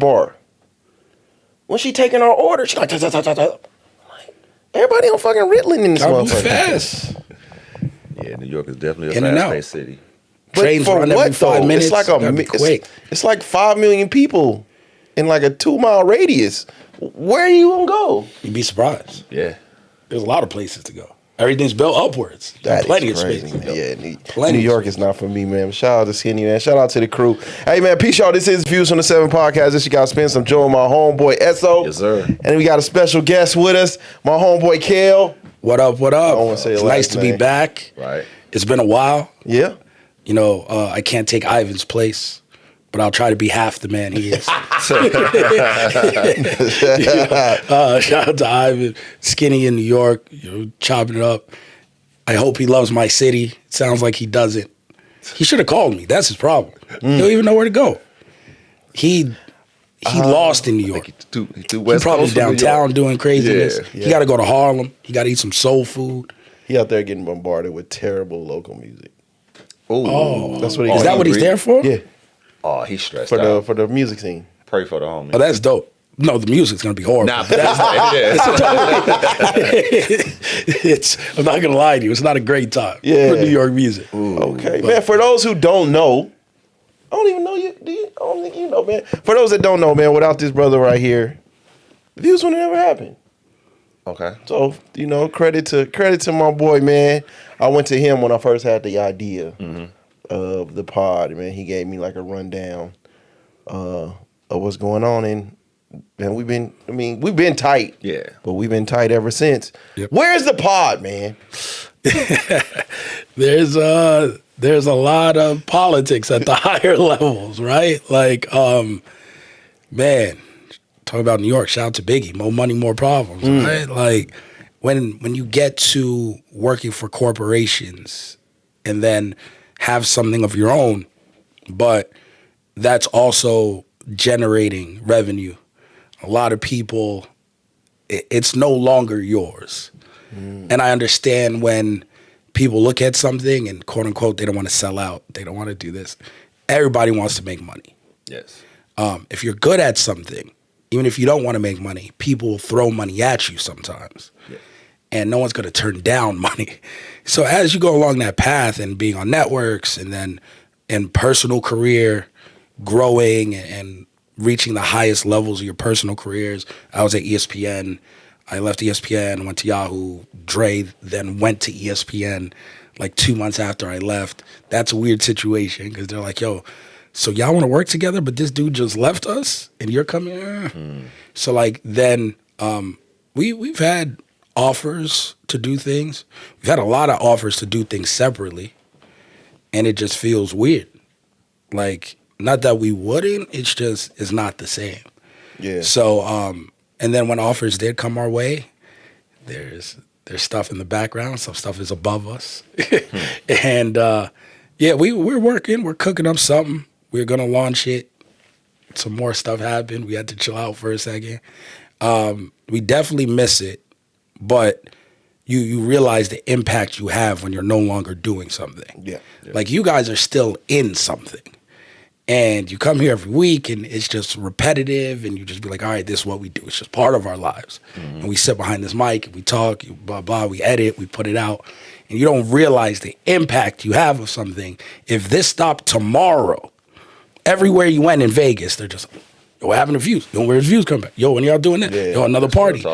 bar. When she taking our order, she like, everybody on fucking Ritalin in this motherfucker. Fast. Yeah, New York is definitely a fast-paced city. But Trains for run what every 5 though? minutes. It's like it's like 5 million people in like a 2-mile radius. Where are you gonna go? You'd be surprised. Yeah. There's a lot of places to go. Everything's built upwards. That plenty is of crazy, space. man. Yeah, New York is not for me, man. Shout out to Skinny, man. Shout out to the crew. Hey, man, peace, y'all. This is Views from the 7 podcast. This you got to spend some joy with my homeboy, Esso. Yes, sir. And we got a special guest with us, my homeboy, Kel. What up, what up? I don't want to say it's it nice to be back. Right. It's been a while. Yeah. You know, I can't take Ivan's place, but I'll try to be half the man he is. Shout out to Ivan, Skinny in New York, chopping it up. I hope he loves my city. It sounds like he doesn't. He should have called me. That's his problem. He don't even know where to go. He lost in New York. He West probably Coast of New downtown York. doing craziness. Yeah. He got to go to Harlem. He got to eat some soul food. He out there getting bombarded with terrible local music. Oh, That's what he is that what he's there for? Yeah, Oh, he's stressed out. for the music scene. Pray for the homie. Oh, that's dope. No, the music's gonna be horrible. Nah, but that's I'm not gonna lie to you. It's not a great time for New York music. Okay, man. For those who don't know, I don't even know you. I don't think you know, man. For those that don't know, man, without this brother right here, the views would never happen. Okay. So credit to my boy, man. I went to him when I first had the idea of the pod, man. He gave me like a rundown of what's going on, and we've been tight. Yeah. But we've been tight ever since. Yep. Where's the pod, man? There's a lot of politics at the higher levels, right? Like, man, talk about New York. Shout out to Biggie. More money, more problems, right? Like, when you get to working for corporations and then have something of your own, but that's also generating revenue. A lot of people, it's no longer yours. And I understand when people look at something and quote unquote, they don't want to sell out. They don't want to do this. Everybody wants to make money. Yes. If you're good at something, even if you don't want to make money, people will throw money at you sometimes. Yeah. And no one's going to turn down money. So as you go along that path and being on networks and then in personal career, growing and reaching the highest levels of your personal careers. I was at ESPN. I left ESPN, went to Yahoo. Dre then went to ESPN like 2 months after I left. That's a weird situation because they're like, yo, so y'all want to work together, but this dude just left us and you're coming here? So like then we've had offers to do things. We've had a lot of offers to do things separately, and it just feels weird. Like, not that we wouldn't, it's not the same. Yeah. So, and then when offers did come our way, there's stuff in the background, some stuff is above us. And yeah, we're working, we're cooking up something. We're gonna launch it. Some more stuff happened. We had to chill out for a second. We definitely miss it, but you realize the impact you have when you're no longer doing something. Yeah. Like you guys are still in something. And you come here every week and it's just repetitive and you just be like, all right, this is what we do. It's just part of our lives. And we sit behind this mic and we talk, blah, blah, we edit, we put it out. And you don't realize the impact you have of something. If this stopped tomorrow, everywhere you went in Vegas, they're just, yo, what happened to views? Yo, where's views coming back? Yo, when y'all doing that? Yo, another party.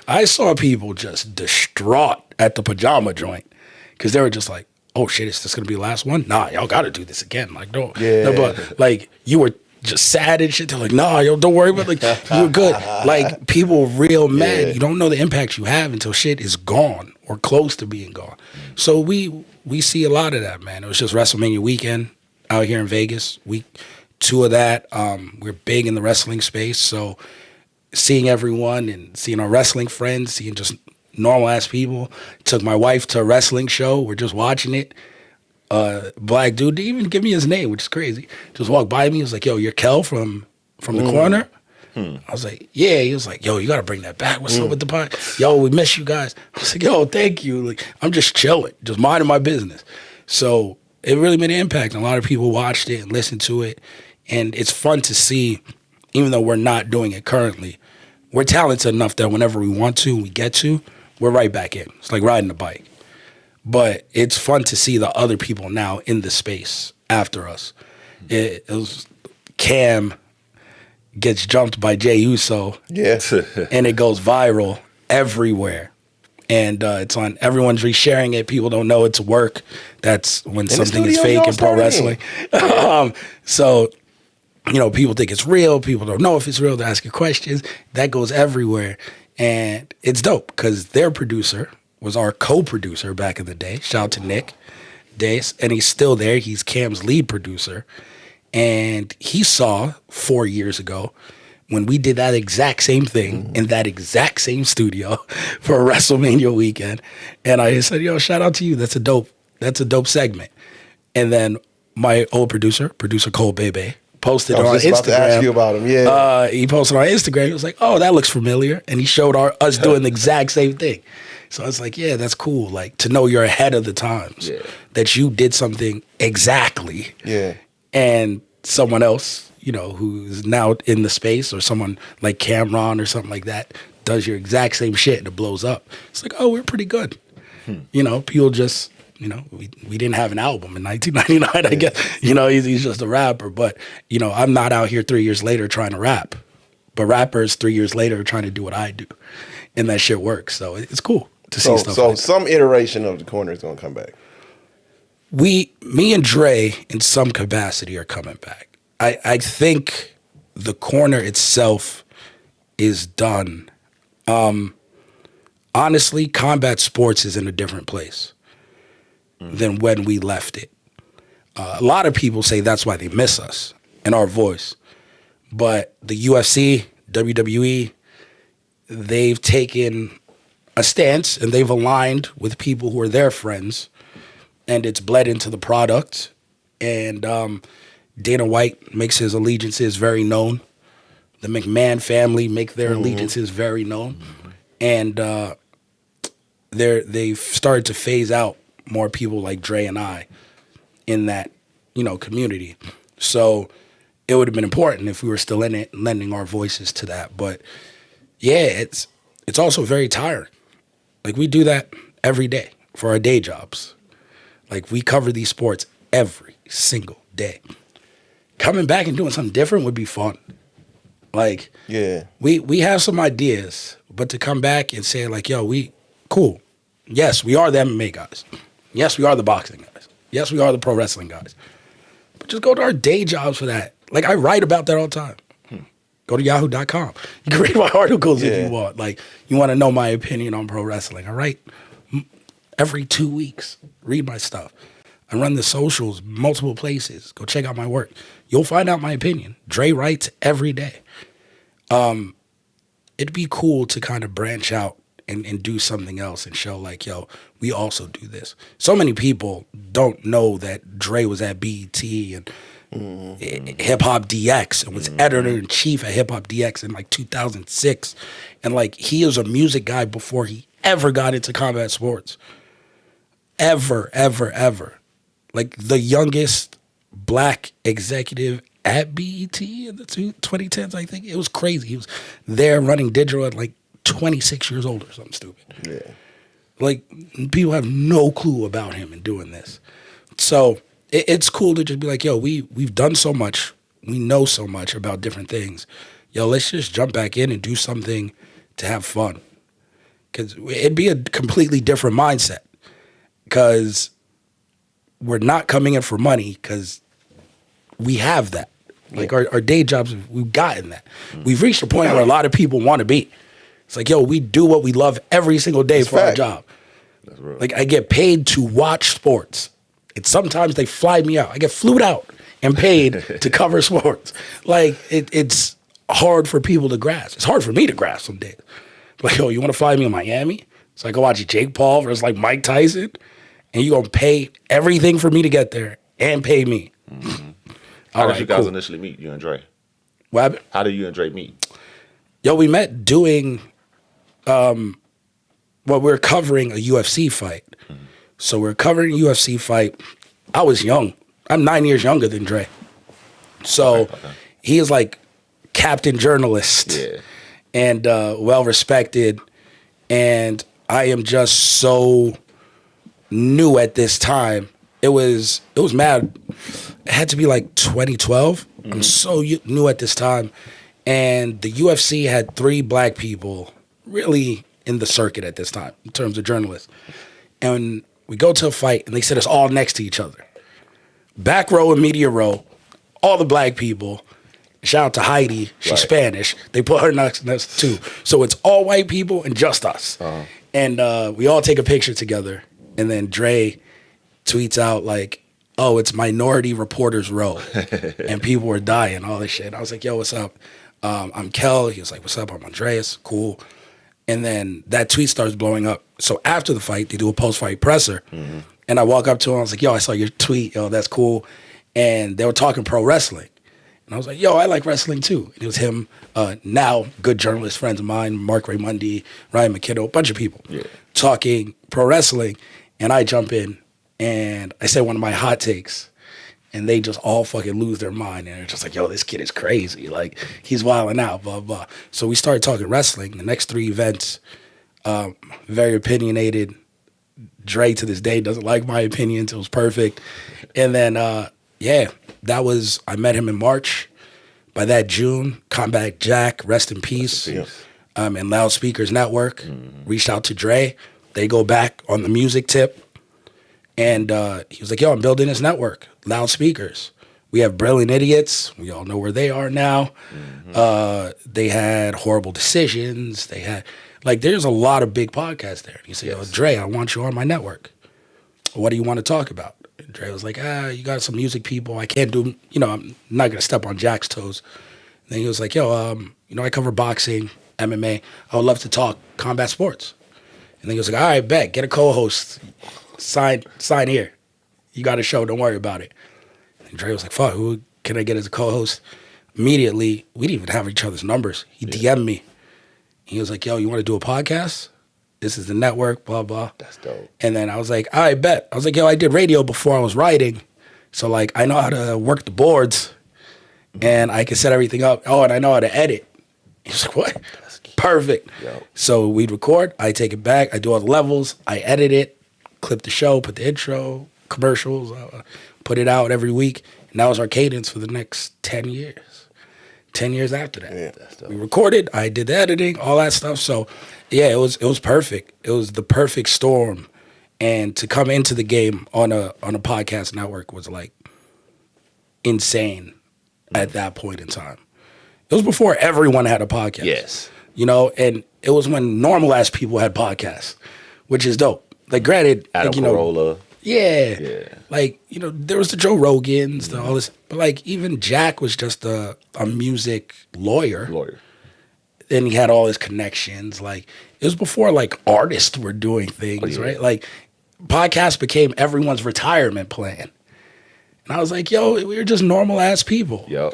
I saw people just distraught at the pajama joint because they were just like, oh shit, is this gonna be the last one? Nah, y'all gotta do this again. Like, no, but like you were just sad and shit. They're like, nah, yo, don't worry about it. Like, you're good. Like people were real mad. Yeah. You don't know the impact you have until shit is gone or close to being gone. So we see a lot of that, man. It was just WrestleMania weekend out here in Vegas. Week 2 of that. We're big in the wrestling space, so seeing everyone and seeing our wrestling friends, seeing just normal ass people. Took my wife to a wrestling show. We're just watching it. Black dude didn't even give me his name, which is crazy. Just walked by me. He was like, yo, you're Kel from the corner? I was like, yeah. He was like, yo, you got to bring that back. What's up with the pod? Yo, we miss you guys. I was like, yo, thank you. Like, I'm just chilling, just minding my business. So it really made an impact. A lot of people watched it and listened to it. And it's fun to see, even though we're not doing it currently, we're talented enough that whenever we want to, we get to, we're right back in. It's like riding a bike. But it's fun to see the other people now in the space after us. It was Cam gets jumped by Jey Uso. Yes. And it goes viral everywhere. And it's on, everyone's resharing it. People don't know it's work. That's when something is fake in pro wrestling. So, you know, people think it's real. People don't know if it's real. They're asking questions. That goes everywhere. And it's dope because their producer was our co-producer back in the day. Shout out to Nick Dace. And he's still there. He's Cam's lead producer. And he saw 4 years ago when we did that exact same thing in that exact same studio for WrestleMania weekend. And I said, yo, shout out to you. That's a dope segment. And then my old producer Cole Bebe, posted on Instagram. I was just about to ask you about him, yeah. He posted on Instagram. He was like, oh, that looks familiar. And he showed us doing the exact same thing. So I was like, yeah, that's cool. Like, to know you're ahead of the times. Yeah. That you did something exactly. Yeah. And someone else, you know, who's now in the space, or someone like Cameron or something like that, does your exact same shit and it blows up. It's like, oh, we're pretty good. You know, people just, you know, we didn't have an album in 1999, I guess. You know, he's just a rapper. But, you know, I'm not out here 3 years later trying to rap. But rappers 3 years later are trying to do what I do. And that shit works. So it's cool to see stuff like that. So some iteration of the corner is going to come back. Me and Dre, in some capacity, are coming back. I think the corner itself is done. Honestly, combat sports is in a different place than when we left it. A lot of people say that's why they miss us and our voice. But the UFC, WWE, they've taken a stance and they've aligned with people who are their friends, and it's bled into the product. And Dana White makes his allegiances very known. The McMahon family make their allegiances very known. And they've started to phase out more people like Dre and I in that, you know, community. So it would have been important if we were still in it, lending our voices to that. But yeah, it's also very tiring. Like, we do that every day for our day jobs. Like, we cover these sports every single day. Coming back and doing something different would be fun. Like, yeah, we have some ideas, but to come back and say, like, yo, cool. Yes, we are the MMA guys. Yes, we are the boxing guys. Yes, we are the pro wrestling guys. But just go to our day jobs for that. Like, I write about that all the time. Go to yahoo.com. You can read my articles if you want. Like, you want to know my opinion on pro wrestling. I write every 2 weeks. Read my stuff. I run the socials multiple places. Go check out my work. You'll find out my opinion. Dre writes every day. It'd be cool to kind of branch out and do something else and show, like, yo, we also do this. So many people don't know that Dre was at BET and Hip Hop DX and was editor-in-chief at Hip Hop DX in like 2006. And like, he was a music guy before he ever got into combat sports. Ever. Like, the youngest black executive at BET in the 2010s, I think. It was crazy. He was there running digital at like 26 years old or something stupid. Yeah. Like, people have no clue about him and doing this. So it's cool to just be like, yo, we've done so much. We know so much about different things. Yo, let's just jump back in and do something to have fun. Because it'd be a completely different mindset. Because we're not coming in for money, because we have that. Like, our day jobs, we've gotten that. We've reached a point where a lot of people want to be. It's like, yo, we do what we love every single day for our job. That's real. Like, I get paid to watch sports. And sometimes they fly me out. I get flued out and paid to cover sports. Like, it's hard for people to grasp. It's hard for me to grasp some days. Like, yo, you want to fly me in Miami? So I go watch Jake Paul versus like Mike Tyson, and you gonna pay everything for me to get there and pay me. How did you guys initially meet, you and Dre? What happened? How did you and Dre meet? Yo, we met doing, we're covering a UFC fight. So we're covering a UFC fight. I was young. I'm 9 years younger than Dre. So he is like captain journalist. Yeah. And well respected. And I am just so new at this time. It was mad. It had to be like 2012. I'm so new at this time. And the UFC had 3 black people really in the circuit at this time in terms of journalists. And we go to a fight and they sit us all next to each other. Back row and media row, all the black people. Shout out to Heidi. She's Spanish. They put her next to us too. So it's all white people and just us. And we all take a picture together. And then Dre tweets out like, oh, it's Minority Reporters Row. And people were dying, all this shit. I was like, yo, what's up? I'm Kel. He was like, what's up? I'm Andreas. Cool. And then that tweet starts blowing up. So after the fight, they do a post-fight presser. And I walk up to him. I was like, yo, I saw your tweet. Yo, that's cool. And they were talking pro wrestling. And I was like, yo, I like wrestling too. And it was him, now good journalist friends of mine, Mark Raymundi, Ryan McKiddo, a bunch of people talking pro wrestling. And I jump in and I say one of my hot takes. And they just all fucking lose their mind. And they're just like, yo, this kid is crazy. Like, he's wilding out, blah, blah. So we started talking wrestling. The next 3 events, very opinionated. Dre to this day doesn't like my opinions. It was perfect. And then, I met him in March. By that June, Combat Jack, rest in peace, and Loudspeakers Network reached out to Dre. They go back on the music tip. And he was like, yo, I'm building this network, Loudspeakers. We have Brilliant Idiots. We all know where they are now. They had Horrible Decisions. They had, like, there's a lot of big podcasts there. And he said, yo, Dre, I want you on my network. What do you want to talk about? And Dre was like, you got some music people. I can't do, I'm not going to step on Jack's toes. And then he was like, yo, I cover boxing, MMA. I would love to talk combat sports. And then he was like, all right, bet, get a co-host. Sign here. You got a show, don't worry about it. And Dre was like, fuck, who can I get as a co-host? Immediately, we didn't even have each other's numbers. He DM'd me. He was like, yo, you want to do a podcast? This is the network, blah, blah. That's dope. And then I was like, all right, bet. I was like, yo, I did radio before I was writing. So, like, I know how to work the boards. And I can set everything up. Oh, and I know how to edit. He was like, what? Perfect. Yo. So we'd record. I take it back. I do all the levels. I edit it. Clip the show, put the intro, commercials, put it out every week. And that was our cadence for the next 10 years. 10 years after that. Yeah, we recorded, I did the editing, all that stuff. So, yeah, it was perfect. It was the perfect storm. And to come into the game on a podcast network was, like, insane at that point in time. It was before everyone had a podcast. Yes. And it was when normal-ass people had podcasts, which is dope. Like, granted, Adam Carolla. Yeah. Like, there was the Joe Rogans, all this. But, like, even Jack was just a music lawyer. And he had all his connections. Like, it was before, like, artists were doing things, right? Like, podcasts became everyone's retirement plan. And I was like, yo, we were just normal-ass people. Yep.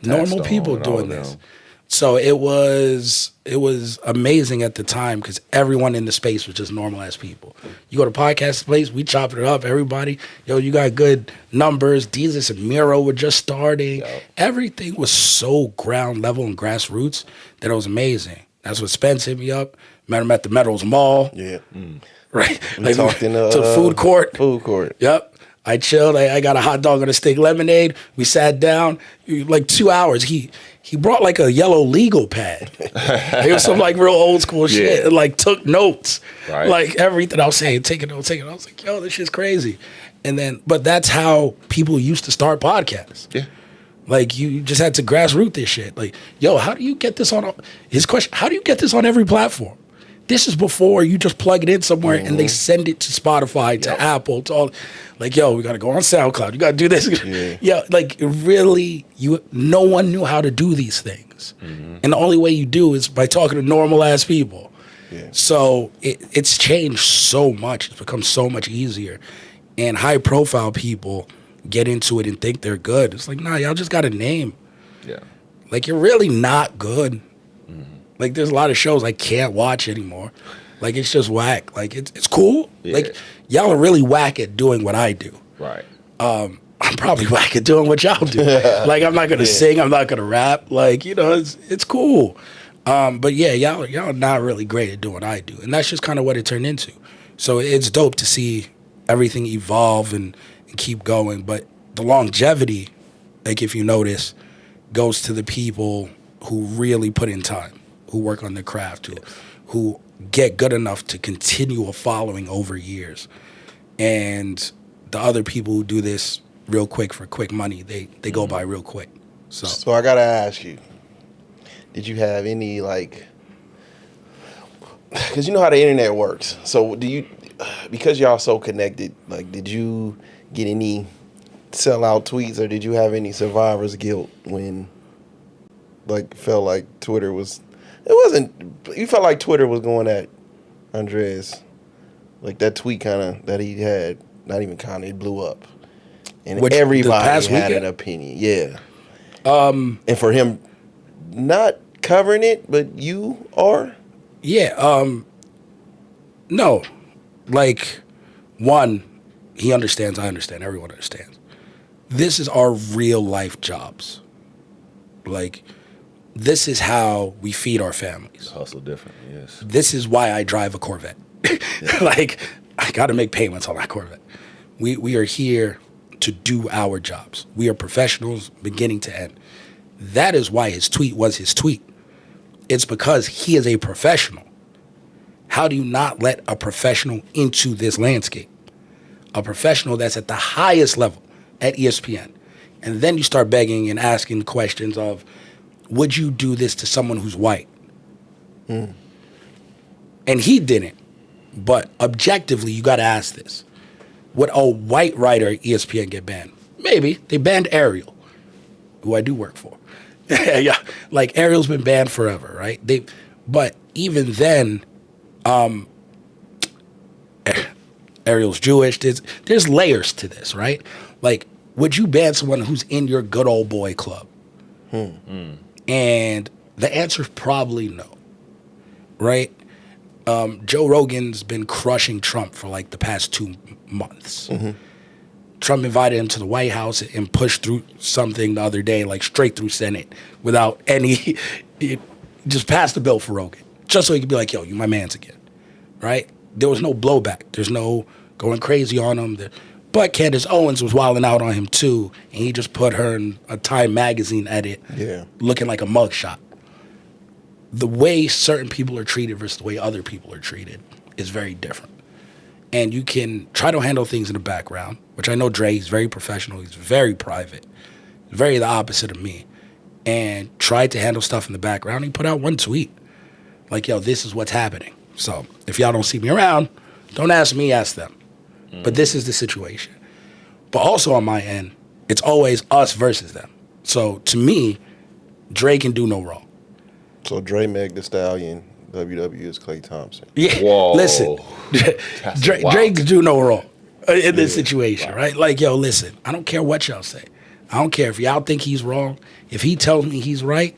Normal people doing this. So it was amazing at the time because everyone in the space was just normal-ass people. You go to podcast place, we chopped it up, everybody. Yo, you got good numbers. Jesus and Miro were just starting. Yep. Everything was so ground level and grassroots that it was amazing. That's when Spence hit me up. Met him at the Meadows Mall. Yeah. Right? We talked in to the food court. Food court. Yep. I chilled. I got a hot dog and a stick lemonade. We sat down. Like 2 hours. He brought like a yellow legal pad. It was some like real old school shit. And like took notes. Right. Like everything I was saying, taking notes. I was like, yo, this shit's crazy. And then, but that's how people used to start podcasts. Yeah. Like you just had to grassroot this shit. Like, yo, how do you get this on? His question, how do you get this on every platform? This is before you just plug it in somewhere and they send it to Spotify, to Apple, to all. Like, yo, we got to go on SoundCloud. You got to do this. Yeah, like really, no one knew how to do these things. And the only way you do is by talking to normal-ass people. Yeah. So it's changed so much. It's become so much easier. And high-profile people get into it and think they're good. It's like, nah, y'all just got a name. Yeah. Like, you're really not good. Like, there's a lot of shows I can't watch anymore. Like, it's just whack. Like, it's cool. Yeah. Like, y'all are really whack at doing what I do. Right. I'm probably whack at doing what y'all do. Like, I'm not gonna sing, I'm not gonna rap. Like, you know, it's cool. But yeah, y'all not really great at doing what I do, and that's just kind of what it turned into. So it's dope to see everything evolve and keep going. But the longevity, like if you notice, goes to the people who really put in time, who work on their craft, who get good enough to continue a following over years. And the other people who do this real quick for quick money, they go by real quick. So I gotta ask you, did you have any, like, because you know how the internet works. So do you, because y'all so connected, like, did you get any sellout tweets, or did you have any survivor's guilt when, like, felt like Twitter was, you felt like Twitter was going at Andres, like that tweet that he had, not even it blew up. And everybody had an opinion. Yeah. And for him not covering it, but you are? Yeah. No. Like, one, he understands, I understand, everyone understands. This is our real life jobs. Like, this is how we feed our families. Hustle different, yes. This is why I drive a Corvette. Like, I got to make payments on that Corvette. We are here to do our jobs. We are professionals beginning to end. That is why his tweet was his tweet. It's because he is a professional. How do you not let a professional into this landscape? A professional that's at the highest level at ESPN. And then you start begging and asking the questions of, would you do this to someone who's white? And he didn't. But objectively, you got to ask this. Would a white writer at ESPN get banned? Maybe. They banned Ariel, who I do work for. Yeah, like Ariel's been banned forever, right? But even then, Ariel's Jewish. There's layers to this, right? Like, would you ban someone who's in your good old boy club? And the answer is probably no, right? Joe Rogan's been crushing Trump for like the past 2 months. Trump invited him to the White House and pushed through something the other day, like straight through Senate without any, just passed the bill for Rogan, just so he could be like, yo, you my mans again, right? There was no blowback. There's no going crazy on him. But Candace Owens was wilding out on him too, and he just put her in a Time magazine edit, looking like a mugshot. The way certain people are treated versus the way other people are treated is very different. And you can try to handle things in the background, which I know Dre, he's very professional, he's very private, very the opposite of me, and tried to handle stuff in the background. He put out one tweet, like, yo, this is what's happening. So if y'all don't see me around, don't ask me, ask them. But this is the situation. But also on my end, it's always us versus them. So to me, Dre can do no wrong. So Dre, Meg Thee Stallion, WW is Klay Thompson. Yeah, Whoa. listen, Dre can do no wrong in this situation, right? Like, yo, listen, I don't care what y'all say. I don't care if y'all think he's wrong. If he tells me he's right,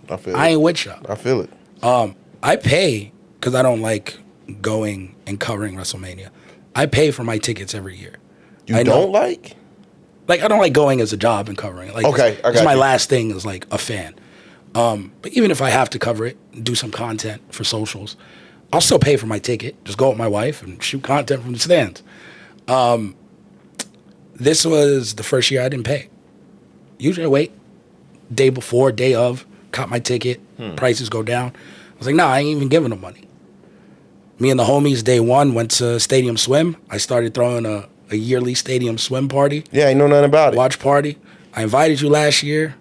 I ain't with y'all. I feel it. I pay, because I don't like going and covering WrestleMania. I pay for my tickets every year. You don't like? Like, I don't like going as a job and covering it. Like, okay, I got it's my you. last thing as like a fan. But even if I have to cover it, do some content for socials, I'll still pay for my ticket. Just go with my wife and shoot content from the stands. This was the first year I didn't pay. Usually I wait, day before, day of, caught my ticket, prices go down. I was like, nah, I ain't even giving them money. Me and the homies, day one, went to Stadium Swim. I started throwing a yearly Stadium Swim party. Yeah, I know nothing about it. Watch party. I invited you last year.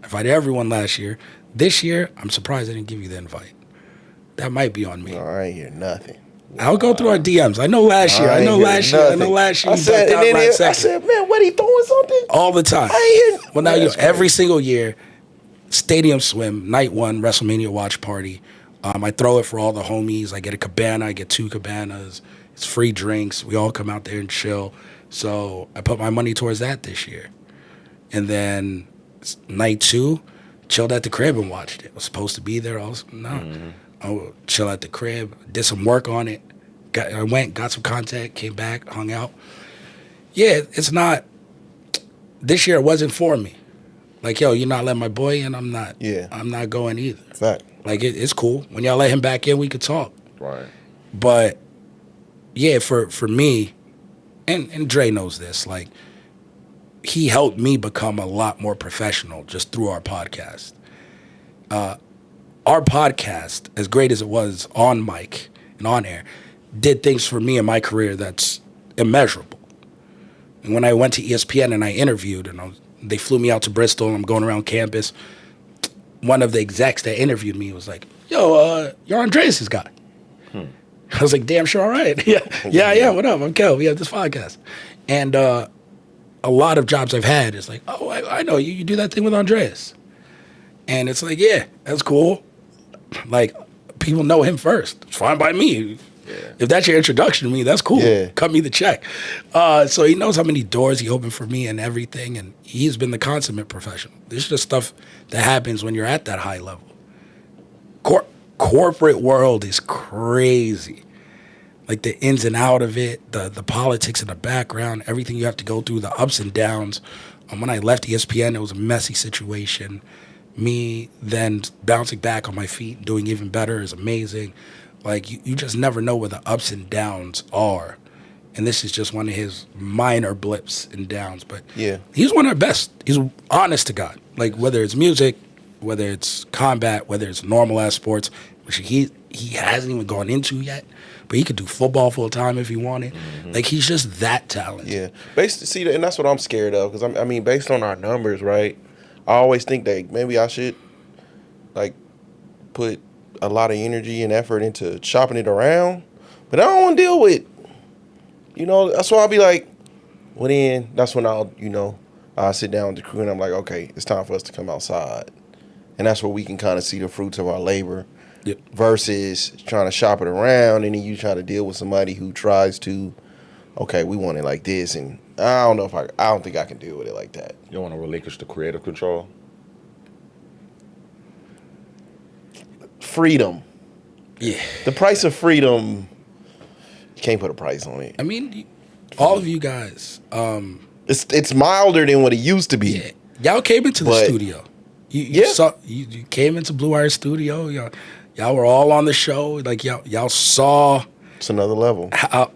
I invited everyone last year. This year, I'm surprised I didn't give you the invite. That might be on me. No, I ain't hear nothing. I'll go through our DMs. I know last year. I know last year I said, man, what, he throwing something? All the time. I ain't hear. Well, now every single year, Stadium Swim, night one, WrestleMania watch party. I throw it for all the homies. I get a cabana. I get 2 cabanas. It's free drinks. We all come out there and chill. So I put my money towards that this year. And then night 2, chilled at the crib and watched it. I was supposed to be there. I'll chill at the crib. Did some work on it. I went, got some content, came back, hung out. Yeah, it's not this year it wasn't for me. Like, yo, you're not letting my boy in, I'm not going either. Fact. Like, it's cool. When y'all let him back in, we could talk. Right. But, yeah, for me, and Dre knows this, like, he helped me become a lot more professional just through our podcast. Our podcast, as great as it was on mic and on air, did things for me in my career that's immeasurable. And when I went to ESPN and I interviewed, and they flew me out to Bristol, and I'm going around campus, one of the execs that interviewed me was like, yo, you're Andreas' guy. I was like, damn sure, all right. yeah, what up? I'm Kel. We have this podcast. And a lot of jobs I've had is like, oh, I know you do that thing with Andreas. And it's like, yeah, that's cool. Like, people know him first. It's fine by me. Yeah. If that's your introduction to me, that's cool. Yeah. Cut me the check. So he knows how many doors he opened for me and everything, and he's been the consummate professional. This is just stuff that happens when you're at that high level. Corporate world is crazy. Like the ins and out of it, the politics in the background, everything you have to go through, the ups and downs. When I left ESPN, it was a messy situation. Me then bouncing back on my feet, doing even better is amazing. Like, you just never know where the ups and downs are. And this is just one of his minor blips and downs. But yeah, he's one of the best. He's honest to God. Like, whether it's music, whether it's combat, whether it's normal-ass sports, which he hasn't even gone into yet. But he could do football full time if he wanted. Mm-hmm. Like, he's just that talented. Yeah. See, and that's what I'm scared of. Because, I mean, based on our numbers, right, I always think that maybe I should, like, put a lot of energy and effort into shopping it around. But I don't want to deal with, that's why I'll be like, well, then that's when I'll sit down with the crew and I'm like, okay, it's time for us to come outside. And that's where we can kind of see the fruits of our labor. Yep. Versus trying to shop it around and then you try to deal with somebody who tries to, okay, we want it like this, and I don't think I can deal with it like that. You don't want to relinquish the creative control? Freedom. Yeah. The price of freedom, you can't put a price on it. I mean, all of you guys. It's milder than what it used to be. Yeah. Y'all came into the studio. You came into Blue Wire Studio. Y'all were all on the show. Like, y'all saw. It's another level. How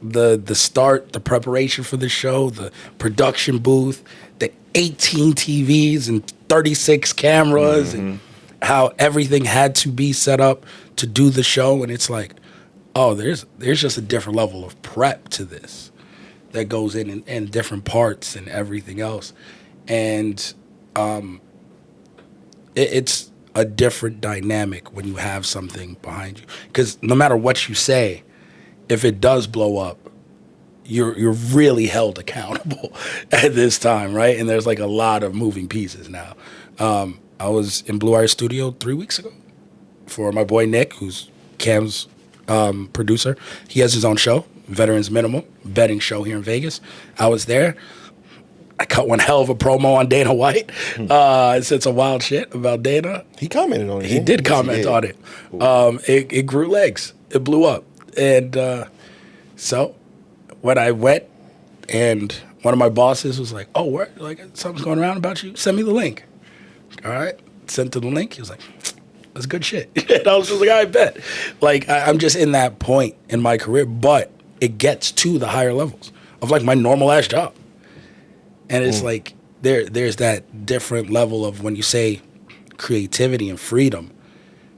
the start, the preparation for the show, the production booth, the 18 TVs and 36 cameras, and how everything had to be set up to do the show. And it's like, oh, there's just a different level of prep to this that goes in different parts and everything else. And it's a different dynamic when you have something behind you. Because no matter what you say, if it does blow up, you're really held accountable at this time, right? And there's like a lot of moving pieces now. I was in Blue Wire Studio 3 weeks ago for my boy Nick, who's Cam's producer. He has his own show, Veterans Minimum, betting show here in Vegas. I was there. I cut one hell of a promo on Dana White. I said some wild shit about Dana. He commented on it. He did comment on it. It grew legs. It blew up. And so when I went and one of my bosses was like, oh, what? Like, something's going around about you? Send me the link. All right. Sent him the link. He was like, that's good shit. And I was just like, I bet. Like, I'm just in that point in my career, but it gets to the higher levels of like my normal ass job. And it's like there's that different level of when you say creativity and freedom,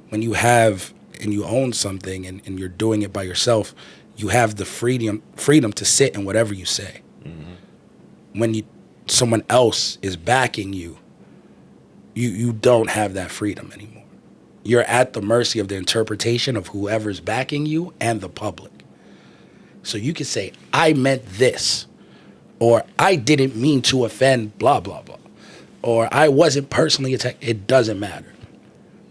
when you have and you own something and you're doing it by yourself, you have the freedom to sit in whatever you say. Mm-hmm. When someone else is backing you, you don't have that freedom anymore. You're at the mercy of the interpretation of whoever's backing you and the public. So you can say, I meant this. Or I didn't mean to offend, blah, blah, blah. Or I wasn't personally attacked. It doesn't matter.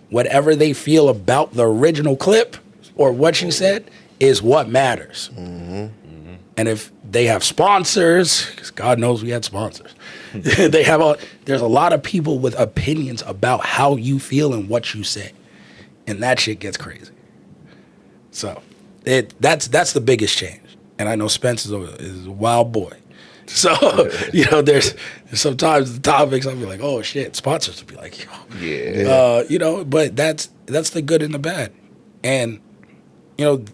Whatever they feel about the original clip or what you said is what matters. Mm-hmm. Mm-hmm. And if they have sponsors, because God knows we had sponsors, there's a lot of people with opinions about how you feel and what you say. And that shit gets crazy. So that's the biggest change. And I know Spence is a wild boy. So, there's sometimes the topics I'll be like, oh shit, sponsors will be like, yo. But that's the good and the bad. And, I don't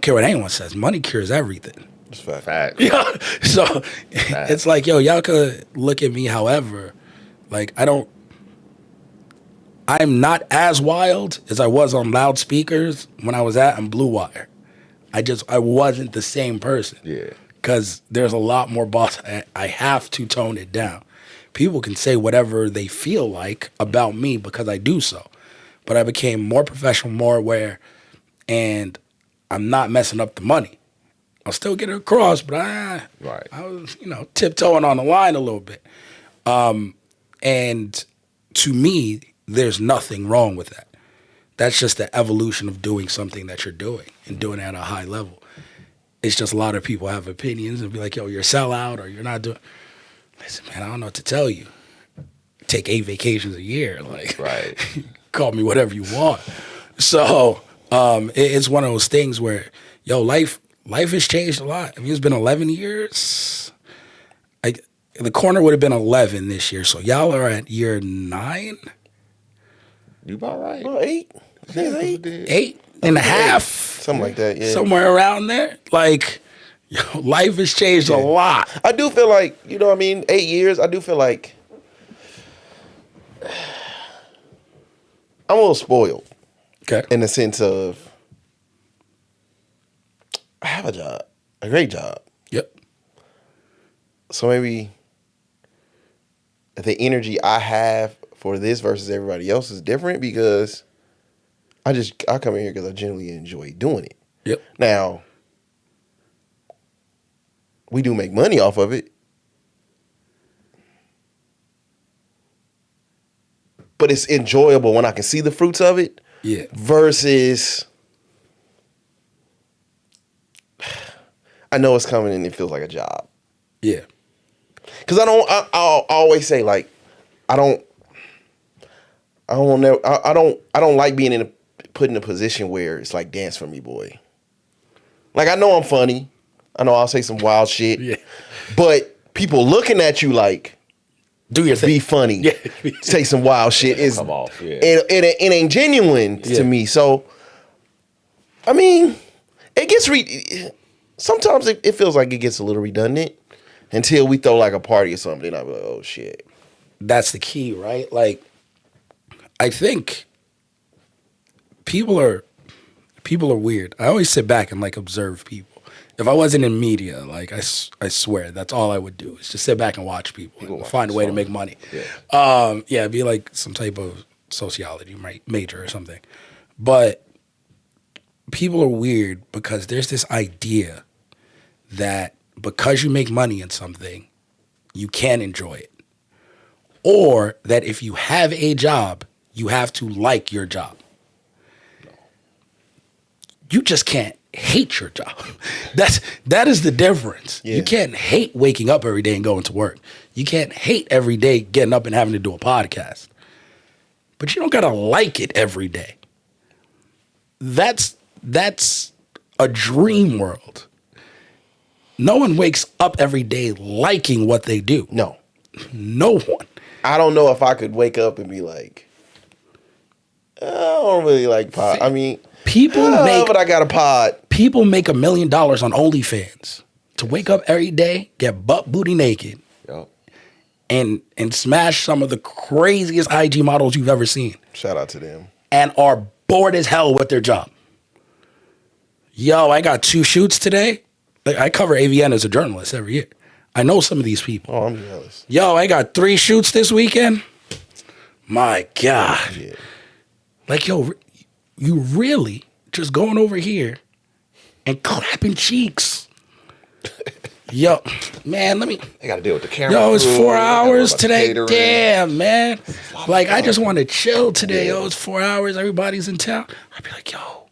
care what anyone says, money cures everything. It's fact. Fact. Yeah. So it's like, yo, y'all could look at me however. Like, I'm not as wild as I was on loudspeakers when I was on Blue Wire. I wasn't the same person. Yeah. Because there's a lot more boss. I have to tone it down. People can say whatever they feel like about me because I do so. But I became more professional, more aware, and I'm not messing up the money. I'll still get it across, but I was, tiptoeing on the line a little bit. And to me, there's nothing wrong with that. That's just the evolution of doing something that you're doing and doing it at a high level. It's just a lot of people have opinions and be like, yo, you're a sellout or you're not doing. Listen, man, I don't know what to tell you. Take 8 vacations a year. Like, Right. Call me whatever you want. So it's one of those things where, yo, life has changed a lot. I mean, it's been 11 years. The corner would have been 11 this year. So y'all are at year 9? You about right. Well, 8. I think it's 8. 8.5. Something like that, yeah. Somewhere around there. Like, yo, life has changed a lot. I do feel like, 8 years, I do feel like I'm a little spoiled. Okay. In the sense of I have a job, a great job. Yep. So maybe the energy I have for this versus everybody else is different because I come in here because I genuinely enjoy doing it. Yep. Now, we do make money off of it. But it's enjoyable when I can see the fruits of it. Yeah. Versus I know it's coming and it feels like a job. Yeah. Because I'll always say, like, I don't like being put in a position where it's like, dance for me, boy. Like, I know I'm funny. I know I'll say some wild shit. Yeah. But people looking at you like, do your thing. Be funny. Yeah. Say some wild shit. Come off. Yeah. It ain't genuine to me. So, I mean, it gets sometimes it feels like it gets a little redundant until we throw like a party or something. I'm like, oh shit. That's the key, right? Like, I think people are weird. I always sit back and like observe people. If I wasn't in media, like I swear, that's all I would do is just sit back and watch people and find a way to make money. Yeah. It'd be like some type of sociology major or something. But people are weird because there's this idea that because you make money in something, you can enjoy it. Or that if you have a job, you have to like your job. You just can't hate your job. That is the difference. Yeah. You can't hate waking up every day and going to work. You can't hate every day getting up and having to do a podcast. But you don't gotta like it every day. That's a dream world. No one wakes up every day liking what they do. No one. I don't know if I could wake up and be like, I don't really like pod. I mean, but I got a pod. People make $1 million on OnlyFans to wake up every day, get butt booty naked, Yep. and smash some of the craziest IG models you've ever seen. Shout out to them. And are bored as hell with their job. Yo, I got 2 shoots today. Like, I cover AVN as a journalist every year. I know some of these people. Oh, I'm jealous. Yo, I got 3 shoots this weekend. My God. Yeah. Like, yo, you really just going over here and clapping cheeks. Yo, man, They got to deal with the camera. Yo, it's crew, 4 hours today. catering. Damn, man. Like, I just want to chill today. Yo, it's 4 hours. Everybody's in town. I'd be like, yo,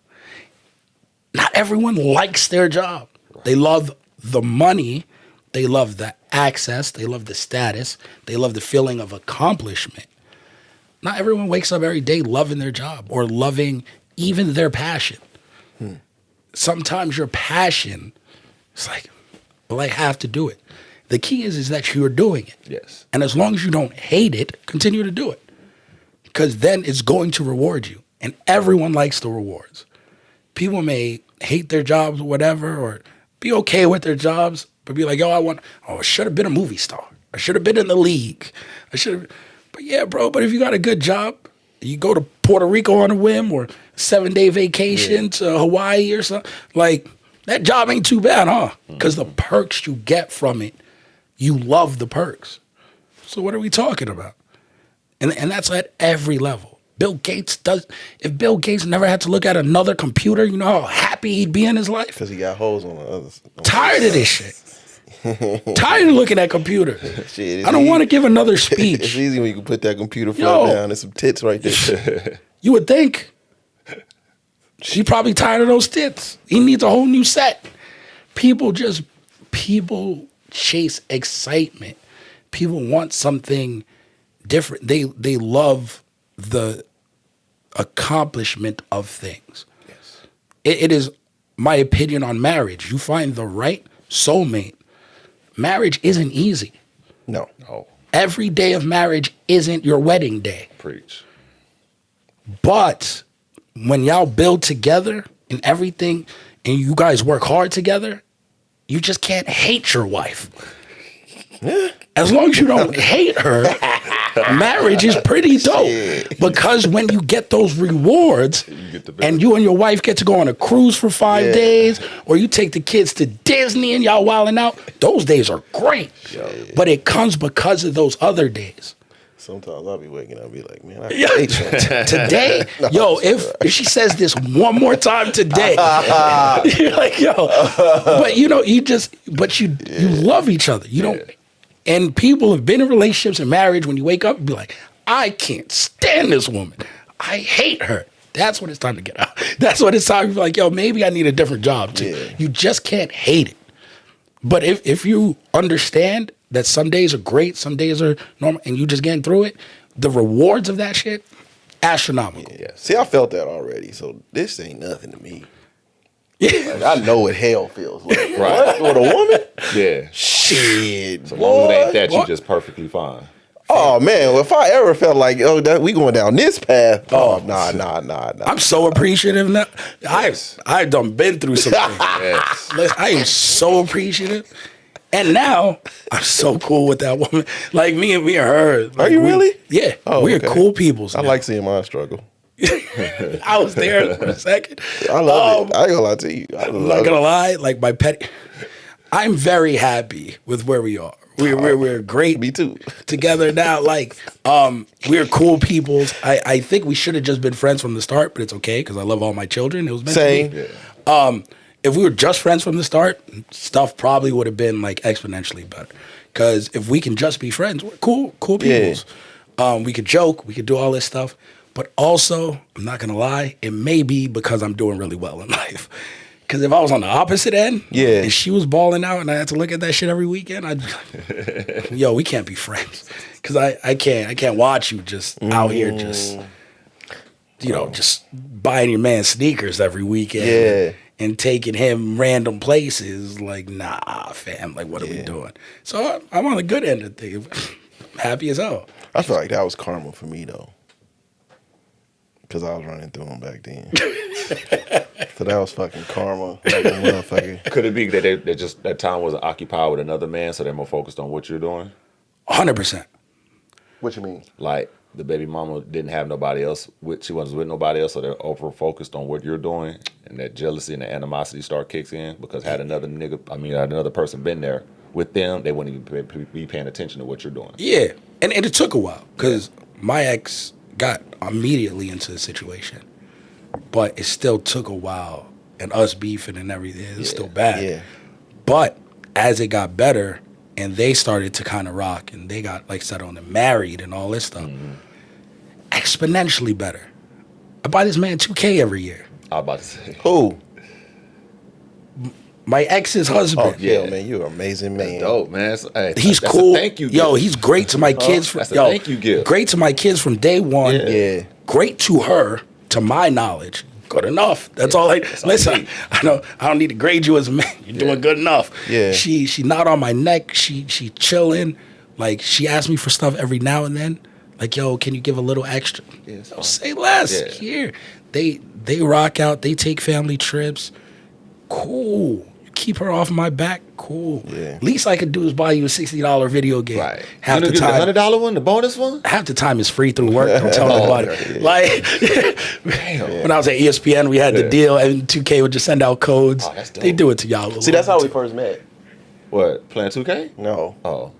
not everyone likes their job. They love the money. They love the access. They love the status. They love the feeling of accomplishment. Not everyone wakes up every day loving their job or loving even their passion. Sometimes your passion, it's like, Well, I have to do it. The key is that you're doing it. Yes. And as long as you don't hate it, continue to do it. Because then it's going to reward you. And everyone likes the rewards. People may hate their jobs or whatever, or be okay with their jobs, but be like, I should have been a movie star. I should have been in the league. But yeah, bro, but if you got a good job, you go to Puerto Rico on a whim or 7-day vacation to Hawaii or something, like that job ain't too bad, huh? Because the perks you get from it, you love the perks. So what are we talking about? And that's at every level. If Bill Gates never had to look at another computer, you know how happy he'd be in his life? Because he got holes on the others. Tired of this shit. Tired of looking at computers. Shit, I don't want to give another speech. It's easy when you can put that computer front down. There's some tits right there. You would think. She probably tired of those tits. He needs a whole new set. People chase excitement. People want something different. They love the accomplishment of things. Yes. It is my opinion on marriage. You find the right soulmate. Marriage isn't easy. No. Every day of marriage isn't your wedding day. Preach. But when y'all build together and everything, and you guys work hard together, you just can't hate your wife. As long as you don't hate her, marriage is pretty dope. Because when you get those rewards, and you and your wife get to go on a cruise for 5 days, or you take the kids to Disney and y'all wilding out, those days are great. But it comes because of those other days. Sometimes I'll be waking up and be like, man, I hate you. Today, if she says this one more time today, you're like, but you love each other. You don't. And people have been in relationships and marriage. When you wake up and be like, I can't stand this woman. I hate her. That's when it's time to get out. That's when it's time to be like, maybe I need a different job too. Yeah. You just can't hate it. But if you understand that some days are great, some days are normal, and you just getting through it, the rewards of that shit, astronomical. Yeah. See, I felt that already, so this ain't nothing to me. Yeah. Like, I know what hell feels like. Right. With a woman? Yeah. Shit. So long as it ain't that, you just perfectly fine. Oh, man. Well, if I ever felt like, we going down this path. Nah. I'm so appreciative now. I've done been through some things. Yes. I am so appreciative. And now, I'm so cool with that woman. Like, me and her. Like, are you really? Yeah. Oh, we're cool peoples now. I like seeing mine struggle. I was there for a second. I love it. I ain't gonna lie to you. I'm not gonna lie. Like, I'm very happy with where we are. We're great. Me too. Together now. Like, we're cool peoples. I think we should have just been friends from the start, but it's okay because I love all my children. It was meant to be. Yeah. If we were just friends from the start, stuff probably would have been like exponentially better. Because if we can just be friends, we're cool peoples. Yeah. We could joke, we could do all this stuff. But also, I'm not gonna lie, it may be because I'm doing really well in life. Because if I was on the opposite end, and she was balling out, and I had to look at that shit every weekend, I'd be like, we can't be friends. Because I can't watch you just out here just just buying your man sneakers every weekend. Yeah. And taking him random places, like, nah, fam, like, what are we doing? So I'm on the good end of things. Happy as hell. I feel like that was karma for me, though. Because I was running through them back then. So that was fucking karma. Like a motherfucker. Could it be that they just that time wasn't occupied with another man, so they're more focused on what you're doing? 100%. What you mean? Like, the baby mama didn't have nobody else. She wasn't with nobody else, so they're over focused on what you're doing, and that jealousy and the animosity start kicks in because had another person been there with them, they wouldn't even be paying attention to what you're doing. Yeah, and it took a while because my ex got immediately into the situation, but it still took a while, and us beefing and everything is still bad. Yeah. But as it got better. And they started to kind of rock, and they got like settled and married and all this stuff. Exponentially better. I buy this man $2K every year. I was about to say. Who? My ex's husband. Oh, yeah, man, you're an amazing man. That's dope, man. Hey, he's cool. Thank you. Yo, he's great to my kids. Thank you, gift. Great to my kids from day one. Yeah. Great to her, to my knowledge. Good enough. That's all I listen. I don't need to grade you as a man. You're doing good enough. Yeah. She not on my neck. She chilling. Like she asks me for stuff every now and then. Like, yo, can you give a little extra? Yeah, Yo, say less. Yeah. Here. They rock out. They take family trips. Cool. You keep her off my back. Cool. Yeah. Least I could do is buy you a $60 video game. Right. Half You the get time. the $100 one, the bonus one? Half the time is free through work. Don't tell nobody. Okay. Like, when I was at ESPN, we had the deal, and 2K would just send out codes. Oh, that's dope. They do it to y'all. See, that's how we first met. What, playing 2K? No. Oh.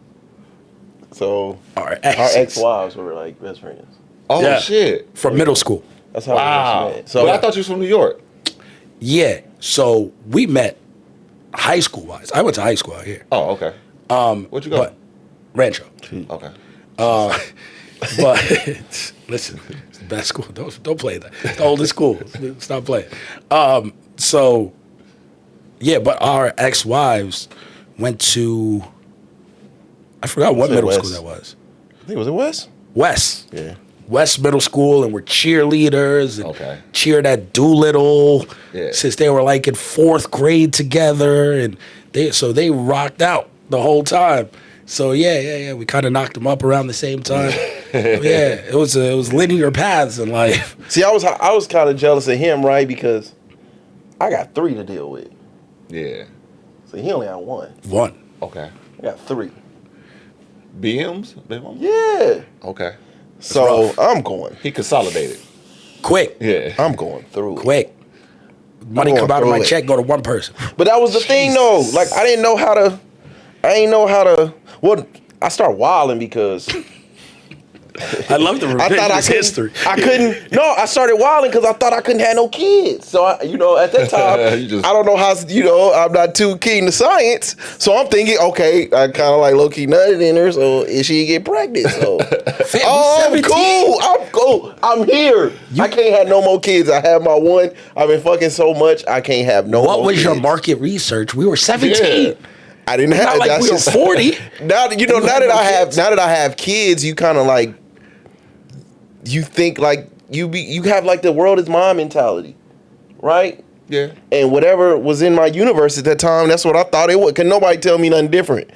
So Our our exes. ex-wives were like best friends. Oh, Yeah. shit. From middle school. That's how Wow. we first met. So But I thought you was from New York. Yeah. So we met high school wise. I went to high school out here. Oh, okay. Where'd you go? But Rancho. Okay. But listen, it's the best school. Don't play that. It's the oldest school. Stop playing. So yeah, but our ex-wives went to, I forgot what Say middle West. school that was. I think, was it West? West. Yeah. West Middle School, and we're cheerleaders and Okay. cheered at Doolittle Yeah. since they were like in 4th grade together, and they rocked out the whole time. So yeah, we kind of knocked them up around the same time. Yeah, it was linear paths in life. See, I was kind of jealous of him, right? Because I got 3 to deal with. Yeah. So he only had 1. One. Okay. I got 3. BMs? Yeah. Okay. So rough. I'm going. He consolidated. Quick. Yeah. I'm going through it. Quick. Money going come out of my through it. check, go to one person. But that was the thing, though. Like I didn't know how to. Well, I start wilding because I love the revisionist history. No, I started wilding because I thought I couldn't have no kids. So at that time, I don't know how. I'm not too keen to science. So I'm thinking, okay, I kind of like low key nutted in her. So if she get pregnant, so I'm 17. cool. I'm here. I can't have no more kids. I have my one. I've been fucking so much. I can't have no. What more was your kids. market research? We were 17. Yeah. I didn't have. Not like that's we were just- 40. Now that now that I have kids, you kind of like. You think like you have like the world is my mentality, right? Yeah. And whatever was in my universe at that time, that's what I thought it would. Cause nobody tell me nothing different.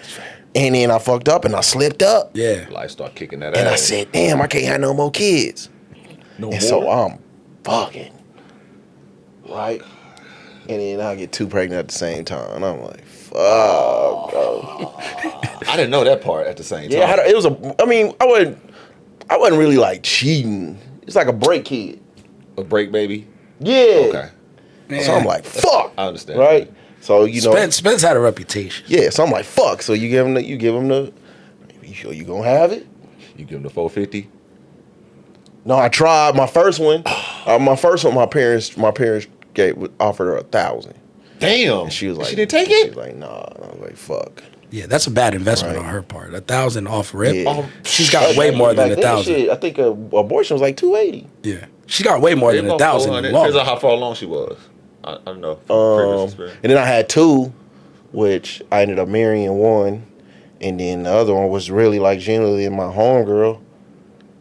And then I fucked up and I slipped up. Yeah. Life start kicking that And I ass. said, damn, I can't have no more kids. No And more. so I'm fucking. Right? And then I get 2 pregnant at the same time. And I'm like, fuck, bro. I didn't know that part at the same time. Yeah, I wasn't really like cheating. It's like a break kid. A break baby. Yeah. Okay. So I'm like, fuck. I understand. Right? So Spence had a reputation. yeah. So I'm like, fuck. So you give him the. You sure you gonna have it? You give him the 450. No, I tried my first one. My parents offered her 1,000. Damn. And she was like, she didn't take She it. was like, nah. And I was like, fuck. Yeah, that's a bad investment Right. on her part. 1,000 off rip. Yeah. She's got way more than Back then, 1,000. shit, I think abortion was like 280. Yeah, she got way more than 1,000. Depends on how far along she was. I don't know. Previous experience. And then I had 2, which I ended up marrying one, and then the other one was really like genuinely my homegirl,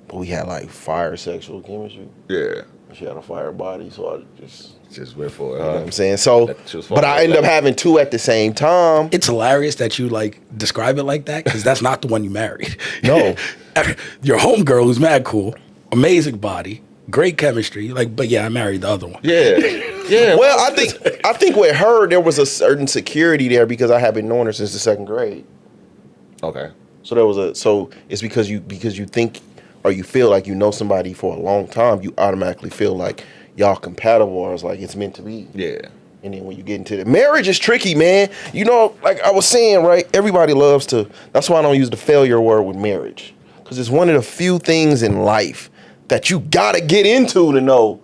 but we had like fire sexual chemistry. Yeah. She had a fire body, so I Just went for it. you know what I'm saying? So, That she was but I ended up having 2 at the same time. It's hilarious that you like describe it like that because that's not the one you married. No. Your homegirl who's mad cool, amazing body, great chemistry. Like, but yeah, I married the other one. Yeah. Yeah. Well, I think with her there was a certain security there because I had been knowing her since the 2nd grade. Okay. So it's because you think or you feel like you know somebody for a long time, you automatically feel like y'all compatible or it's like it's meant to be. Yeah. And then when you get into the marriage is tricky, man. You know, like I was saying, right? Everybody loves to. That's why I don't use the failure word with marriage, because it's one of the few things in life that you gotta get into to know.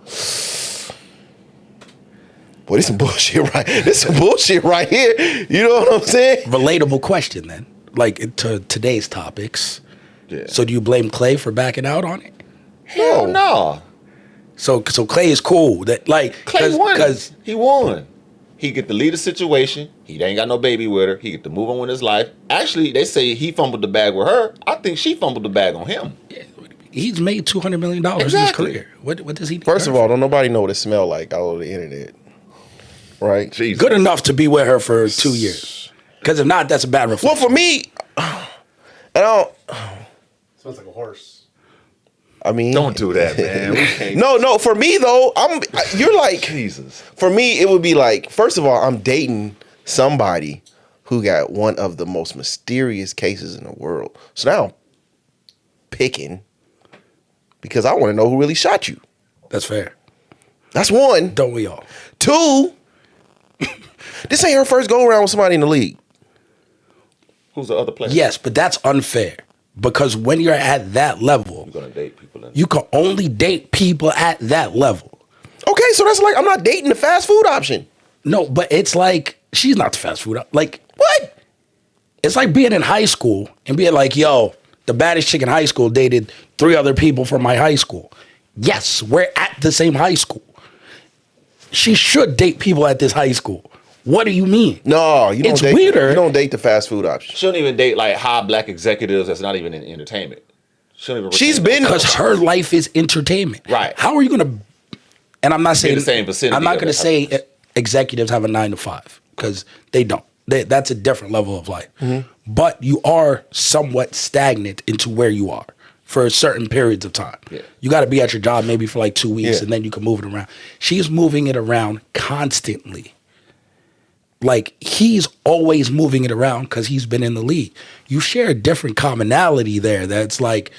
Boy, this some bullshit, right? This some bullshit right here. You know what I'm saying? Relatable question then, like to today's topics. Yeah. So do you blame Klay for backing out on it? Hell no. So Klay is cool. That like Klay won. because He won. He get to lead the situation. He ain't got no baby with her. He get to move on with his life. Actually, they say he fumbled the bag with her. I think she fumbled the bag on him. He's made $200 million in his career. What does he? First of all, don't nobody know what it smell like all over the internet, right? Jesus. Good enough to be with her for 2 years. Because if not, that's a bad reflection. Well, for me, and I don't. Smells like a horse. I mean, Don't do that, man. We can't. No. For me though, you're like Jesus. For me, it would be like, first of all, I'm dating somebody who got one of the most mysterious cases in the world. So now I'm picking because I want to know who really shot you. That's fair. That's one. Don't we all? Two, this ain't her first go around with somebody in the league. Who's the other player? Yes, but that's unfair. Because when you're at that level, You're gonna date people. you can only date people at that level. Okay, so that's like, I'm not dating the fast food option. No, but it's like, she's not the fast food. Like, What? it's like being in high school and being like, yo, the baddest chick in high school dated 3 other people from my high school. Yes, we're at the same high school. She should date people at this high school. What do you mean? No, you don't It's date. weirder. You don't date the fast food option. She don't even date like high black executives that's not even in entertainment. She don't even. She's retain been- those. Because her life is entertainment. Right. How are you going to, and I'm not saying, the same vicinity I'm not of going to that say type executives have a 9 to 5 because they don't. That's a different level of life. Mm-hmm. But you are somewhat stagnant into where you are for certain periods of time. Yeah. You got to be at your job maybe for like 2 weeks Yeah. and then you can move it around. She's moving it around constantly. Like he's always moving it around because he's been in the league. You share a different commonality there that's like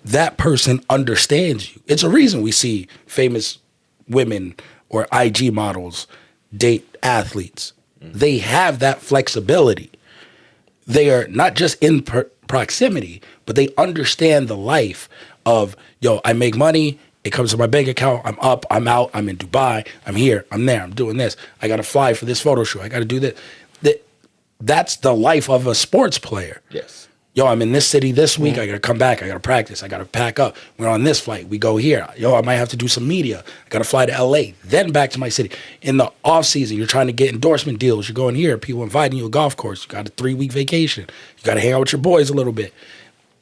that person understands you. It's a reason we see famous women or IG models date athletes. They have that flexibility. They are not just in proximity, but they understand the life of, yo, I make money, it comes to my bank account, I'm up, I'm out, I'm in Dubai, I'm here, I'm there, I'm doing this. I got to fly for this photo shoot, I got to do this. That's the life of a sports player. Yes. Yo, I'm in this city this week. I got to come back. I got to practice. I got to pack up. We're on this flight. We go here. Yo, I might have to do some media. I got to fly to LA, then back to my city. In the off season, you're trying to get endorsement deals. You're going here. People inviting you to a golf course. You got a 3-week vacation. You got to hang out with your boys a little bit.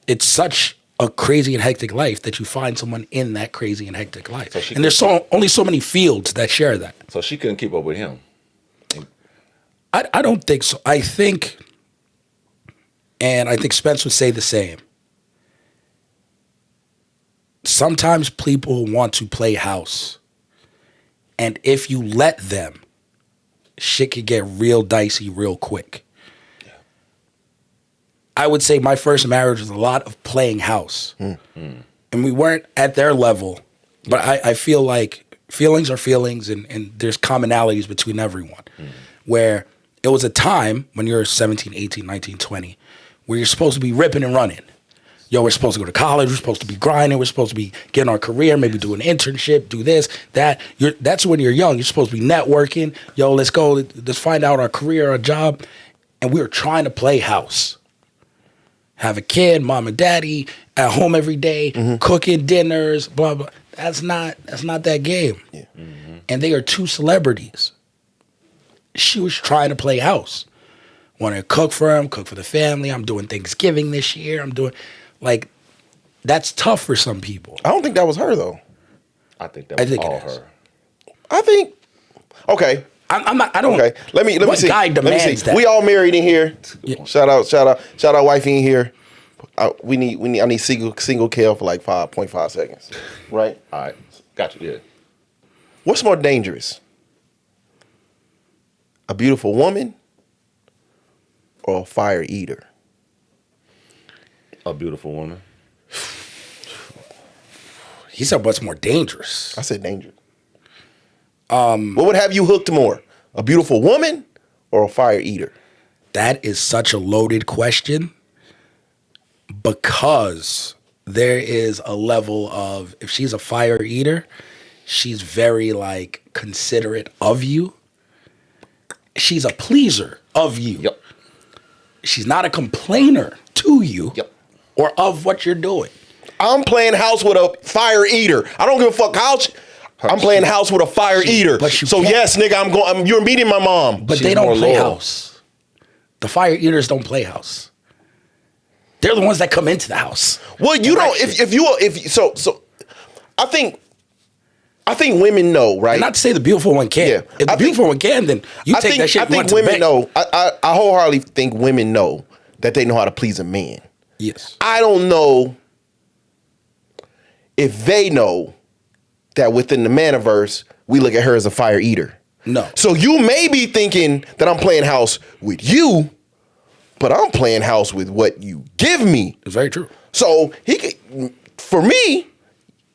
It's such a crazy and hectic life that you find someone in that crazy and hectic life. And there's only so many fields that share that. So she couldn't keep up with him. I don't think so. I think Spence would say the same. Sometimes people want to play house. And if you let them, shit could get real dicey real quick. Yeah. I would say my first marriage was a lot of playing house. And we weren't at their level. But I feel like feelings are feelings and there's commonalities between everyone. Where it was a time when you're 17, 18, 19, 20, where you're supposed to be ripping and running. Yo, we're supposed to go to college. We're supposed to be grinding. We're supposed to be getting our career, maybe do an internship, do this, that. That's when you're young. You're supposed to be networking. Yo, let's go. Let's find out our career, our job. And we were trying to play house. Have a kid, mom and daddy, at home every day, cooking dinners, blah, blah. That's not that game. Yeah. And they are two celebrities. She was trying to play house. Want to cook for him, cook for the family. I'm doing Thanksgiving this year. I'm doing, like, that's tough for some people. I don't think that was her though. I think that was all her. I think. Okay. I'm not. I don't. Okay. Let me what see. guy Let me demands see. that? We all married in here. Yeah. Shout out, wifey in here. I need single Kel for like 5.5 seconds. Right. All right. Got you. Yeah. What's more dangerous? A beautiful woman or a fire eater? A beautiful woman. He said, "What's more dangerous?" I said dangerous. What would have you hooked more? A beautiful woman or a fire eater? That is such a loaded question because there is a level of, if she's a fire eater, she's very like considerate of you. She's a pleaser of you. Yep. She's not a complainer to you or of what you're doing. I'm playing house with a fire eater. I don't give a fuck how. I'm playing house with a fire eater. So yes, nigga, you're meeting my mom. But they don't play house. The fire eaters don't play house. They're the ones that come into the house. Well, you don't. So, I think women know, right? And not to say the beautiful one can't. Yeah. If the beautiful one can, then you take that shit. I think women know. I wholeheartedly think women know that they know how to please a man. Yes. I don't know if they know that within the Maniverse, we look at her as a fire eater. No. So you may be thinking that I'm playing house with you, but I'm playing house with what you give me. It's very true. So for me,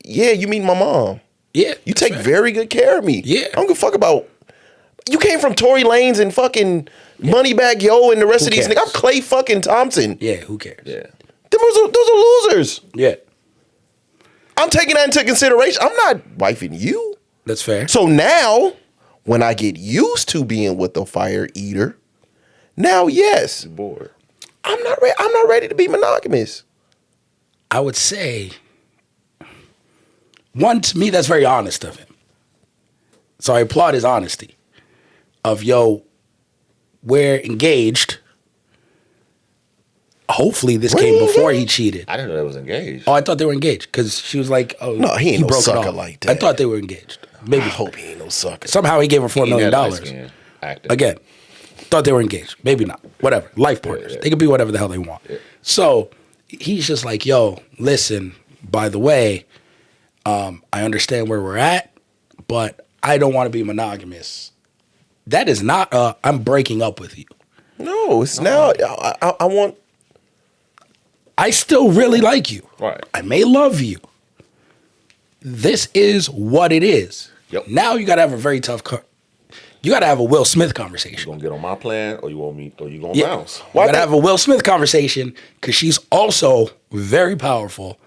yeah, you meet my mom. Yeah. You take very good care of me. Yeah. I don't give a fuck about. You came from Tory Lanez and fucking Moneybagg Yo and the rest of these niggas. I'm Klay fucking Thompson. Yeah, who cares? Yeah. Those are losers. Yeah. I'm taking that into consideration. I'm not wifing you. That's fair. So now, when I get used to being with the fire eater, now yes, Bored. I'm not ready to be monogamous. I would say, one, to me, that's very honest of him. So I applaud his honesty of, yo, we're engaged. Hopefully this came before he cheated. I didn't know they was engaged. Oh, I thought they were engaged because she was like, oh, No, he ain't no broke it sucker off. like that. I thought they were engaged. Maybe. I hope he ain't no sucker. Somehow he gave her $4 He million. had light-skinned acting. Again, thought they were engaged. Maybe not. Whatever. Life partners. Yeah. They can be whatever the hell they want. Yeah. So he's just like, yo, listen, by the way, I understand where we're at, but I don't want to be monogamous. That is not I'm breaking up with you. No, it's now. I want. I still really like you. Right. I may love you. This is what it is. Yep. Now you got to have a very tough you got to have a Will Smith You conversation. gonna get on my plan, or you want me, or you gonna Yeah. bounce? You got to have a Will Smith conversation because she's also very powerful,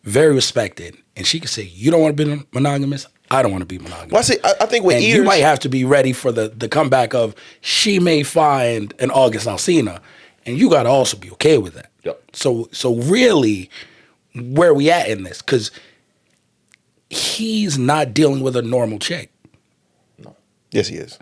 very respected. And she can say, you don't want to be monogamous. I don't want to be monogamous. Well, see, I think with And eaters, you might have to be ready for the comeback of she may find an August Alsina, and you got to also be okay with that. Yep. So really, where we at in this? Because he's not dealing with a normal chick. yes, he is.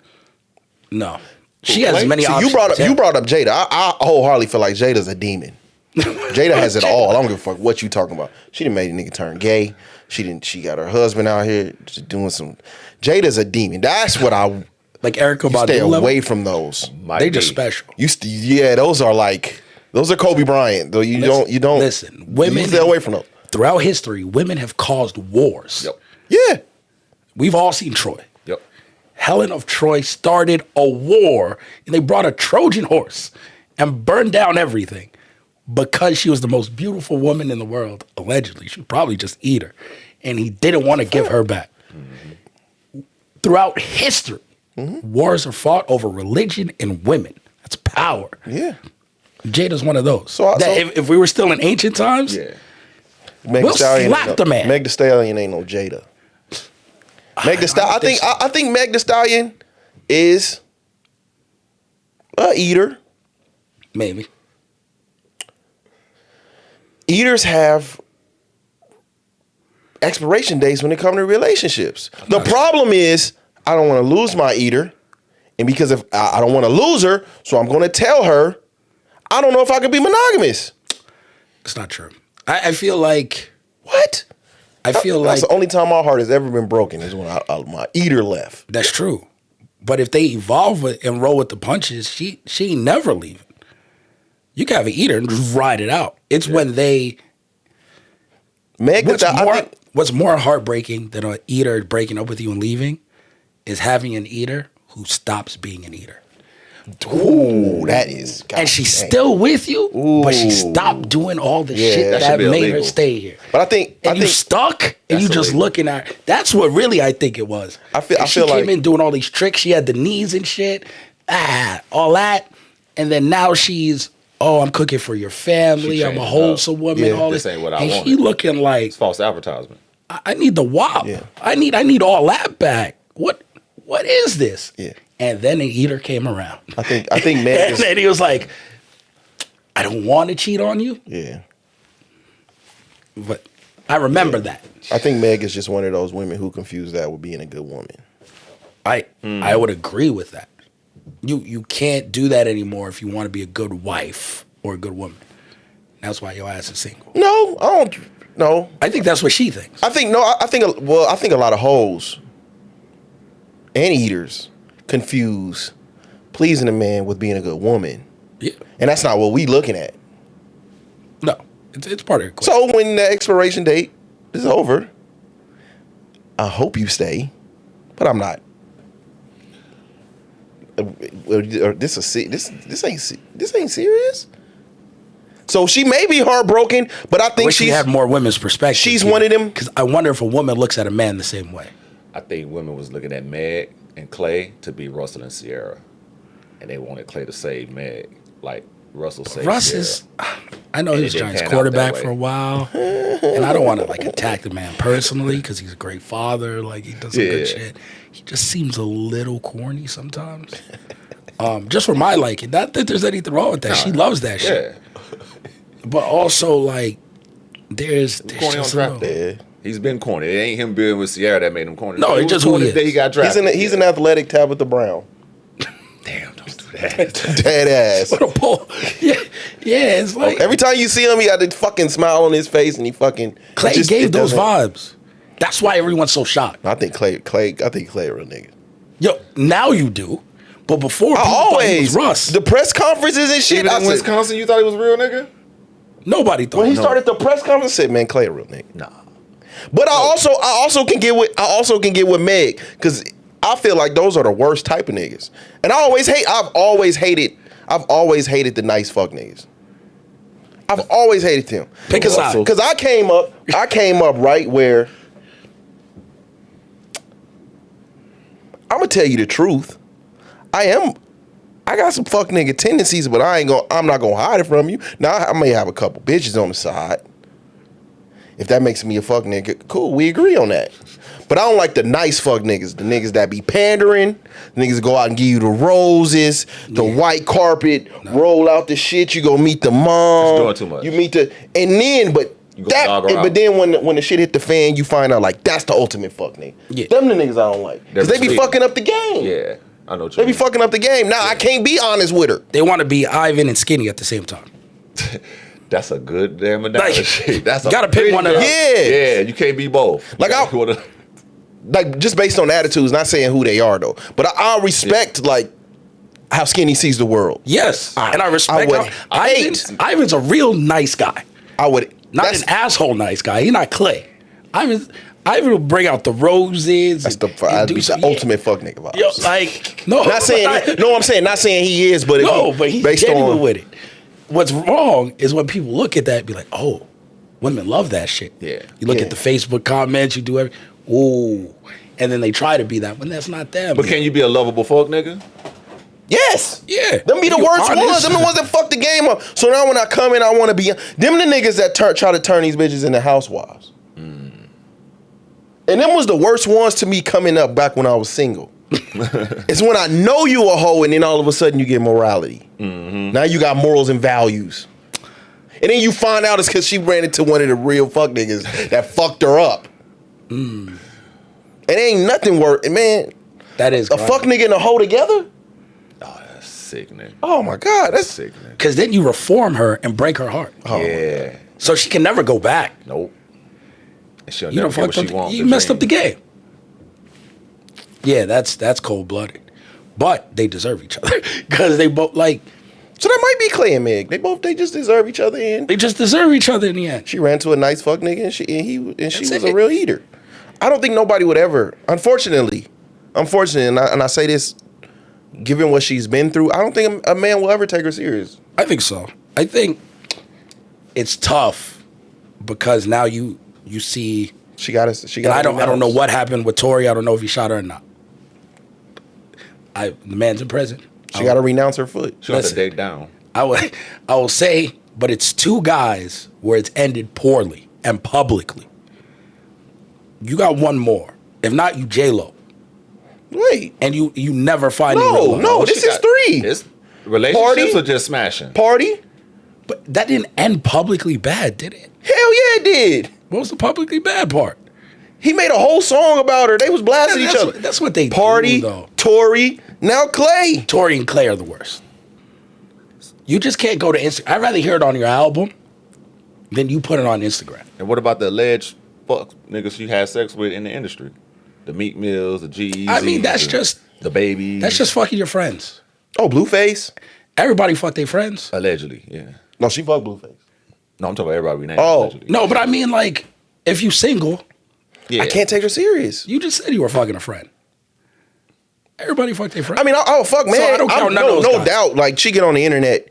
No, she has as many See, options. you brought up Jada. I wholeheartedly feel like Jada's a demon. Jada has it all. I don't give a fuck what you talking about. She done made a nigga turn gay. She got her husband out here just doing some. Jada's a demon. That's what I like. Erica Badu stay level. away from those. They just special. Those are Kobe Bryant. Though you don't listen. Women you stay away from those. Throughout history, women have caused wars. Yep. Yeah. We've all seen Troy. Yep. Helen of Troy started a war, and they brought a Trojan horse and burned down everything because she was the most beautiful woman in the world. Allegedly, she would probably just eat her, and he didn't want to give her back. Mm-hmm. Throughout history, wars are fought over religion and women. That's power. Yeah. Jada's one of those. So if we were still in ancient times, Yeah. Meg We'll Thee Stallion slap ain't the man. Meg Thee Stallion ain't no Jada. Meg Thee Stallion. I think Meg Thee Stallion is a eater. maybe. Eaters have expiration dates when it comes to relationships. The problem is I don't want to lose my eater, and because if I don't want to lose her, so I'm going to tell her I don't know if I could be monogamous. It's not true. I feel like What? I feel like That's the only time my heart has ever been broken is when my eater left. that's true. But if they evolve and roll with the punches, she ain't never leaving. You can have an eater and just ride it out. It's when they Meg, what's more heartbreaking than an eater breaking up with you and leaving is having an eater who stops being an eater. ooh, that is. And she's still with you, but she stopped doing all the shit that that should be made her illegal. stay here. But I think You stuck, and you just illegal. looking at her. That's what really I think it was. I feel she like- came in doing all these tricks. She had the knees and shit, all that, and then now she's, I'm cooking for your family. She I'm a changed wholesome woman. Yeah. all This this, ain't what I and wanted. he looking like It's false advertisement. I need the WAP. Yeah. I need all that back. What is this? Yeah. And then the eater came around. I think Meg And is. then he was like, I don't want to cheat on you, Yeah. but I remember that. I think Meg is just one of those women who confuse that with being a good woman. I would agree with that. You can't do that anymore if you want to be a good wife or a good woman. That's why your ass is single. No, I don't. No, I think that's what she thinks. I think I think a lot of hoes and eaters confuse pleasing a man with being a good woman, Yeah. and that's not what we looking at. No, it's part of it. So when the expiration date is over, I hope you stay, but I'm not. This ain't serious. So she may be heartbroken, but I I think wish she had more women's perspective. she's one of them. Because I wonder if a woman looks at a man the same way. I think women was looking at Meg and Klay to be Russell and Sierra, and they wanted Klay to save Meg, like Russell saved Russ Sierra. is, I know And he was it didn't Giants pan out quarterback that for a way. while, and I don't want to like attack the man personally because he's a great father. Like he does some good Yeah. shit. He just seems a little corny sometimes. Just for my liking, not that there's anything wrong with that. She loves that shit. Yeah, But also, like, there's corny on just a draft little- day. He's been corny. It ain't him being with Sierra that made him corny. No, it's was just who corny he the day is. he got drafted. He's an athletic Tabitha Brown. Damn, don't do that. Dead ass. What a pull. Yeah, it's like Every time you see him, he got the fucking smile on his face, and he fucking Klay it gave those doesn't- vibes. That's why everyone's so shocked. I think Klay a real nigga. Yo, now you do, but before I people thought he always was Russ. the press conferences and shit. Even I in said, Wisconsin, you thought he was a real nigga? Nobody thought. when he no. started the press conference, I said, "Man, Klay a real nigga." Nah. But I also can get with Meg because I feel like those are the worst type of niggas. And I've always hated the nice fuck niggas. I've always hated them. Pick a side. Because I came up right where I'm gonna tell you the truth. I got some fuck nigga tendencies, but I'm not gonna hide it from you. Now I may have a couple bitches on the side. If that makes me a fuck nigga, cool, we agree on that. But I don't like the nice fuck niggas, the niggas that be pandering, the niggas that go out and give you the roses, the white carpet, roll out the shit, you go meet the mom. It's doing too much. You meet the, and then, but You go dog her but out. then when the shit hit the fan, you find out like that's the ultimate fuck nigga. Yeah. Them the niggas I don't like. Because they be They're fucking up the game. Yeah, I know what you They be mean. fucking up the game. Now I can't be honest with her. They want to be Ivan and Skinny at the same time. That's a good damn analogy. That's a gotta pick pretty one of damn- them. Yeah. Yeah, you can't be both. Like, You wanna- Like just based on attitudes, not saying who they are though. But I respect like how Skinny sees the world. Yes, and I respect. would Ivan's a real nice guy, I would not an asshole nice guy. He's not Klay. Ivan will bring out the roses. That's and I'd do be some- the ultimate fuck nigga vibes. Yo, like no, Not saying no, I'm saying not saying he is, but if but he's based genuine on with it. What's wrong is when people look at that and be like, oh, women love that shit. Yeah. You look Yeah. at the Facebook comments, you do everything. Ooh. And then they try to be that when that's not them. But can you be a lovable fuck nigga? yes, Yeah. them be the You worst honest. ones. Them the ones that fuck the game up. So now when I come in, I want to be them the niggas that try to turn these bitches into housewives. And them was the worst ones to me coming up back when I was single. It's when I know you a hoe and then all of a sudden you get morality. Now you got morals and values. And then you find out it's because she ran into one of the real fuck niggas that fucked her up. It ain't nothing worth, man. that is A fuck nigga and a hoe together? Oh, that's sickening. Oh my God, that's Sickening. because then you reform her and break her heart, Yeah. so she can never go back. Nope. And she'll You never don't get what fucked she up. wants. You messed up the game. Yeah, that's cold blooded, but they deserve each other because they both like so that might be Klay and Meg. They just deserve each other. And they just deserve each other in the end. she ran to a nice fuck nigga, and she That's was it. a real eater. I don't think nobody would ever. Unfortunately, and I say this, given what she's been through, I don't think a man will ever take her serious. I think so. I think it's tough because now you see. She got us. She And got. I don't know what happened with Tori. I don't know if he shot her or not. The man's in prison. She got to renounce her foot. She wants to Listen. date down. I will say, but it's two guys where it's ended poorly and publicly. You got one more. If not, you J-Lo. Wait, And you never find in real no, love. this She is got- 3. It's relationships Party? or just smashing? Party? But that didn't end publicly bad, did it? Hell yeah, it did. What was the publicly bad part? He made a whole song about her. They was blasting each other. That's what they Party, do, though. Tory, now Klay. Tori and Klay are the worst. You just can't go to Instagram. I'd rather hear it on your album then you put it on Instagram. And what about the alleged fuck niggas she had sex with in the industry? The Meek Mills, the G. I mean, that's just the baby. That's just fucking your friends. Oh, Blueface? Everybody fuck their friends. Allegedly, yeah. No, she fucked Blueface. No, I'm talking about everybody we named. Oh. Allegedly. No, but I mean, like, if you single, Yeah. I can't take her serious. you just said you were fucking a friend. Everybody fuck their friend. I mean, oh fuck, man. So I don't count none of those no guys. doubt. Like she get on the internet.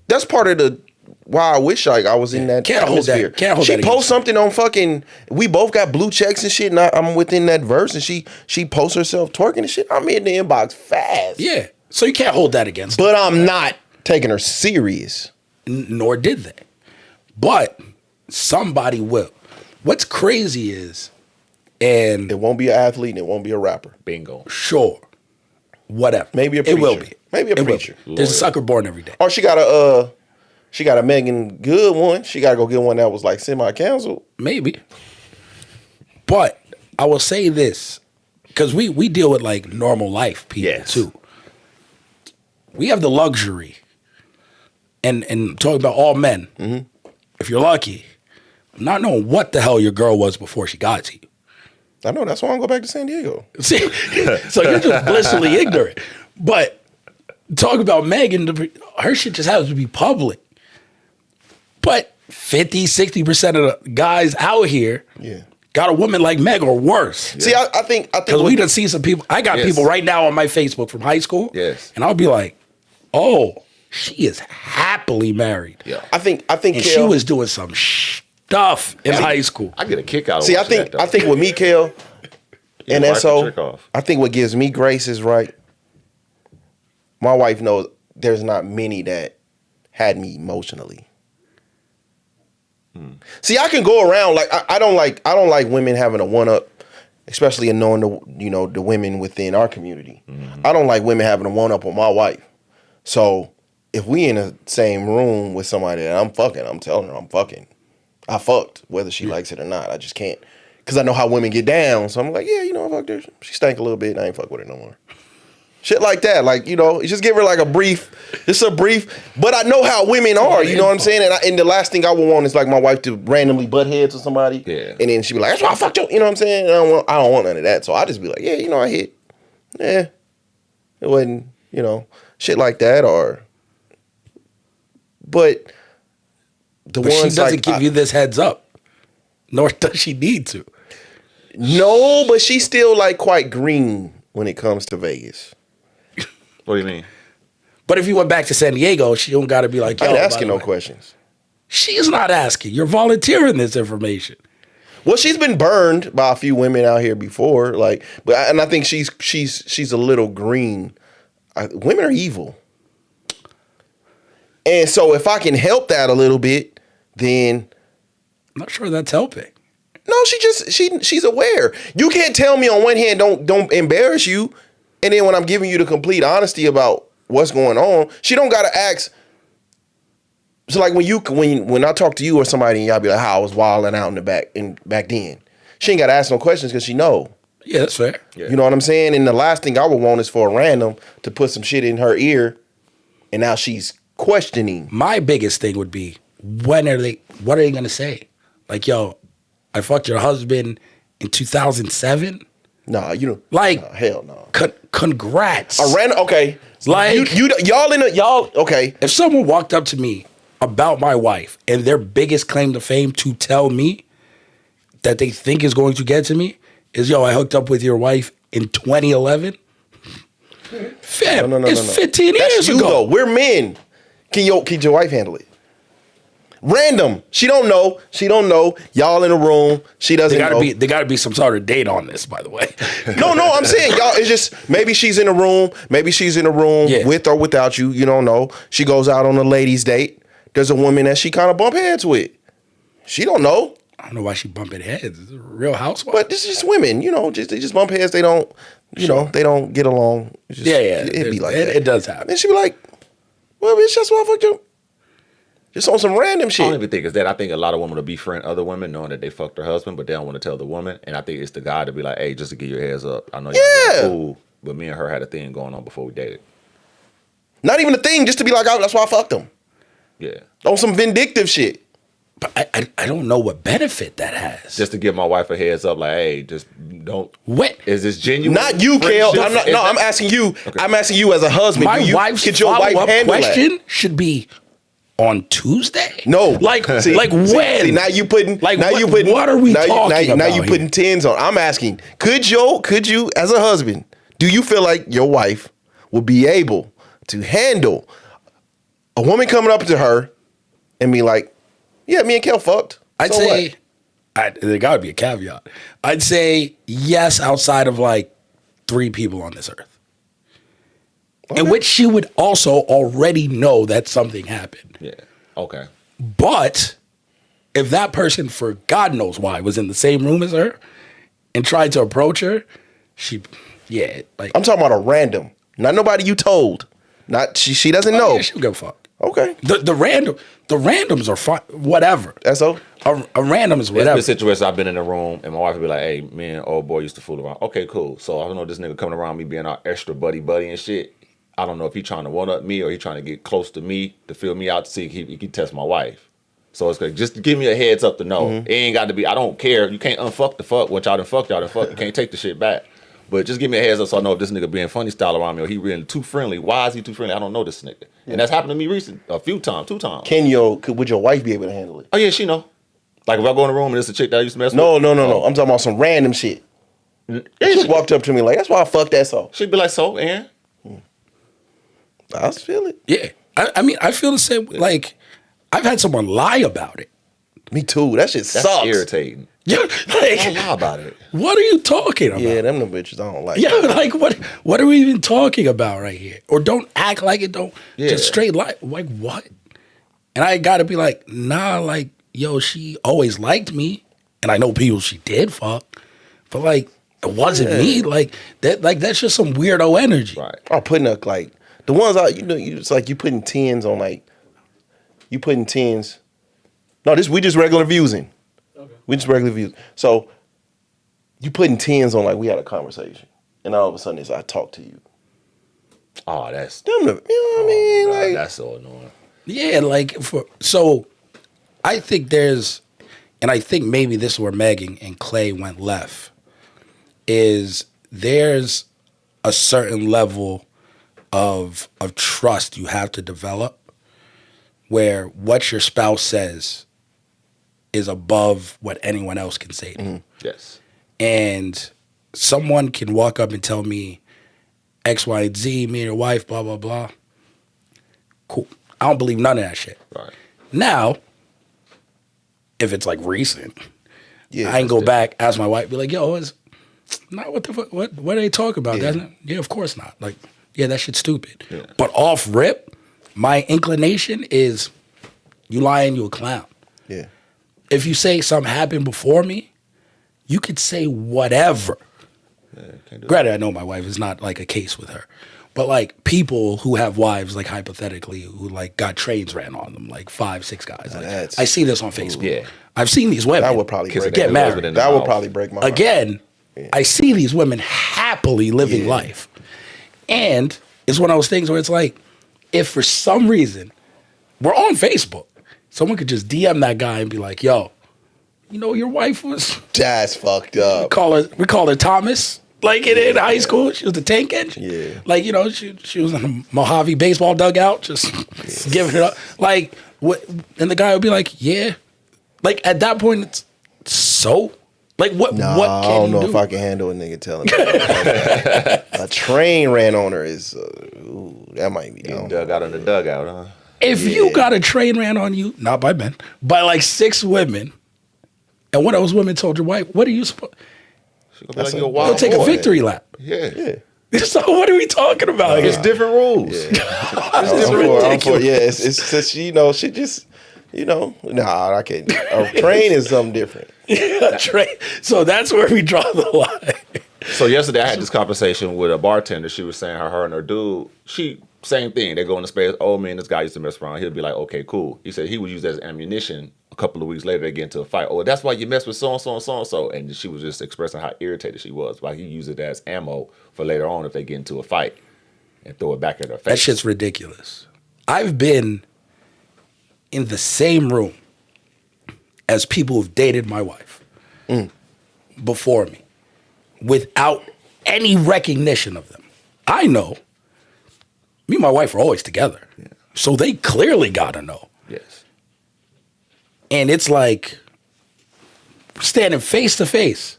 That's part of the why I wish like I was in that Can't hold that- atmosphere. can't hold she that posts against something on fucking. We both got blue checks and shit, and I'm within that verse, and she posts herself twerking and shit. I'm in the inbox fast. yeah. So you can't hold that against them. But I'm not taking her serious. Nor did they. But somebody will. What's crazy is, and It won't be an athlete, and it won't be a rapper. Bingo. sure, whatever. Maybe a It will preacher. be. Maybe a It will preacher. be. There's a Lawyer. sucker born every day. Or she got a Megan Good one. She got to go get one that was like semi-canceled. Maybe. But I will say this, because we deal with like normal life people Yes. too. We have the luxury, and talking about all men, if you're lucky, not knowing what the hell your girl was before she got to you. I know. That's why I'm going back to San Diego. See, so you're just blissfully ignorant. But talk about Megan, her shit just happens to be public. But 50, 60% of the guys out here Yeah. got a woman like Meg or worse. See, I think Because we done see some people. I got Yes. people right now on my Facebook from high school. Yes. And I'll be like, oh, she is happily married. Yeah. I think And she Kel- was doing some stuff in high school. I get a kick out of See, I watching think that, though. I think with me, Kel, Yeah, and wipe that's the so. trick off. I think what gives me grace is right. My wife knows there's not many that had me emotionally. See, I can go around like I don't like women having a one up, especially in knowing the women within our community. I don't like women having a one up on my wife. So if we in the same room with somebody that I'm fucking, I'm telling her I'm fucking. I fucked, whether she likes it or not. I just can't. Because I know how women get down. So I'm like, yeah, I fucked her. She stank a little bit and I ain't fuck with her no more. Shit like that. Like, just give her like a brief. But I know how women are, you know what I'm saying? And the last thing I would want is like my wife to randomly butt heads with somebody. Yeah. And then she be like, that's why I fucked you. You know what I'm saying? I don't want none of that. So I just be like, yeah, I hit. Yeah. It wasn't, shit like that but the But she ones doesn't like, give you this heads up. Nor does she need to. No, but she's still like quite green when it comes to Vegas. What do you mean? But if you went back to San Diego, she don't got to be like, yo, I ain't by asking the no way. questions. She's not asking. You're volunteering this information. Well, she's been burned by a few women out here before, and I think she's a little green. Women are evil, and so if I can help that a little bit, then I'm not sure that's helping. no, she's aware. You can't tell me on one hand don't embarrass you, and then when I'm giving you the complete honesty about what's going on, she don't gotta ask. So like when I talk to you or somebody and y'all be like, how I was wilding out in the back then, she ain't gotta ask no questions because she know. Yeah, that's fair. Yeah. You know what I'm saying? And the last thing I would want is for a random to put some shit in her ear, and now she's questioning. My biggest thing would be, what are they going to say? Like, yo, I fucked your husband in 2007? Nah, Like, nah, hell no. Congrats. A random, okay. Like- y'all, okay. If someone walked up to me about my wife and their biggest claim to fame to tell me that they think is going to get to me is, yo, I hooked up with your wife in 2011? Fam, No. it's 15 That's years you ago. though. We're men. Can your wife handle it? Random. She don't know. Y'all in a room. She doesn't know. There gotta be some sort of date on this, by the way. No, I'm saying y'all. It's just maybe she's in a room. Maybe she's in a room Yeah. with or without you. You don't know. She goes out on a ladies' date. There's a woman that she kind of bump heads with. She don't know, I don't know why she bumping heads. It's a real housewife. but this is just women. They just bump heads. They don't. They don't get along. It's just, Yeah. It'd be like that. It does happen. And she be like, "Well, bitch, that's why I fucked you." Just on some random I shit. don't even think it's that. I think a lot of women will befriend other women knowing that they fucked their husband, but they don't want to tell the woman. And I think it's the guy to be like, hey, just to give your heads up. I know you're cool, but me and her had a thing going on before we dated. Not even a thing. Just to be like, "Oh, that's why I fucked him." Yeah. On some vindictive shit. But I don't know what benefit that has. Just to give my wife a heads up, like, hey, just don't. What? Is this genuine? Not you, Kel. friendship? I'm asking you. Okay. I'm asking you as a husband. My wife's could your wife follow-up handle question that? should be on Tuesday. No, like when? See, now you putting. Like now what, you putting. What are we talking about? Now you putting tens on. I'm asking. Could you as a husband? Do you feel like your wife will be able to handle a woman coming up to her and be like, "Yeah, me and Kel fucked"? I'd So say what? there got to be a caveat. I'd say yes, outside of like 3 people on this earth, in which she would also already know that something happened. Yeah. Okay. But if that person, for God knows why, was in the same room as her and tried to approach her, like I'm talking about a random, not nobody you told. Not she doesn't know. Yeah, she'll give a fuck. Okay. The randoms are fine. Whatever. That's all. A random is There's whatever. been situations I've been in a room and my wife would be like, hey, me and old boy used to fool around. Okay, cool. So I don't know this nigga coming around me being our extra buddy and shit. I don't know if he trying to one up me or he trying to get close to me to fill me out to see if he can test my wife. So it's like, just give me a heads up to know. It ain't got to be, I don't care. You can't unfuck the fuck. Once y'all done fuck. You can't take the shit back. But just give me a heads up so I know if this nigga being funny style around me or he really too friendly. Why is he too friendly? I don't know this nigga. And that's happened to me recently, a few times, 2 times. Would your wife be able to handle it? Oh yeah, she know. Like if I go in the room and it's a chick that I used to mess No. with. I'm talking about some random shit. Yeah, She just walked up to me like, that's why I fucked that song. She'd be like, so, and? I feel it. Yeah. I mean, I feel the same. Like, I've had someone lie about it. Me too. That shit That's sucks. irritating. Yeah, Don't like, lie about it. what are you talking about? Yeah, them bitches I don't like. Yeah, like what are we even talking about right here? Or don't act like it. Don't just straight lie. Like what? And I got to be like, nah. Like yo, she always liked me, and I know people she did fuck, but like it wasn't me. Like that. Like that's just some weirdo energy. Right. I'm putting up like the ones out. It's like you putting tens on like you putting tens. No, we just regular views in. Okay. We just regular views. So you putting tens on like we had a conversation, and all of a sudden it's I talk to you. Oh, that's Them, you know what I mean? God, Like that's so annoying. Yeah, like so I think and I think maybe this is where Megan and Klay went left, is there's a certain level of trust you have to develop where what your spouse says is above what anyone else can say to you. Yes. And someone can walk up and tell me X, Y, and Z, me and your wife, blah, blah, blah. Cool. I don't believe none of that shit. Right. Now, if it's like recent, yeah, I can go back, ask my wife, be like, yo, it's not what the fuck, what are they talking about? Yeah. Yeah, of course not. Like, yeah, that shit's stupid. Yeah. But off rip, my inclination is you lying, you a clown. Yeah. If you say something happened before me, you could say whatever. Yeah, can't do Granted, I know my wife is not like a case with her. But like people who have wives, like hypothetically, who like got trains ran on them, like 5, 6 guys. Like, I see this on Facebook. Yeah. I've seen these women. That would probably Kissing break get their married. husband in the That would mouth. probably break my heart. Again, I see these women happily living life. And it's one of those things where it's like, if for some reason we're on Facebook, someone could just DM that guy and be like, yo, you know, your wife was, That's fucked up. we call her Thomas. Like in high school, she was the tank engine. Yeah. Like, you know, she was in a Mojave baseball dugout, just giving it up. Like, what? And the guy would be like, yeah. Like, at that point, it's so. Like, what Nah, what I can don't you know do? if I can handle a nigga telling me. A train ran on her is, that might be Getting dumb. dug out in the dugout, huh? If you got a train ran on you, not by men, by like 6 women, and one of those women told your wife, what are you supposed She gonna be like, a- you a to wild take a boy. victory lap? Yeah. So what are we talking about It's here? different rules. I'm for, yeah, it's just, you know, she just, you know, nah, I can't. A train is something different. A train. So that's where we draw the line. So yesterday I had this conversation with a bartender. She was saying her and her dude, same thing. They go in the space, oh man, this guy used to mess around. He'll be like, okay, cool. He said he would use that as ammunition. A couple of weeks later, they get into a fight. Oh, that's why you mess with so-and-so and so-and-so. And she was just expressing how irritated she was. Why he used it as ammo for later on if they get into a fight and throw it back at her face. That shit's ridiculous. I've been in the same room as people who've dated my wife before me without any recognition of them. I know. Me and my wife are always together. Yeah. So they clearly gotta know. Yes. And it's like standing face to face.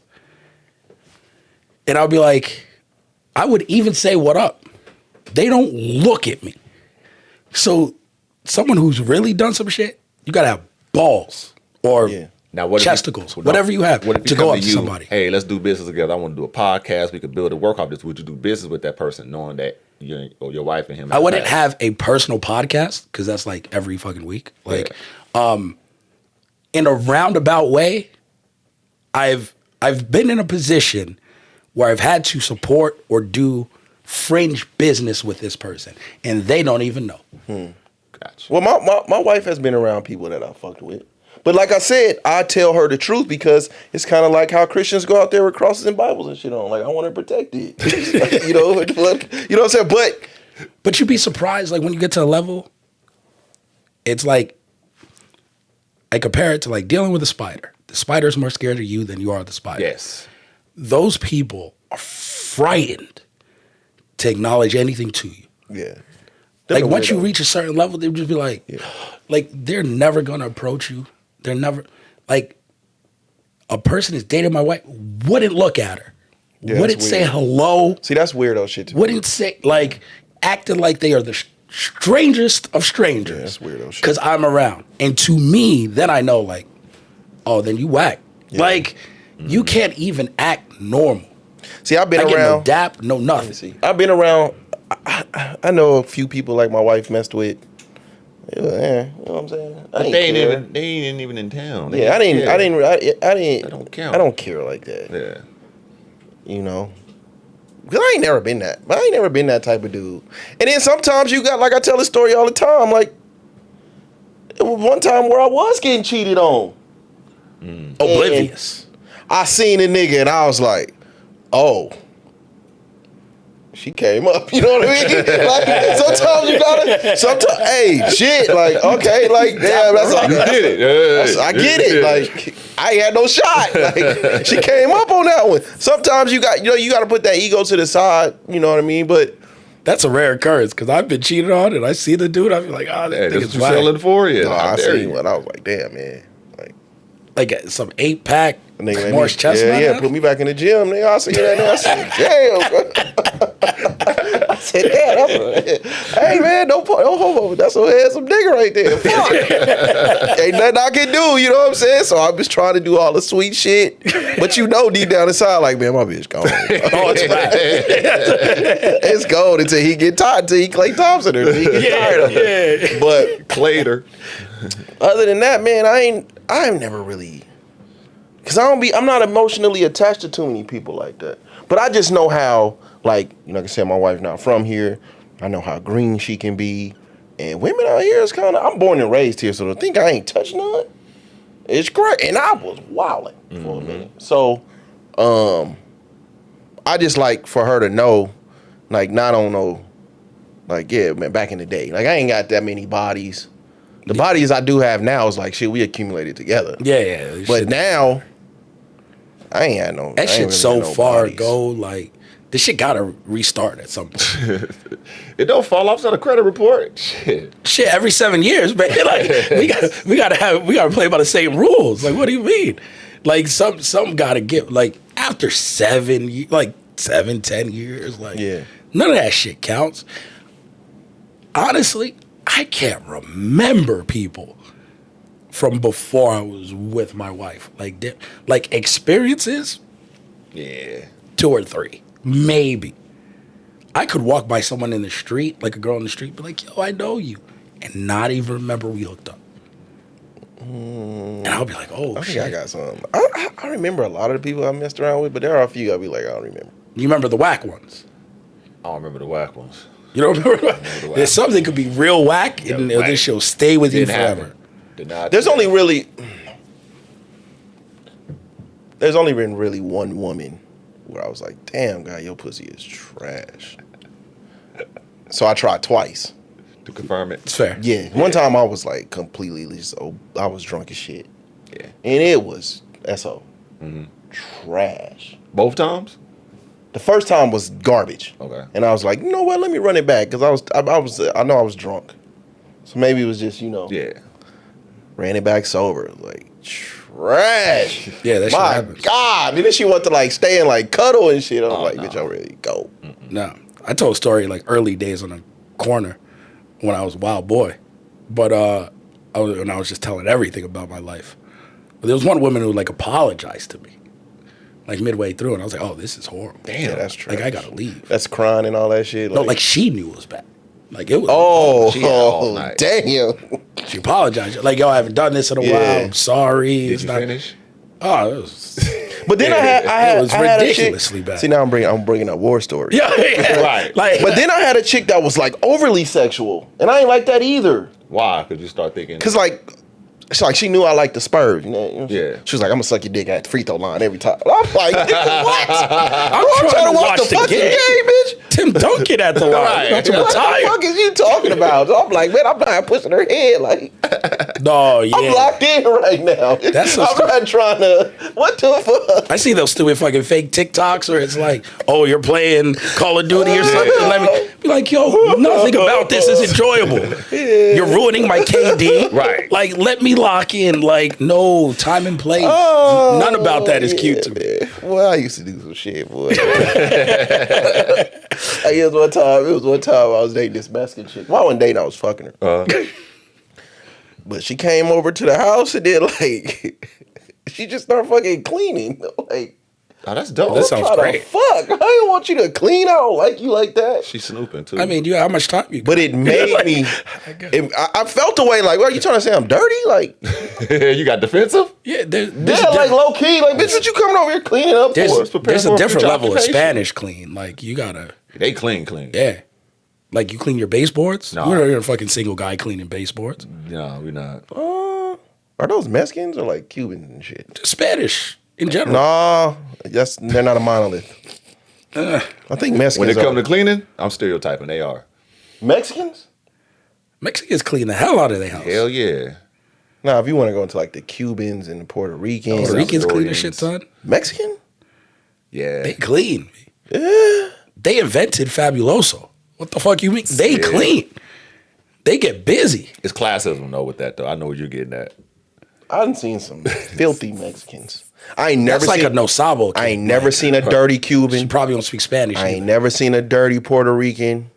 And I'll be like, I would even say what up. They don't look at me. So someone who's really done some shit, you gotta have balls or now, chesticles, whatever you have to go up to somebody. Hey, let's do business together. I want to do a podcast. We could build a work off this. Would you do business with that person knowing that you or your wife and him? I wouldn't have a personal podcast because that's like every fucking week. Like, in a roundabout way, I've been in a position where I've had to support or do fringe business with this person, and they don't even know. Gotcha. Well, my wife has been around people that I fucked with. But like I said, I tell her the truth because it's kind of like how Christians go out there with crosses and Bibles and shit on. Like, I want to protect it. You know what I'm saying? But you'd be surprised, like, when you get to a level, it's like, I compare it to, like, dealing with a spider. The spider's more scared of you than you are of the spider. Yes. Those people are frightened to acknowledge anything to you. Yeah. Like, once you reach a certain level, they'll just be like, like, they're never going to approach you. They're never, like, a person that's dated my wife wouldn't look at her. Wouldn't say hello. See, that's weirdo shit to me. Wouldn't say, like, acting like they are the strangest of strangers. Yeah, that's weirdo shit. Because I'm around. And to me, then I know, like, oh, then you whack. Yeah. Like, you can't even act normal. See, I've been I around. Get no dap, no nothing. See, I've been around. I know a few people like my wife messed with. You know what I'm saying? But they ain't even in town. I didn't. That don't count. I don't care like that. Yeah. You know, because I ain't never been that. I ain't never been that type of dude. And then sometimes you got, like I tell this story all the time. Like, it was one time where I was getting cheated on. Oblivious. I seen a nigga and I was like, oh. She came up, you know what I mean? Like, sometimes you gotta, hey, shit, like, okay, like, damn, that's like, you did it. I get it. Like, I ain't had no shot. Like, she came up on that one. Sometimes you got to put that ego to the side, you know what I mean? But that's a rare occurrence because I've been cheated on and I see the dude, I be like, oh, that this nigga's is selling for you. No, I seen one. I was like, damn, man. Like some 8-pack nigga, Morris chestnut. Yeah, put me back in the gym, nigga. I see that now. I said, damn, bro. I said, damn. Hey, man, don't homo. That's some handsome nigga right there. Fuck. Ain't nothing I can do, you know what I'm saying? So I'm just trying to do all the sweet shit. But you know deep down inside, like, man, my bitch gone. Oh, it's right. It's gone until he get tired, until he Klay Thompson her. He get tired of her. But Clater. Other than that, man, I'm never really, because I'm not emotionally attached to too many people like that. But I just know how, like I said, my wife's not from here. I know how green she can be. And women out here is kind of, I'm born and raised here, so to think I ain't touched none, it's great. And I was wilding for a minute. So, I just like for her to know, like, not on no, like, yeah, man, back in the day. Like, I ain't got that many bodies. The bodies I do have now is like shit we accumulated together. Yeah. But now, I ain't had no. That shit's so far ago. Like, this shit gotta restart at some point. It don't fall off on a credit report. Shit, every 7 years, man. Like, we gotta play by the same rules. Like, what do you mean? Like, some gotta give. Like, after 10 years. Like, none of that shit counts. Honestly, I can't remember people from before I was with my wife. Like experiences, 2 or 3, maybe. I could walk by someone in the street, like a girl in the street, be like, yo, I know you, and not even remember we hooked up. And I'll be like, oh, shit. I got some. I remember a lot of the people I messed around with, but there are a few I'll be like, I don't remember. You remember the whack ones? I don't remember the whack ones. You don't remember? There's something could be real whack, and this shit'll stay with you forever. There's only been really one woman where I was like, damn, guy, your pussy is trash. So I tried twice. to confirm it. It's fair. Yeah. One time I was like completely just, I was drunk as shit. Yeah. And it was SO. Trash. Both times? The first time was garbage. Okay. And I was like, you know what? Let me run it back because I know I was drunk. So maybe it was just, Yeah. ran it back sober. Like, trash. Yeah, that shit My happens. God. And then she wanted to like stay and like cuddle and shit. I was like, no. bitch, I'm ready to go. No, I told a story like early days on the corner when I was a wild boy, but I was just telling everything about my life. But there was one woman who like apologized to me, like midway through, and I was like, "Oh, this is horrible. Damn, that's trash. Like I gotta leave." That's crying and all that shit. No, like she knew it was bad. Like it was. oh, She had all night. damn. She apologized. Like, yo, I haven't done this in a Yeah. while. I'm sorry. Did you finish? Oh, it was. But then It was I had a ridiculously chick. bad. See, now I'm bringing up war stories. Yeah, Right. Like, But then I had a chick that was like overly sexual, and I ain't like that either. Why? Because you start thinking. Cause like, she knew I liked the Spurs. Yeah. She was like, I'm gonna suck your dick at the free throw line every time. I'm like, nigga, what? I'm trying to watch the fucking game, bitch. Tim Duncan at the line. Right. Not to What the retire. fuck is you talking about? So I'm like, man, I'm not pushing her head. Like, No, yeah. I'm locked in right now. That's so I'm stupid. not trying to. What the fuck? I see those stupid fucking fake TikToks where it's like, oh, you're playing Call of Duty or something. Let me be like, yo, nothing about this is enjoyable. You're ruining my KD. Right. Like, let me lock in. Like, no, time and place. Oh, None about that is cute to me. man. Well, I used to do some shit, boy. It was one time I was dating this Mexican chick. Well, I wasn't dating, I was fucking her. But she came over to the house and then like she just started fucking cleaning. Like, Oh, that's dope. That sounds try to great. fuck. I don't want you to clean. I don't like you like that. She's snooping too. I mean, you how much time you got? But it made me. I felt the way like, well, you trying to say I'm dirty? Like, you got defensive? Yeah, there's yeah, like low key. Like, bitch, what you coming over here cleaning up for? there's a different level of occupation. Spanish clean. Like, you gotta, They clean. yeah. Like, you clean your baseboards? No. You're a fucking single guy cleaning baseboards. No, we're not. Are those Mexicans or like Cubans and shit? Just Spanish in general. Nah, they're not a monolith. I think Mexicans. When it comes are. to cleaning, I'm stereotyping. They are. Mexicans? Mexicans clean the hell out of their house. Hell yeah. Now, if you want to go into like the Cubans and the Puerto Ricans, Puerto Ricans clean the Salvadorians. shit ton. Mexican? Yeah. They clean. Yeah. They invented Fabuloso. What the fuck you mean? They Yeah. clean. They get busy. It's classism though with that though. I know what you're getting at. I done seen some filthy Mexicans. I ain't never That's like seen a no sabo. I ain't never seen a dirty You Cuban. probably don't speak Spanish. I ain't either. never seen a dirty Puerto Rican.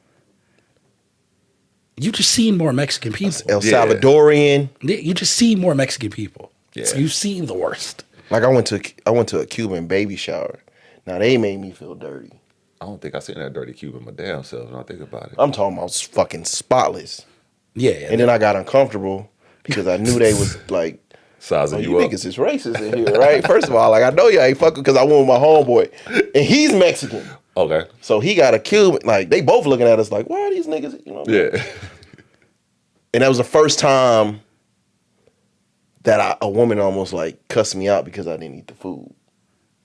You just seen more Mexican people. El Yeah. Salvadorian. You just see more Mexican people. Yeah. So you've seen the worst. Like I went to a Cuban baby shower. Now they made me feel dirty. I don't think I seen that dirty Cuban my damn self when I think about it. I'm talking about fucking spotless. Yeah. And then I got uncomfortable because I knew they was like, Sizing oh, you you up. niggas is racist in here, right? First of all, like I know you ain't fucking because I went with my homeboy, and he's Mexican, Okay. so he got a Cuban. Like they both looking at us like, why are these niggas? You know? Yeah. And that was the first time that a woman almost like cussed me out because I didn't eat the food.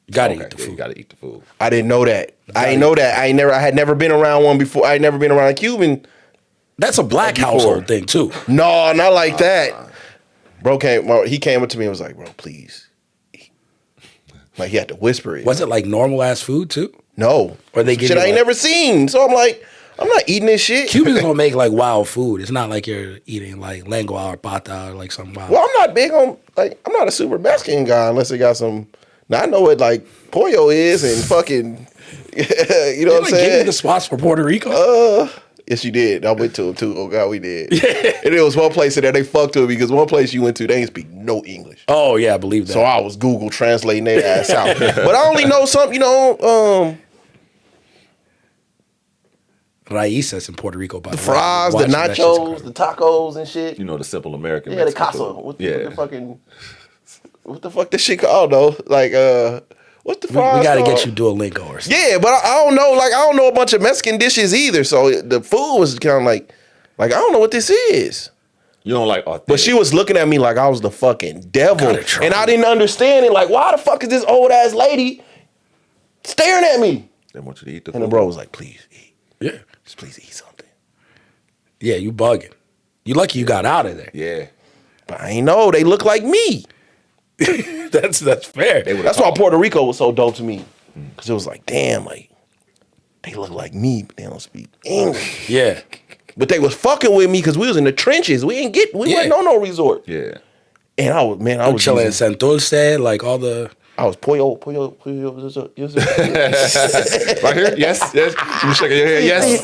You gotta Okay, eat the yeah, food. you gotta eat the food. I didn't know that. I didn't know that. I had never been around one before. I had never been around a Cuban. That's a black Before. household thing too. No, not like that. He came up to me and was like, bro, please. Like he had to whisper it. Was it like normal ass food too? No. Or they give shit you I ain't like- never seen. So I'm like, I'm not eating this shit. Cubans don't make like wild food. It's not like you're eating like lengua or pata or like something wild. Well, I'm not big on, like, I'm not a super Mexican guy unless it got some, now I know what like pollo is and fucking, you know They, what I'm like, give you saying? the spots for Puerto Rico. Yes, you did. I went to them too. Oh God, we did. And there was one place that they fucked with because one place you went to, they didn't speak no English. Oh yeah, I believe that. So I was Google translating their ass out. But I only know some, Raíces in Puerto Rico. By the fries, the nachos, the tacos and shit. You know the simple American. Yeah, the Mexican casa. food. What Yeah. the fucking, what the fuck this shit called though? Like, what's the We fries got to called? get you Duolingo or something. Yeah, but I don't know. Like, I don't know a bunch of Mexican dishes either. So the food was kind of like I don't know what this is. You don't like authentic. But she was looking at me like I was the fucking devil, Gotta try and I it. didn't understand it. Like, why the fuck is this old ass lady staring at me? They want you to eat the And the food. bro was like, "Please eat, Yeah. just please eat something." Yeah, you bugging. You lucky you got out of there. Yeah. But I ain't know. They look like me. That's fair. That's why Puerto Rico was so dope to me. Because it was like, damn, like, they look like me, but they don't speak English. Yeah. But they was fucking with me because we was in the trenches. We wasn't on no resort. Yeah. And I was chilling in using- San Dulce, like all the... I was pollo. Right here? Yes. You shaking your head? Yes.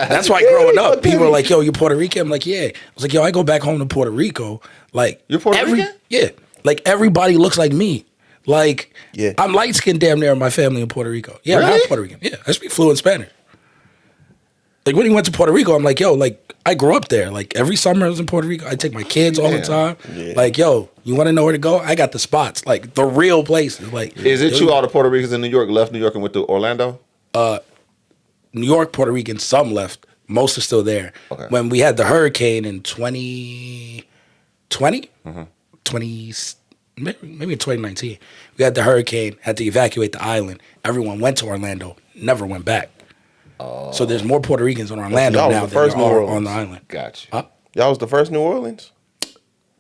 That's why growing up, people were like, yo, you Puerto Rican? I'm like, yeah. I was like, yo, I go back home to Puerto Rico. Like, You're Puerto Rican? Yeah. Like, everybody looks like me. Like, Yeah. I'm light-skinned damn near in my family in Puerto Rico. Yeah, I'm Really? half Puerto Rican. Yeah, I speak fluent Spanish. Like, when he went to Puerto Rico, I'm like, yo, like, I grew up there. Like, every summer I was in Puerto Rico. I take my kids all the time. Yeah. Like, yo, you want to know where to go? I got the spots. Like, the real places. Like, Is it true all the Puerto Ricans in New York left New York and went to Orlando? New York, Puerto Rican, some left. Most are still there. Okay. When we had the hurricane in 2020, 20, maybe in 2019, we had the hurricane, had to evacuate the island. Everyone went to Orlando, never went back. So there's more Puerto Ricans in Orlando Y'all was now the than first there New are Orleans. on the island. Gotcha. Huh? Y'all was the first New Orleans?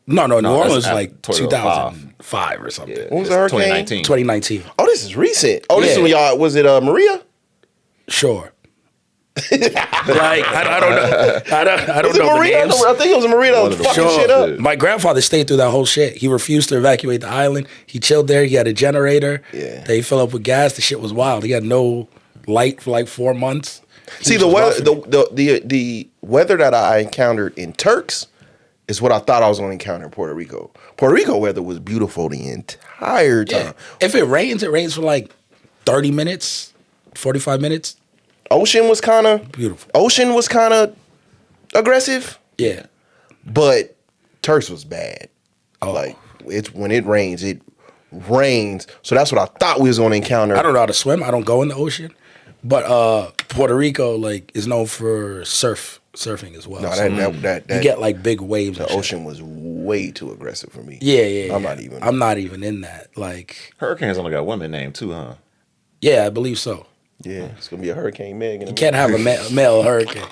No, New that's Orleans after like 2005 or something. Yeah. When was the It's hurricane? 2019. Oh, this is recent. Oh, this is Yeah. when y'all, was it Maria? Sure. Like, I don't know. I don't Was it know the Maria? names. I think it was Maria that One was of the fucking sure. shit up. Yeah. My grandfather stayed through that whole shit. He refused to evacuate the island. He chilled there. He had a generator. Yeah. They fill up with gas. The shit was wild. He had no light for like 4 months. He See, was the just weather, roughing it. the weather that I encountered in Turks is what I thought I was going to encounter in Puerto Rico. Puerto Rico weather was beautiful the entire time. Yeah. If it rains for like 30 minutes, 45 minutes. Ocean was kind of Beautiful. aggressive, Yeah. but Turks was bad. Oh. Like it's when it rains. So that's what I thought we was going to encounter. I don't know how to swim. I don't go in the ocean. But Puerto Rico like is known for surfing as well. No, So that you get like big waves. the and shit. ocean was way too aggressive for me. Yeah. I'm not even in that. Like, Hurricanes only got women named too, huh? yeah, I believe so. Yeah, it's gonna be a Hurricane Meg. You can't have a male hurricane.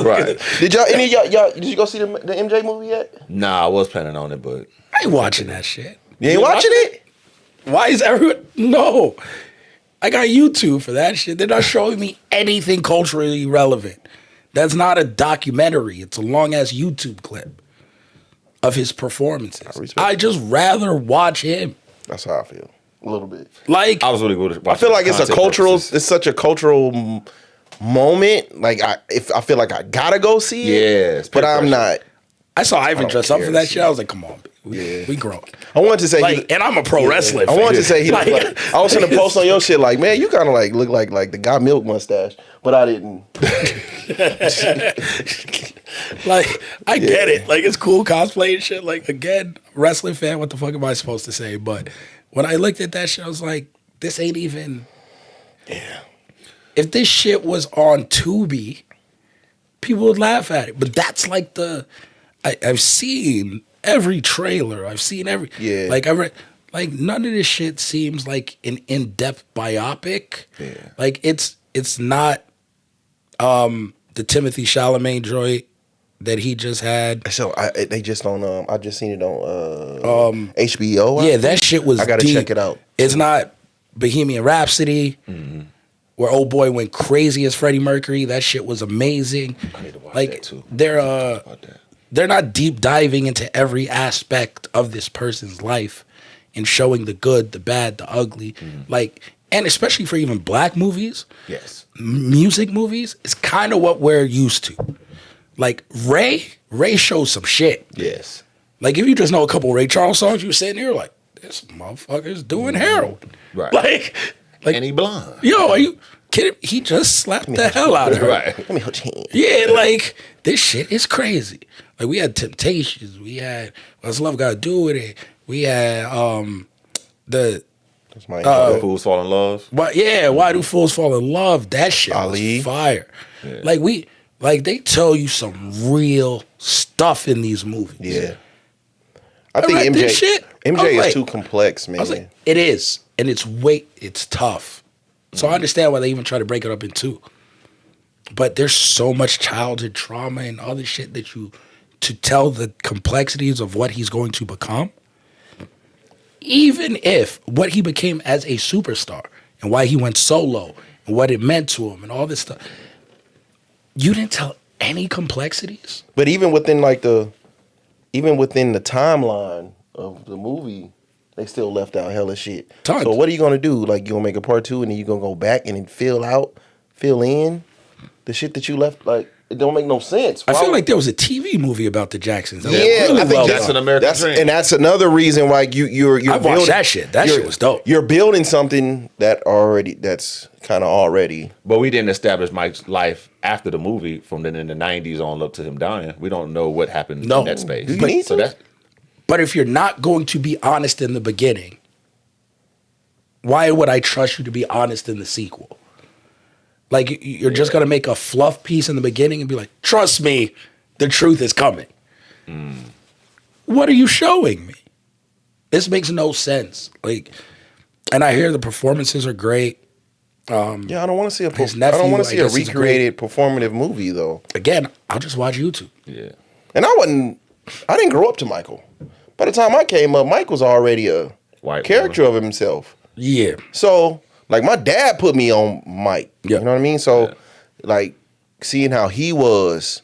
Right. Did y'all did you go see the MJ movie yet? Nah, I was planning on it, but I ain't watching that shit. You ain't watching it? Why is everyone? No. I got YouTube for that shit. They're not showing me anything culturally relevant. That's not a documentary. It's a long ass YouTube clip of his performances. respect I just rather watch him. That's how I feel. A little bit. Like, I was really good. I feel like it's it's such a cultural moment. Like I feel like I gotta go see it. Yeah, it's but peer I'm pressure. not. I saw Ivan don't dress up care for to that see shit. I was like, come on, Yeah. we grown. I wanted to say Like, and I'm a pro wrestling I fan. wanted to say he Like- like, I was gonna post on your shit like, man, you kind of like look like the guy Milk mustache, but I didn't. Like, I get it. Like, it's cool cosplay and shit. Like, again, wrestling fan, what the fuck am I supposed to say? But when I looked at that shit, I was like, this ain't even. Yeah. If this shit was on Tubi, people would laugh at it. But that's like I've seen every trailer. I've seen every. Yeah. Like, like, none of this shit seems like an in-depth biopic. Yeah. Like, it's not the Timothy Chalamet joint that he just had. So they just on I just seen it on HBO. Yeah, that shit was I gotta deep. check it out. It's not Bohemian Rhapsody, where old boy went crazy as Freddie Mercury. That shit was amazing. I need to watch Like, that too. they're they're not deep diving into every aspect of this person's life and showing the good, the bad, the ugly. Like, and especially for even black movies, Yes. music movies, it's kind of what we're used to. Like Ray shows some shit. Yes. Like, if you just know a couple Ray Charles songs, you sitting here like, this motherfucker's doing heroin. Right. Like, And he blonde. yo, are you kidding? He just slapped the hell out of her. Right. Let me hold your hand. Yeah, like, this shit is crazy. Like, we had Temptations. We had What's Love Got to Do With It. We had the That's my Fools Fall in Love. Why Do Fools Fall in Love? That shit Ali. was fire. Yeah. Like they tell you some real stuff in these movies. Yeah. I think read this MJ shit. I was is like- too complex, man. I was like, it is, and it's tough. So I understand why they even try to break it up in two. But there's so much childhood trauma and other shit that to tell the complexities of what he's going to become. Even if what he became as a superstar and why he went solo and what it meant to him and all this stuff, you didn't tell any complexities. But even within the timeline of the movie, they still left out hella shit. Tons. So what are you gonna do? Like, you gonna make a part 2 and then you gonna go back and then fill in the shit that you left? Like, it don't make no sense. I feel like there was a TV movie about the Jacksons. That was Yeah, really I think well that's done. an American dream. And that's another reason why you're I watched building that shit. That shit was dope. You're building something that's kind of already. But we didn't establish Mike's life after the movie from then in the 90s on up to him dying. We don't know what happened No. in that space. Do you need so to? that's But if you're not going to be honest in the beginning, why would I trust you to be honest in the sequel? Like, you're just going to make a fluff piece in the beginning and be like, trust me, the truth is coming. What are you showing me? This makes no sense. Like, and I hear the performances are great. Yeah, I don't want to see His I nephew, don't want to I see a guess, is recreated performative movie though. Again, I'll just watch YouTube. yeah. And I didn't grow up to Michael. By the time I came up, Mike was already a White character of himself. Yeah. So, like, my dad put me on Mike. Yeah. You know what I mean? So, like, seeing how he was,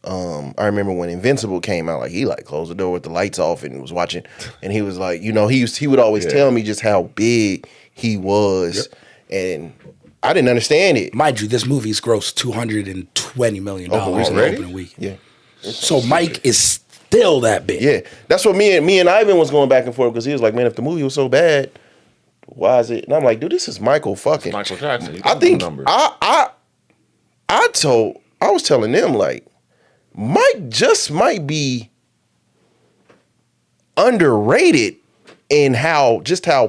I remember when Invincible came out, like, he, like, closed the door with the lights off and was watching. And he was like, you know, he would always tell me just how big he was. And I didn't understand it. Mind you, this movie's grossed $220 million in the already? opening week. Yeah. So Mike is still that big. Yeah. That's what me and Ivan was going back and forth, because he was like, man, if the movie was so bad, why is it? And I'm like, dude, this is Michael fucking. Michael Jackson. You I don't do think numbers. I was telling them, like, Mike just might be underrated in how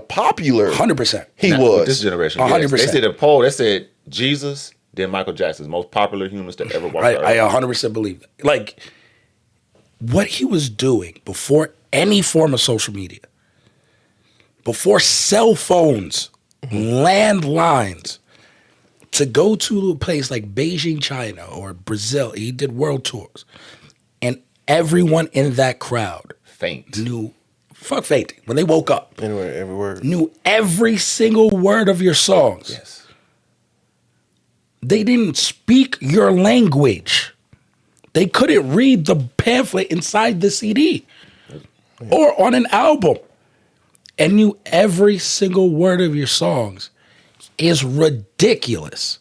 popular 100%. he Not was. with this generation. 100%. They said a poll that said Jesus, then Michael Jackson's most popular humans to ever walk the I earth. 100% believe that. Like, what he was doing before any form of social media, before cell phones, landlines, to go to a place like Beijing, China, or Brazil, he did world tours, and everyone in that crowd Faint. knew, fuck fainting, when they woke up, Anyway, every word. knew every single word of your songs. Yes. They didn't speak your language. They couldn't read the pamphlet inside the CD or on an album, and knew every single word of your songs. Is ridiculous.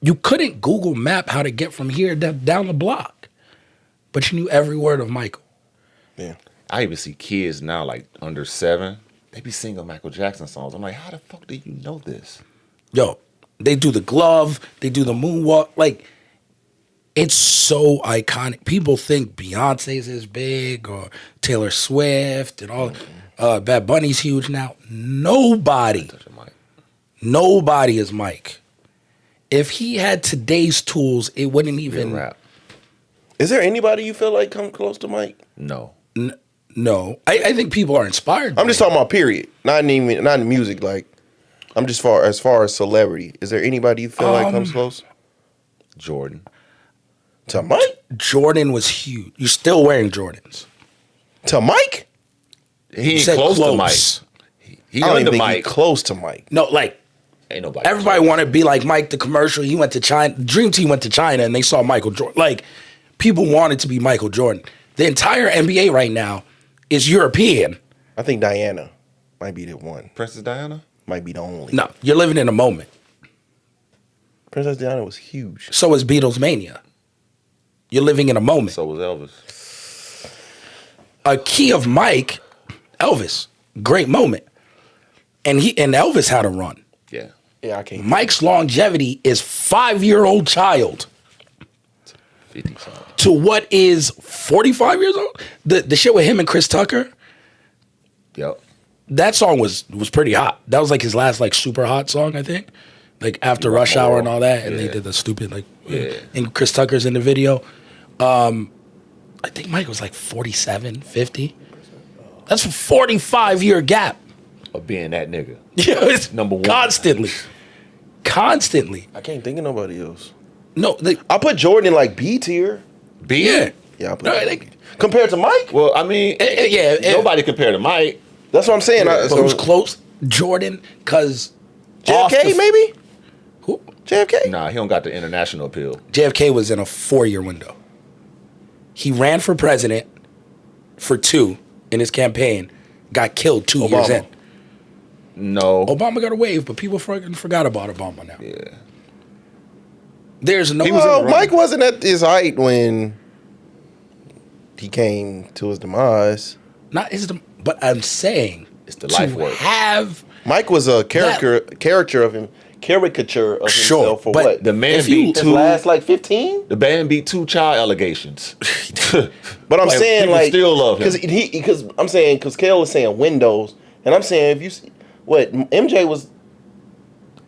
You couldn't Google map how to get from here down the block, but you knew every word of Michael. Yeah. I even see kids now, like under 7, they be singing Michael Jackson songs. I'm like, how the fuck do you know this? Yo, they do the glove, they do the moonwalk. Like, it's so iconic. People think Beyonce's is big or Taylor Swift and all. Bad Bunny's huge now. Nobody is Mike. If he had today's tools, it wouldn't even. Rap. Is there anybody you feel like come close to Mike? No. No, I think people are inspired. I'm just talking about period, not in music. Like, I'm just as far as celebrity. Is there anybody you feel like comes close Jordan. to Mike? Jordan was huge. You're still wearing Jordans. To Mike? He ain't said close to close. Mike. He I don't under even think Mike. he's close to Mike. No, like Ain't nobody. everybody wanted to be like Mike the commercial. He went to China. Dream Team went to China and they saw Michael Jordan. Like, people wanted to be Michael Jordan. The entire NBA right now is European. I think Diana might be the one. Princess Diana? Might be the only. No, you're living in a moment. Princess Diana was huge. So is Beatles Mania. You're living in a moment. So was Elvis. A key of Mike, Elvis, great moment. And Elvis had a run. Yeah. Yeah, I can't. Mike's longevity is 5-year-old child 50 something. to what is 45 years old. The shit with him and Chris Tucker, Yep. that song was pretty hot. That was like his last like super hot song, I think. Like after Rush Hour and all that, and they did the stupid like, and Chris Tucker's in the video. I think Mike was like 47, 50. That's a 45-year gap. Of being that nigga. Yeah, it's Number one. constantly. constantly. I can't think of nobody else. No, I put Jordan in like B tier. B? yeah. Yeah, I put No, compared to Mike. Well, I mean, nobody compared to Mike. That's what I'm saying. Yeah, but it was close. Jordan, because JFK maybe. Who? JFK. Nah, he don't got the international appeal. JFK was in a 4-year window. He ran for president for 2 in his campaign, got killed 2 years in. No. Obama got a wave, but people forgot about Obama now. Yeah. There's no. Well, Mike wasn't at his height when he came to his demise. Not his, but I'm saying It's the life work. Mike was a caricature of himself for but what? The man If you- beat His two. last like 15. The band beat 2 child allegations. But I'm saying people like still love him. because Kel is saying Windows, and I'm saying if you see what MJ was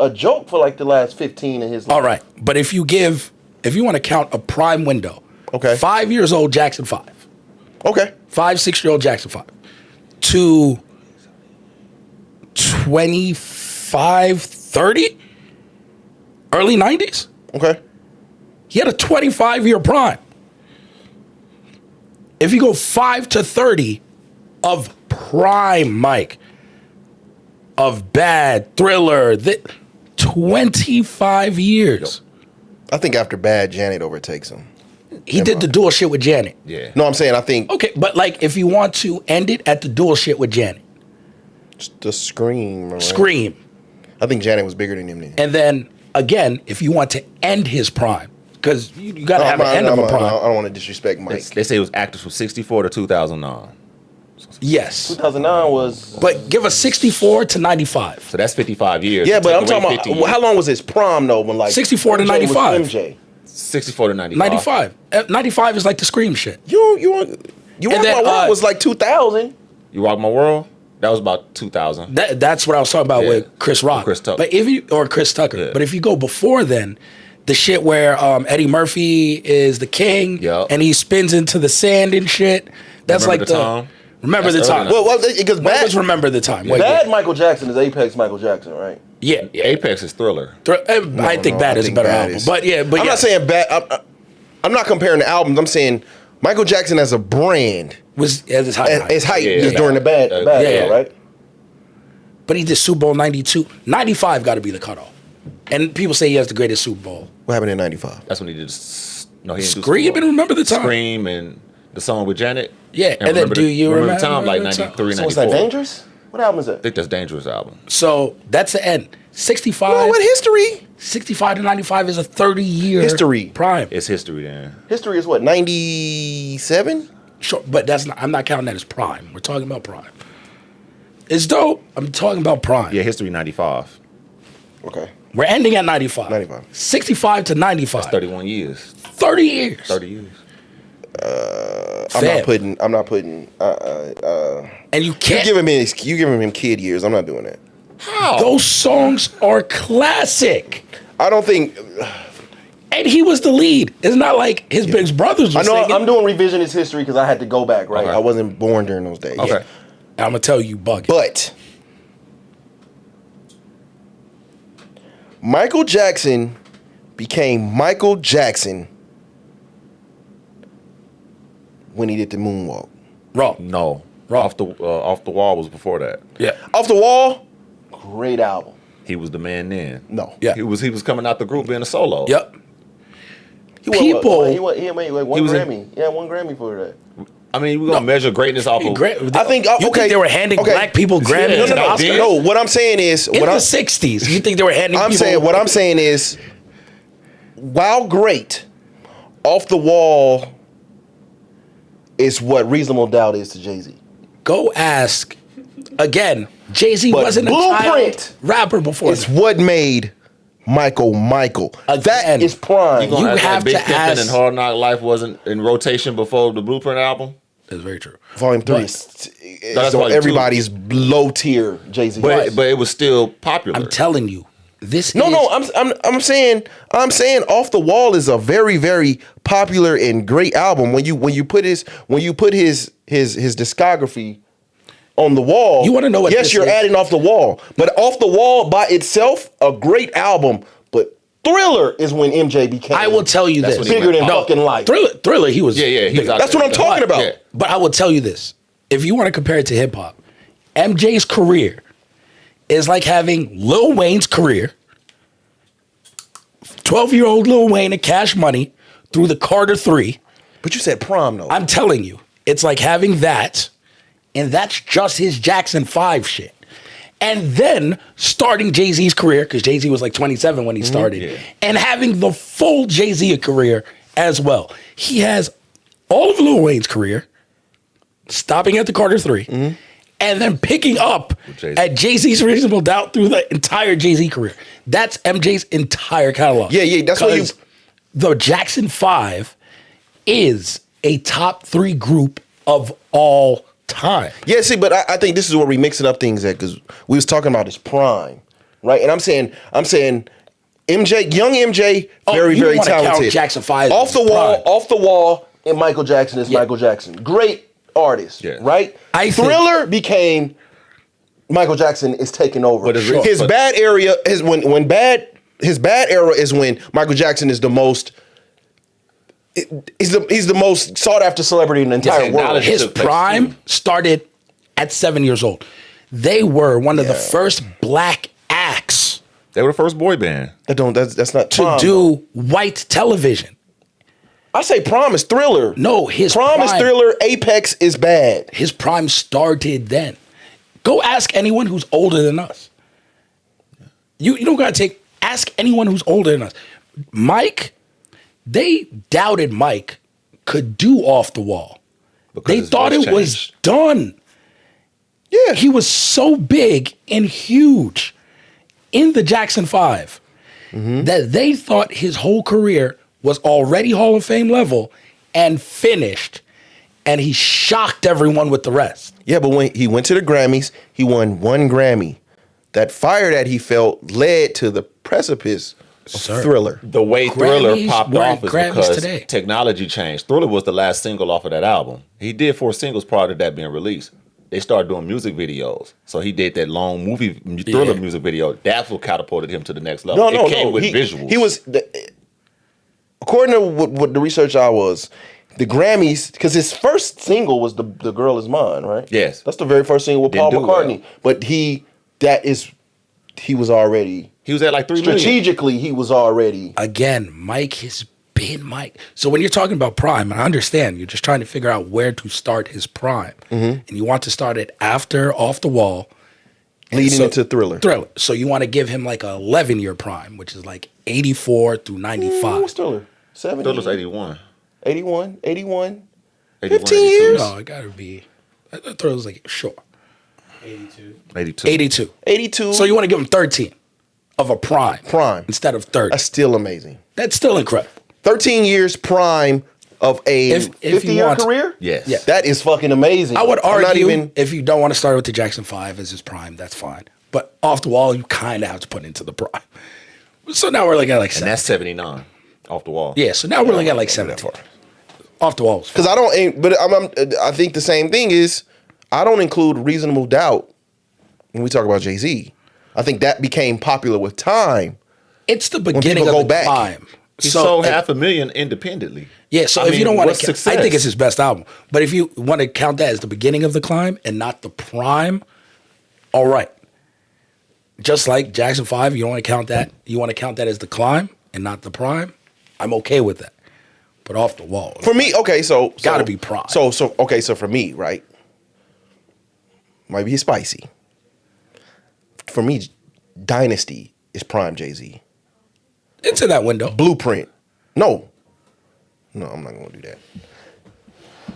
a joke for like the last 15 in his life. All right, but if you want to count a prime window, Okay. 5 years old Jackson 5, Okay. 5-6-year-old Jackson 5, to 25, 30, early 90s, Okay. he had a 25-year prime. If you go 5 to 30 of prime Mike, of bad Thriller, 25 years. I think after Bad, Janet overtakes him. He did the dual shit with Janet. Yeah. No, I'm saying I think Okay, but like if you want to end it at the dual shit with Janet, the Scream. Right? Scream. I think Janet was bigger than him then. And then again, if you want to end his prime, because you got to have an end of a I prime. don't want to disrespect Mike. They say he was active from 64 to 2009. Yes. 2009 was. But give us 64 to 95. So that's 55 years. Yeah, but Take I'm away talking 50 about years. how long was his prom though? When like 64 to MJ was 95. MJ. 64 to 95. 95. 95 is like the Scream shit. You want And then, my world was like 2000. You Rock My World? That was about 2000. That's what I was talking about Yeah. with Chris Rock. Chris Tucker. But if you or Chris Tucker. Yeah. But if you go before then, the shit where Eddie Murphy is the king Yup. and he spins into the sand and shit. That's Remember like the Time? Remember That's the early time. enough. Well, because What was Remember the Time? Wait, Bad Michael Jackson is Apex Michael Jackson, right? yeah. Apex is Thriller. I think Bad is a better album. But yeah, but I'm not saying Bad. I'm not comparing the albums. I'm saying Michael Jackson as a brand. was at his height. His height Yeah, is yeah. during the bad Yeah. era, right? But he did Super Bowl 92. 95 got to be the cutoff. And people say he has the greatest Super Bowl. What happened in '95? That's when he did. No, he didn't do Scream Super and Bowl. Remember the Time. Scream and the song with Janet. Yeah, and then Do You Remember Remember the Time? Like the Time? 93, So is 94. that Dangerous? What album is I that? think that's Dangerous album. So that's the end. 65. Well, what history? 65 to 95 is a 30-year History. prime. It's history then. History is what 97. Sure, but that's not. I'm not counting that as prime. We're talking about prime. It's dope. I'm talking about prime. Yeah, history 95. Okay. We're ending at 95. 95. 65 to 95. That's 31 years. 30 years. 30 years. I'm Fam. not putting. And you You can't. giving him kid years. I'm not doing that. How? Those songs are classic. I don't think. And he was the lead. It's not like his big brothers were I know singing. I'm doing revisionist history because I had to go back. Right. Okay. I wasn't born during those days. Okay. I'm gonna tell you, bugging. But Michael Jackson became Michael Jackson when he did the moonwalk. Wrong. No. Wrong. Off the Wall was before that. Yeah. Off the Wall, great album. He was the man then. No. Yeah. He was coming out the group being a solo. Yep. He won People- he made like one He was in- Grammy. Yeah, one Grammy for that. I mean, we're gonna measure greatness off of. I think you think okay, they were handing okay. black people Grammys Yeah. and No, Oscars No, what I'm saying is in what the I'm, '60s? You think they were handing? I'm people saying what I'm saying is, while great, Off the Wall is what Reasonable Doubt is to Jay-Z. Go ask again. Jay-Z But wasn't a Blueprint child rapper before. It's what made Michael. Again. That is prime. You gonna You act have like Big to Pimpin' ask- and Hard Knock Life wasn't in rotation before the Blueprint album? That's very true. Volume 3 But- is that's so volume two. everybody's low tier Jay-Z. But it was still popular. I'm telling you, this. No, is, I'm saying Off the Wall is a very, very popular and great album. When you put his discography on the wall, You wanna know what yes, this you're is? adding Off the Wall, but Off the Wall by itself, a great album. Thriller is when MJ became. I will tell you That's this. when he bigger went than pop. fucking life. Thriller, he was. Yeah, he was out That's there. what I'm talking about. Yeah. But I will tell you this. If you want to compare it to hip hop, MJ's career is like having Lil Wayne's career, 12-year-old Lil Wayne and Cash Money through the Carter 3. But you said prom though. I'm telling you, it's like having that, and that's just his Jackson 5 shit. And then starting Jay-Z's career, because Jay-Z was like 27 when he started, and having the full Jay-Z career as well. He has all of Lil Wayne's career, stopping at the Carter 3, and then picking up Jay-Z. at Jay-Z's Reasonable Doubt through the entire Jay-Z career. That's MJ's entire catalog. Yeah, that's what you... 'Cause the Jackson 5 is a top 3 group of all time. Yeah, see, but I think this is where we mixing up things at, because we was talking about his prime, right? And I'm saying MJ, young MJ, very, you very wanna count talented. Jackson 5 off the as wall, prime. off the wall, and Michael Jackson is Yeah. Michael Jackson. Great artist, Yeah. right? I think- Thriller became Michael Jackson is taking over. But it's- His but- bad area is his bad era is when Michael Jackson is the most. He's the most sought after celebrity in the entire and world. knowledge- His took place, prime too. started at 7 years old. They were one of the Yeah. first black acts They were the first boy band. That's not to prom, do white television. I say prom is Thriller. No, his Prom is Thriller. Apex is bad. His prime started then. Go ask anyone who's older than us. You don't gotta ask anyone who's older than us. Mike, they doubted Mike could do Off the Wall. Because They his thought voice it was changed. done. Yeah. He was so big and huge in the Jackson 5 that they thought his whole career was already Hall of Fame level and finished. And he shocked everyone with the rest. Yeah, but when he went to the Grammys, he won 1 Grammy. That fire that he felt led to the precipice of Sir. Thriller. The way Thriller Grammys popped weren't off is Grammys because today. technology changed. Thriller was the last single off of that album. He did 4 singles prior to that being released. They started doing music videos. So he did that long Thriller Yeah. music video. That's what catapulted him to the next level. No. It came with he, visuals. He was, according to what the research I was, the Grammys, because his first single was the Girl Is Mine, right? Yes. That's the very first single with Didn't Paul do McCartney. well. But he was already, He was at like 3 million. strategically, he was already. Again, Mike has been Mike. So when you're talking about prime, and I understand you're just trying to figure out where to start his prime. And you want to start it after Off the Wall. And Leading so- into Thriller. Thriller. So you want to give him like a 11-year prime, which is like 84 through 95. What's Thriller? 70? Thriller's 81. 81? 81, 15 82. years? No, it got to be. I thought it was like, sure. 82. 82. 82. So you want to give him 13 of a prime. Prime. Instead of 30. That's still amazing. That's still incredible. 13 years prime of a If you 50-year want- career? Yes. Yeah. That is fucking amazing. I would I'm not argue even, if you don't want to start with the Jackson 5 as his prime, that's fine. But Off the Wall, you kind of have to put into the prime. So now we're looking at like And 7. that's 79 off the wall. Yeah, so now we're looking at like 17. Off the Wall was fine. because I don't, but I think the same thing is, I don't include Reasonable Doubt when we talk about Jay-Z. I think that became popular with time. It's the beginning people of go the back. climb. He So, sold if- 500,000 independently. Yeah, so I if mean, you don't want what's to, success? I think it's his best album. But if you want to count that as the beginning of the climb and not the prime, all right. Just like Jackson 5, you don't want to count that. You want to count that as the climb and not the prime. I'm okay with that. But Off the Wall, For me, okay, so Gotta be prime. So okay, so for me, right, might be spicy. For me, Dynasty is prime Jay-Z. it's in that window. Blueprint, no, I'm not gonna do that.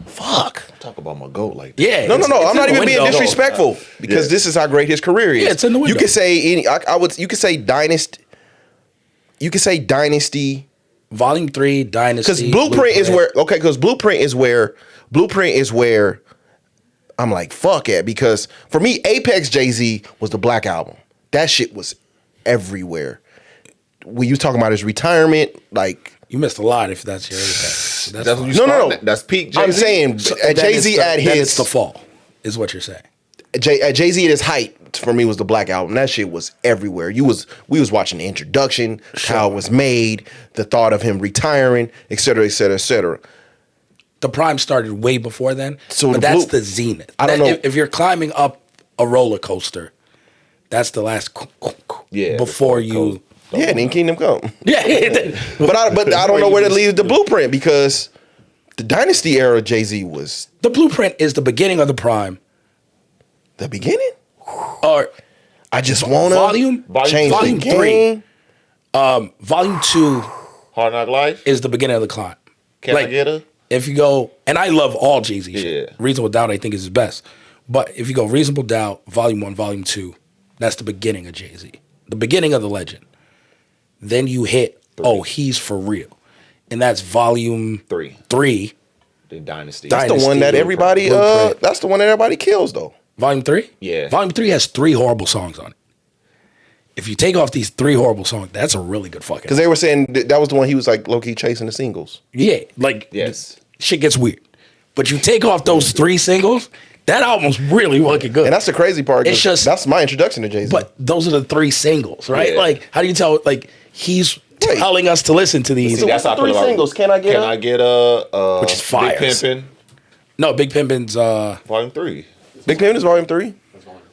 Fuck. Talk about my goat like that. Yeah. No. it's I'm in not the even being window. disrespectful because Yeah. this is how great his career is. Yeah, it's in the window. You could say any. You could say Dynasty. You could say Dynasty. Volume 3, Dynasty. Because Blueprint is where because Blueprint is where I'm like fuck it, because for me Apex Jay-Z was the Black Album. That shit was everywhere. When you talking about his retirement, like You missed a lot if that's your Apex. That's That's fine. when you No. That's peak Jay-Z. I'm saying So at then Jay-Z it's the- at then his it's the fall, is what you're saying. Jay-Z at his height for me was the Black Album. That shit was everywhere. We was watching the introduction, how it was made, the thought of him retiring, et cetera, et cetera, et cetera. The prime started way before then, So but that's the zenith. I don't know. If you're climbing up a roller coaster, that's the last before you. Yeah, then Kingdom Come. Yeah, But I don't know where to leave the Blueprint because the Dynasty era Jay-Z was the Blueprint is the beginning of the prime. the beginning. Or I just wanna volume change volume the game. 3. Volume 2 Hard Knock Life. is the beginning of the climb. Can I get her? If you go, and I love all Jay-Z shit. Yeah. Reasonable Doubt, I think, is his best. But if you go Reasonable Doubt, Volume 1, Volume 2, that's the beginning of Jay-Z. The beginning of the legend. Then you hit, he's for real. And that's Volume 3. The Dynasty. That's the one that everybody Blueprint. that's the one that everybody kills though. Volume 3? Yeah. Volume 3 has 3 horrible songs on it. If you take off these 3 horrible songs, that's a really good fucking Because they were saying that was the one he was like low-key chasing the singles. Yeah, like Yes. shit gets weird. But you take off those 3 singles, that album's really fucking good. And that's the crazy part. It's just- that's my introduction to Jay-Z. But those are the 3 singles, right? Yeah. Like, how do you tell? Like, he's telling us to listen to these. See, that's how I feel three about- singles. Can I get Can Her? I get a Which is fire. Big Pimpin', No, Big Pimpin's. Volume 3. Big Pimp is Volume 3.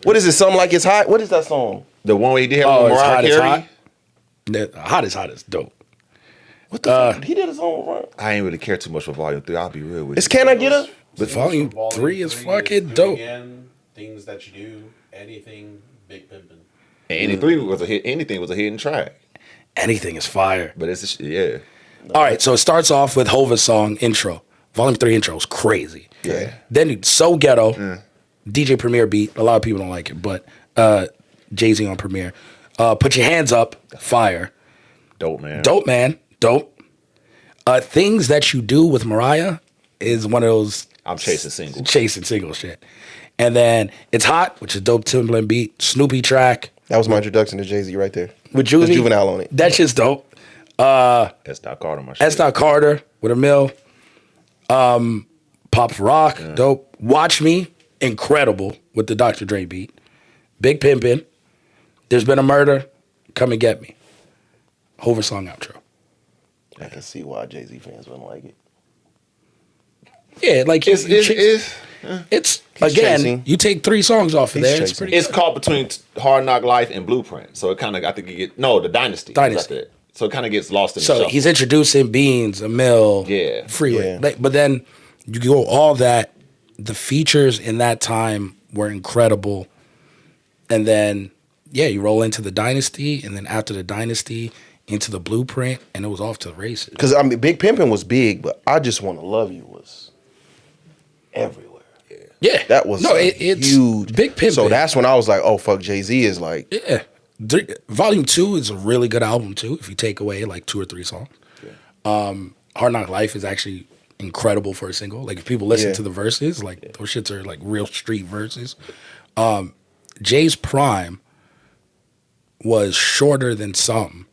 What is it? Something Like It's Hot? What is that song? The one where he did have Oh, with it's Mariah hot, it's Carey. hot. Hot is dope. What the fuck? He did a song, right? I ain't really care too much for Volume 3. I'll be real with It's you. Can I Get Her? But Volume 3 is fucking dope. Again, things that you do, anything, Big Pimpin'. And anything was a hit. Anything was a hidden track. Anything is fire. But it's yeah. All right, so it starts off with Hova's song intro. Volume 3 intro is crazy. Yeah. Then So Ghetto, DJ Premier beat. A lot of people don't like it, but Jay-Z on Premier. Put Your Hands Up, fire. Dope, man. Dope, man. Dope. Things That You Do with Mariah is one of those I'm chasing singles. chasing single shit. And then It's Hot, which is dope Timbaland beat. Snoopy track That was my introduction to Jay-Z right there. with Juvie. There's Juvenile on it. That shit's dope. That's Doc Carter, my shit. S. Dot Carter with a mill. Pop Rock, dope. Watch Me, incredible with the Dr. Dre beat. Big Pimpin'. There's Been a Murder. Come and Get Me. Hover song outro. I can see why Jay-Z fans wouldn't like it. Yeah, like It's again, chasing. you take 3 songs off of He's there. It's chasing. pretty. It's caught between Hard Knock Life and Blueprint. So it kind of, I think you get, no, the Dynasty. Dynasty. That's it. So it kind of gets lost in the So shuffle. he's introducing Beans, a mill, Yeah. Freeway. Yeah. Like, but then you go all that. The features in that time were incredible, and then you roll into the Dynasty, and then after the Dynasty into the Blueprint, and it was off to the races. Because I mean, Big Pimpin' was big, but I Just Wanna Love You was everywhere. Yeah, That was it's huge. Big Pimpin'. So that's when I was like, oh fuck, Jay-Z is like, yeah. Volume 2 is a really good album too. If you take away like 2 or 3 songs, Hard Knock Life is actually incredible for a single. Like if people listen to the verses, like those shits are like real street verses. Jay's prime was shorter than some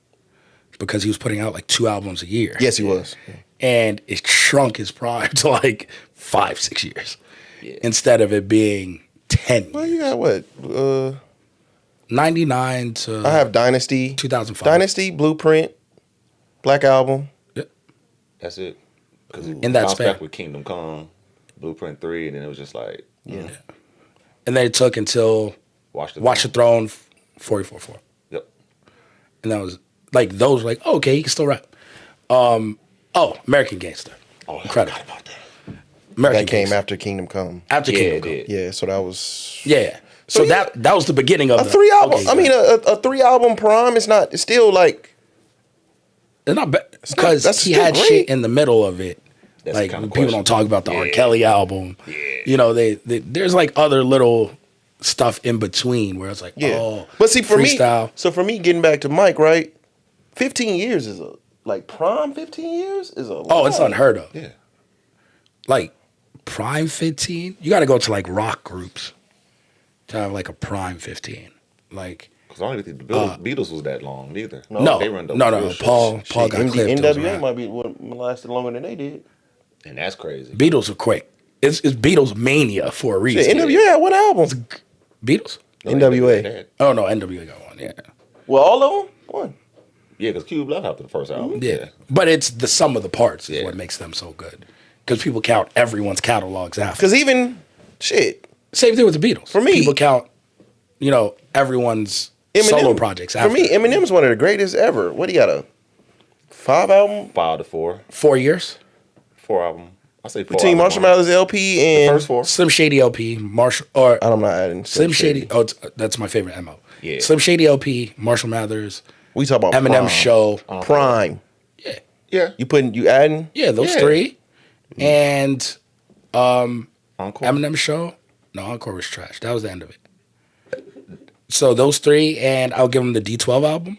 because he was putting out like 2 albums a year. yes, he was. And it shrunk his prime to like 5-6 years instead of it being 10 Well, years. you got what? 99 to I have Dynasty, 2005. Dynasty, Blueprint, Black Album. That's it. Because In that bounced span. back with Kingdom Come, Blueprint 3, and then it was just like, And then it took until watch the Throne 44-4. Yep. And that was like those were like, okay, he can still rap. American Gangster. Oh, Incredible. I forgot about that. American That came Gangster. after Kingdom Come. After Yeah, Kingdom it Come. did. Yeah, so that was Yeah. So yeah. that was the beginning of a the 3 album. okay, I mean, a 3 album prime. It's not. It's still like it's not bad because that's he still had great. shit in the middle of it. That's like the kind of people question. don't talk about the R. Yeah. Kelly album. Yeah. You know, they there's like other little stuff in between where it's like, But see, for freestyle. me, so for me, getting back to Mike, right? 15 years is prime. 15 years is a. Oh, it's unheard of. Yeah. Like prime 15, you got to go to like rock groups to have like a prime 15. Like Because I don't even think the Beatles was that long neither. no, They run those no. real short. Paul got clipped. those NWA rap. might be what lasted longer than they did. And that's crazy. Beatles are quick. It's Beatles mania for a reason. Shit, NWA had 1 album. Beatles? NWA. Oh, no, NWA got one, yeah. Well, all of them? One. Yeah, because Cube left after the first album. Yeah. But it's the sum of the parts is Yeah. what makes them so good. Because people count everyone's catalogs after. Because even, shit, Same thing with the Beatles. For me- people count, everyone's solo projects after. For me, Eminem's one of the greatest ever. What, he got a 5 album? 5 to 4. 4 years. 4 album. I say 4 Between Marshall Mathers LP and... First 4. Slim Shady LP, Marshall, or I'm not adding Slim Shady. Oh, that's my favorite MO. Yeah. Slim Shady LP, Marshall Mathers, We talk about Eminem Prime. Show. Prime. Yeah. Yeah. You adding? Yeah, those Yeah. 3. And Encore. Eminem Show. No, Encore was trash. That was the end of it. So those 3, and I'll give them the D12 album.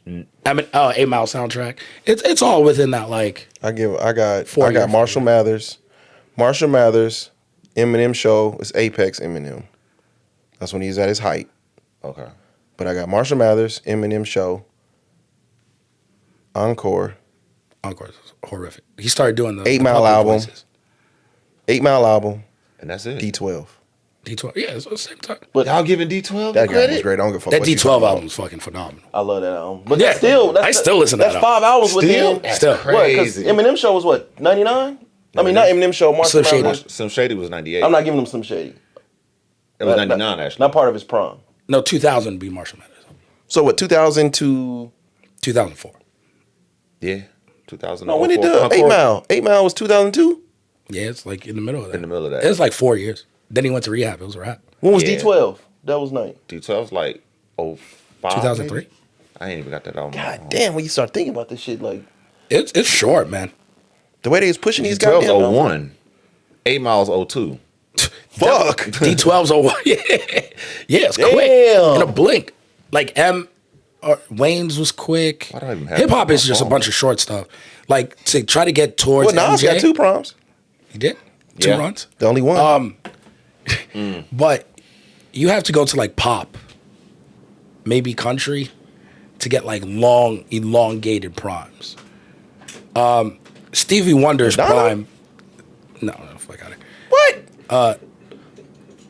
8 Mile soundtrack. It's all within that I got 4 years. Marshall Mathers. Marshall Mathers, Eminem Show is Apex Eminem. That's when he's at his height. Okay. But I got Marshall Mathers, Eminem Show, Encore, Encore is horrific. He started doing the 8 Mile public album. voices. 8 Mile album, And that's it. D12. D12. Yeah, it's the same time. But Y'all giving D12 that the guy was credit? great. I don't give a fuck That what you D12 talking about. album is fucking phenomenal. I love that album. But Yeah, that's I still listen to that's that 5 albums Still? within. That's Still. What? Because crazy. Eminem Show was what, 99? I mean, not Eminem Show, Marshall Slim Shady. Mathers. Slim Shady was 98. I'm not giving him some shady. It was 99, actually. Not part of his prom. No, 2000 would be Marshall Mathers. So what, 2000 to... 2004. Yeah. 2000. No, when did the 8 Mile? 8 Mile was 2002? Yeah, it's like in the middle of that. In the middle of that. It was like 4 years. Then he went to rehab. It was a rap. When was Yeah. D12? That was night. D12's like 05. 2003. maybe? I ain't even got that album. God damn, when you start thinking about this shit, like, It's short, man. the way they was pushing these D12's goddamn... 01. 8 Mile's 02. Fuck. D12's over. Yeah, it's quick. Damn. In a blink. Like Wayne's was quick. Why do I even have Hip hop my is just a phone? bunch of short stuff. Like to try to get towards Well, Nas MJ. got 2 proms. He did? 2 Yeah. runs? The only one. But you have to go to like pop, maybe country, to get like long, elongated primes. Stevie Wonder's Madonna? prime. No, fuck out of here. What?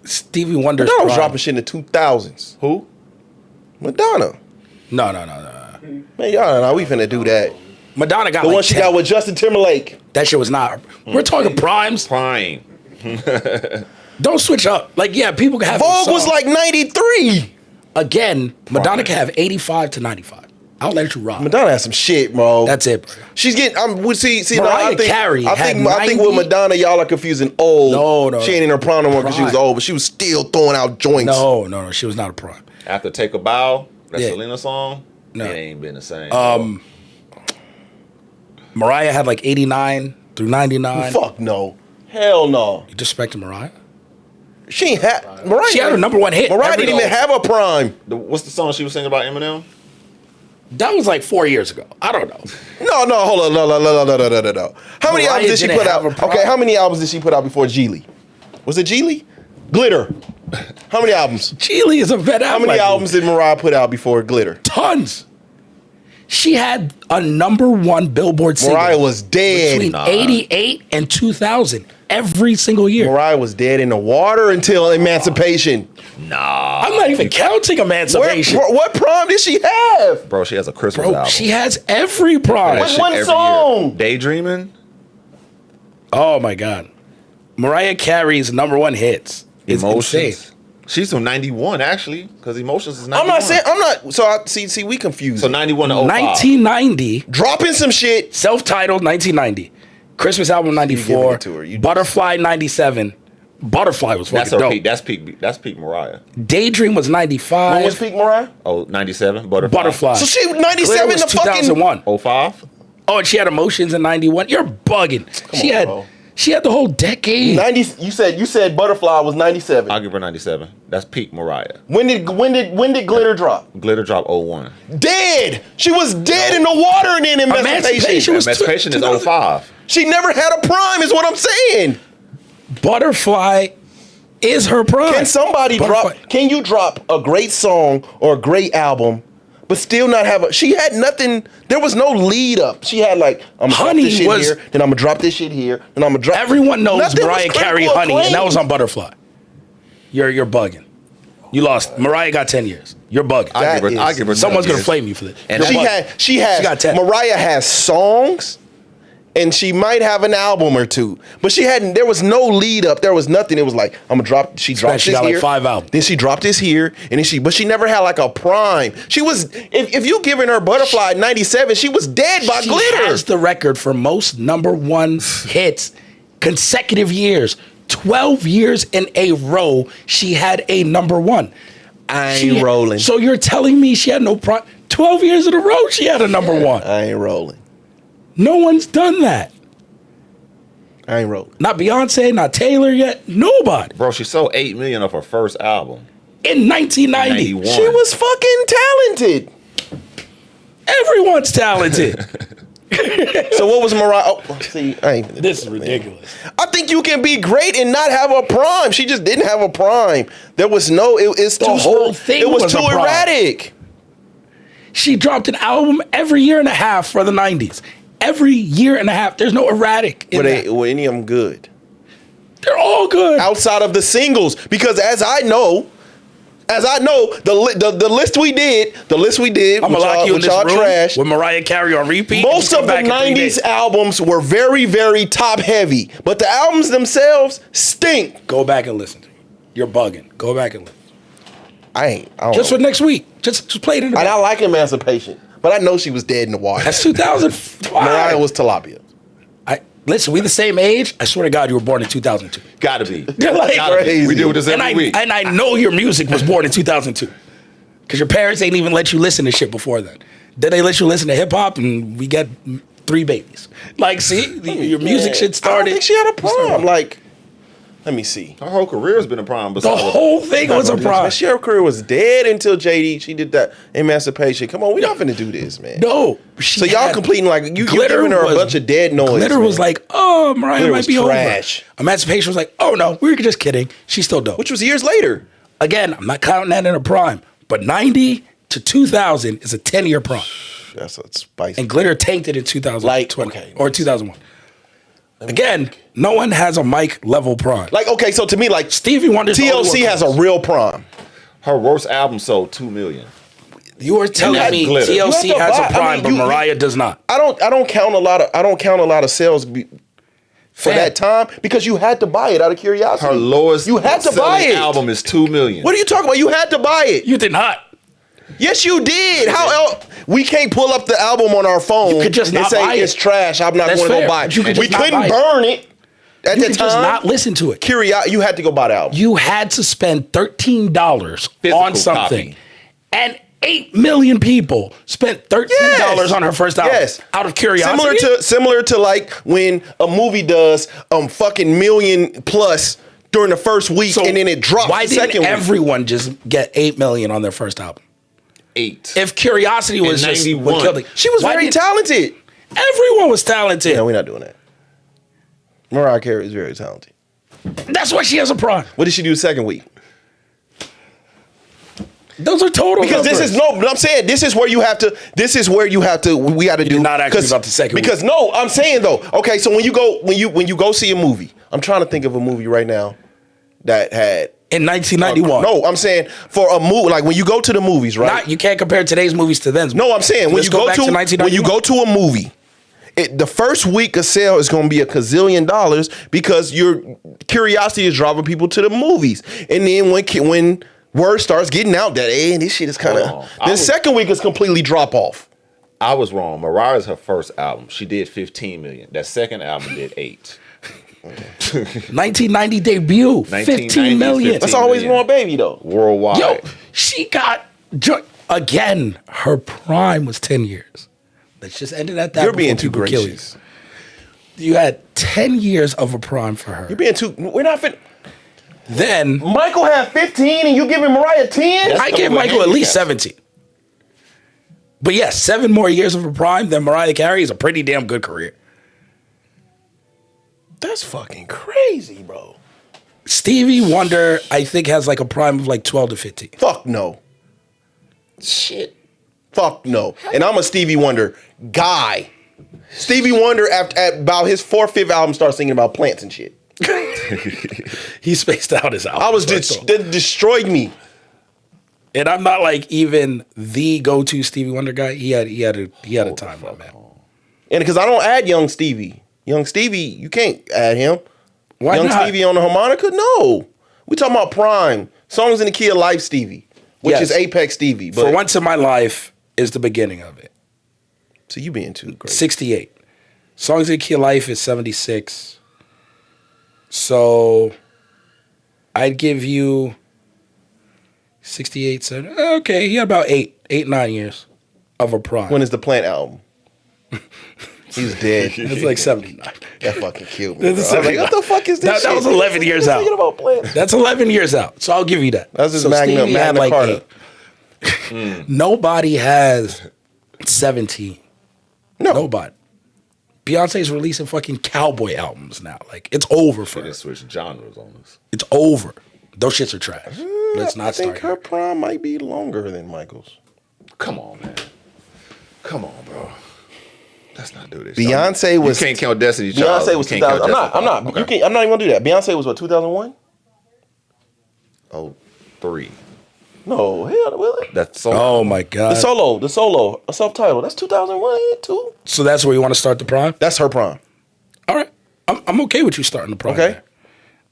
Stevie Wonder's Madonna was prime. dropping shit in the 2000s. Who? No. Madonna. Man, y'all know we finna do that. Madonna got The like one she 10. got with Justin Timberlake. That shit was not. We're talking primes. Prime. Don't switch up. Like, yeah, people can have. Vogue some. was like 93. Again, Madonna can have 85 to 95. I'll let you rock. Madonna has some shit, bro. That's it, bro. She's getting. See. Mariah I think, Carey I had think. I think 90. with Madonna, y'all are confusing old. No. She ain't in her prime no more because she was Prime. old, but she was still throwing out joints. No. She was not a prime. After Take a Bow, that Yeah. Selena song, No. it ain't been the same. Mariah had like 89 through 99. Fuck no. Hell no. You disrespecting Mariah? She ain't had. Mariah. She had her number 1 hit. Mariah every didn't even day. have a prime. What's the song she was singing about Eminem? That was like 4 years ago. I don't know. No, hold on, no. How many Mariah albums did she didn't put out? have a prime. Okay, how many albums did she put out before Geely? Was it Geely? Glitter. How many albums? Geely is a vet. How many albums did Mariah put out before Glitter? Tons. She had a number 1 Billboard single Mariah was dead. between 88 and 2000 every single year. Mariah was dead in the water until Emancipation. I'm not even counting Emancipation. What prime did she have? Bro, she has a Christmas Bro, album. she has every prime. That With shit one every song. year. Daydreaming? Oh my God. Mariah Carey's number 1 hits. It's Emotions. insane. She's from 91, actually, because Emotions is 91. I'm not saying, I'm not, so I see, we confused. So 91 to 05. 1990, Dropping some shit. self-titled 1990. Christmas album giving 94. it to her. You- Butterfly 97. Butterfly was That's fucking her dope. peak. That's peak Mariah. Daydream was 95. When was peak Mariah? Oh, 97, Butterfly. Butterfly. So she Glitter 97 was to fucking. 2001. 05? Oh, and she had Emotions in 91. You're bugging. bro. She had the whole decade. 90. You said Butterfly was 97. I'll give her 97. That's peak Mariah. When did Glitter drop? Glitter drop 01. Dead. She was dead in the water and then Emancipation. Emancipation was Emancipation is 2000. 05. She never had a prime, is what I'm saying. Butterfly is her prime. Can somebody Butterfly. Can you drop a great song or a great album, but still not have a? She had nothing. There was no lead up. She had like, I'm gonna drop Honey this shit was- here, then I'm gonna drop this shit here, then I'm gonna drop. Everyone knows Nothing was Mariah Carey critical Honey, and that was acclaim. on Butterfly. You're bugging. You lost. Mariah got 10 years. You're bugging. I give her Someone's 10 gonna years. flame you for this. And You're she bugging. has got 10. Mariah has songs, and she might have an album or two, but there was no lead up. There was nothing. It was like, I'm gonna drop. She dropped She this got here. like 5 albums. Then she dropped this here, and then but she never had like a prime. She was, if you giving her Butterfly in '97, she was dead by She Glitter. has the record for most #1 hits consecutive years. 12 years in a row, she had a #1. I ain't rolling. So you're telling me she had no prime? 12 years in a row, she had a #1. I ain't rolling. No one's done that. I ain't rolling. Not Beyonce, not Taylor yet. Nobody. Bro, she sold 8 million of her first album. In 1990. 91. She was fucking talented. Everyone's talented. So what was Mariah? Oh, see, I ain't. This is ridiculous. I think you can be great and not have a prime. She just didn't have a prime. There was no. It's The too. whole thing It was was too a prime. erratic. She dropped an album every year and a half for the 90s. Every year and a half. There's no erratic in that. Were any of them good? They're all good. Outside of the singles, because as I know, the list we did, I'm gonna lock you in which this y'all room trash. with Mariah Carey on repeat. Most and of come the back in 3 '90s days. albums were very, very top heavy, but the albums themselves stink. Go back and listen to me. You're bugging. Go back and listen. I don't Just know. for next week. Just play it in the And I back. like Emancipation, but I know she was dead in the water. That's 2005. Mariah was tilapia. Listen, we the same age. I swear to God, you were born in 2002. Gotta be. You're like Gotta be. crazy. We do this and every week. I know your music was born in 2002. Because your parents ain't even let you listen to shit before then. Then they let you listen to hip hop and we got 3 babies. Like, see, your music shit I started. don't think she had a prime. Like, let me see. Her whole career has been a prime. The besides whole thing was a prime. Her career was dead until JD. She did that Emancipation. Come on, we not finna do this, man. No. So y'all completing like you giving her a bunch of dead noise. Glitter was man. like, oh, Mariah Glitter might was be trash. over. Emancipation was like, oh no, we were just kidding. She's still dope. which was years later. Again, I'm not counting that in a prime, but 90 to 2000 is a 10-year prime. That's a spicy. And Glitter tanked it in 2020 Like, okay, or 2001. Again, no one has a Mike level prime. Like, okay, so to me, like Stevie Wonder's the only TLC one has a close. real prime. her worst album sold 2 million. You are telling had me Glitter. TLC You have to has buy- a prime, but Mariah does not. I don't count a lot of sales for Fam. that time because you had to buy it out of curiosity. Her lowest You had to selling buy it. album is 2 million. What are you talking about? You had to buy it. You did not. Yes, you did. How else? We can't pull up the album on our phone You could just and not say buy it. it's trash. I'm not That's going to fair. go buy it. You could We just not couldn't buy it. burn it at You the could time. just not listen to it. You had to go buy the album. You had to spend $13 Physical on something. copy. And 8 million people spent $13 Yes. on her first album. Yes. Out of curiosity. Similar to like when a movie does fucking million plus during the first week and then it drops Why the didn't second week. everyone just get 8 million on their first album? 8. If curiosity was In just 91. what killed it. She was Why very didn't- talented. Everyone was talented. No, we're not doing that. Mariah Carey is very talented. That's why she has a prime. What did she do the second week? Those are total Because numbers. this is but I'm saying this is where you have to we got to do not asking 'cause- about the second because week. no, I'm saying though. Okay, so when you go see a movie, I'm trying to think of a movie right now that had in 1991. No, I'm saying for a movie like when you go to the movies, right? You can't compare today's movies to then. No, I'm saying when Let's you go go back to to when you 1991. go to a movie, the first week of sale is going to be $1 gazillion because your curiosity is driving people to the movies, and then when word starts getting out that hey, this shit is kind Hold on. of I the was- second week is completely drop off. I was wrong. Mariah's her first album. She did 15 million. That second album did 8. 1990 debut, 15 million. 15 That's always million. more baby though. Worldwide. Yo, she got again. Her prime was 10 years. Let's just end it at that. You're before being too people kill you. gracious. You had 10 years of a prime for her. You're being too. We're not fit. Then Michael had 15 and you giving Mariah 10. I gave Michael at least 17. But yes, 7 more years of a prime than Mariah Carey is a pretty damn good career. That's fucking crazy, bro. Stevie Wonder, I think, has like a prime of like 12 to 15. Fuck no. Shit. Fuck no. And I'm a Stevie Wonder guy. Stevie Wonder, at about his 4th, 5th album, started singing about plants and shit. He spaced out his album. That destroyed me. And I'm not like even the go-to Stevie Wonder guy. He had a time, my man. And because I don't add Young Stevie. Young Stevie, you can't add him. Why Young not? Stevie on the harmonica? No. We talking about Prime. Songs in the Key of Life Stevie, which is Apex Stevie. But For Once in My Life is the beginning of it. So you being too great. 68. Songs in the Key of Life is 76. So I'd give you 68, 7. Okay, he had about 9 years of a prime. When is the Plant album? He's dead. It's like 79. That fucking killed me. That's Bro. I was like, what the fuck is this? That was 11 years out. Thinking about Plant. That's 11 years out. So I'll give you that. That's his so Stevie had Magna Carta. 8. Nobody has 17. No. Nobody. Beyonce's releasing fucking cowboy albums now. Like, it's over for They her. just switched genres on us. It's over. Those shits are trash. Let's not I think start her here. prime might be longer than Michael's. Come on, man. Come on, bro. Let's not do this. Beyonce was. You can't count Destiny Child. Beyonce was You can't 2000. count I'm not. Destiny. You can't. I'm not even gonna do that. Beyonce was what 2001? Oh, 3. No, hell, will it? That's so. Oh my God. The solo, a self-titled. That's 2001 too. So that's where you want to start the prime? That's her prime. All right. I'm okay with you starting the prime. Okay.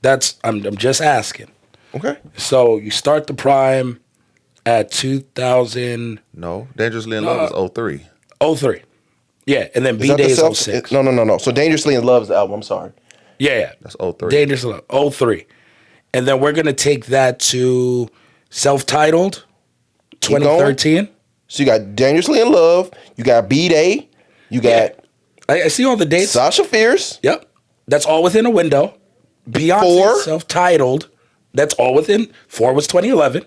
there. I'm just asking. Okay. So you start the prime at 2003. No, Dangerously in Love is 03. Yeah, and then Is B that Day the is self? 06. No. So Dangerously in Love is the album. I'm sorry. Yeah. That's 03. Dangerous Love, 03. And then we're going to take that to self-titled, Keep going. 2013. So you got Dangerously in Love. You got B-Day. You got I see all the dates. Sasha Fierce. Yep. That's all within a window. Beyonce 4. self-titled. That's all within. 4 was 2011.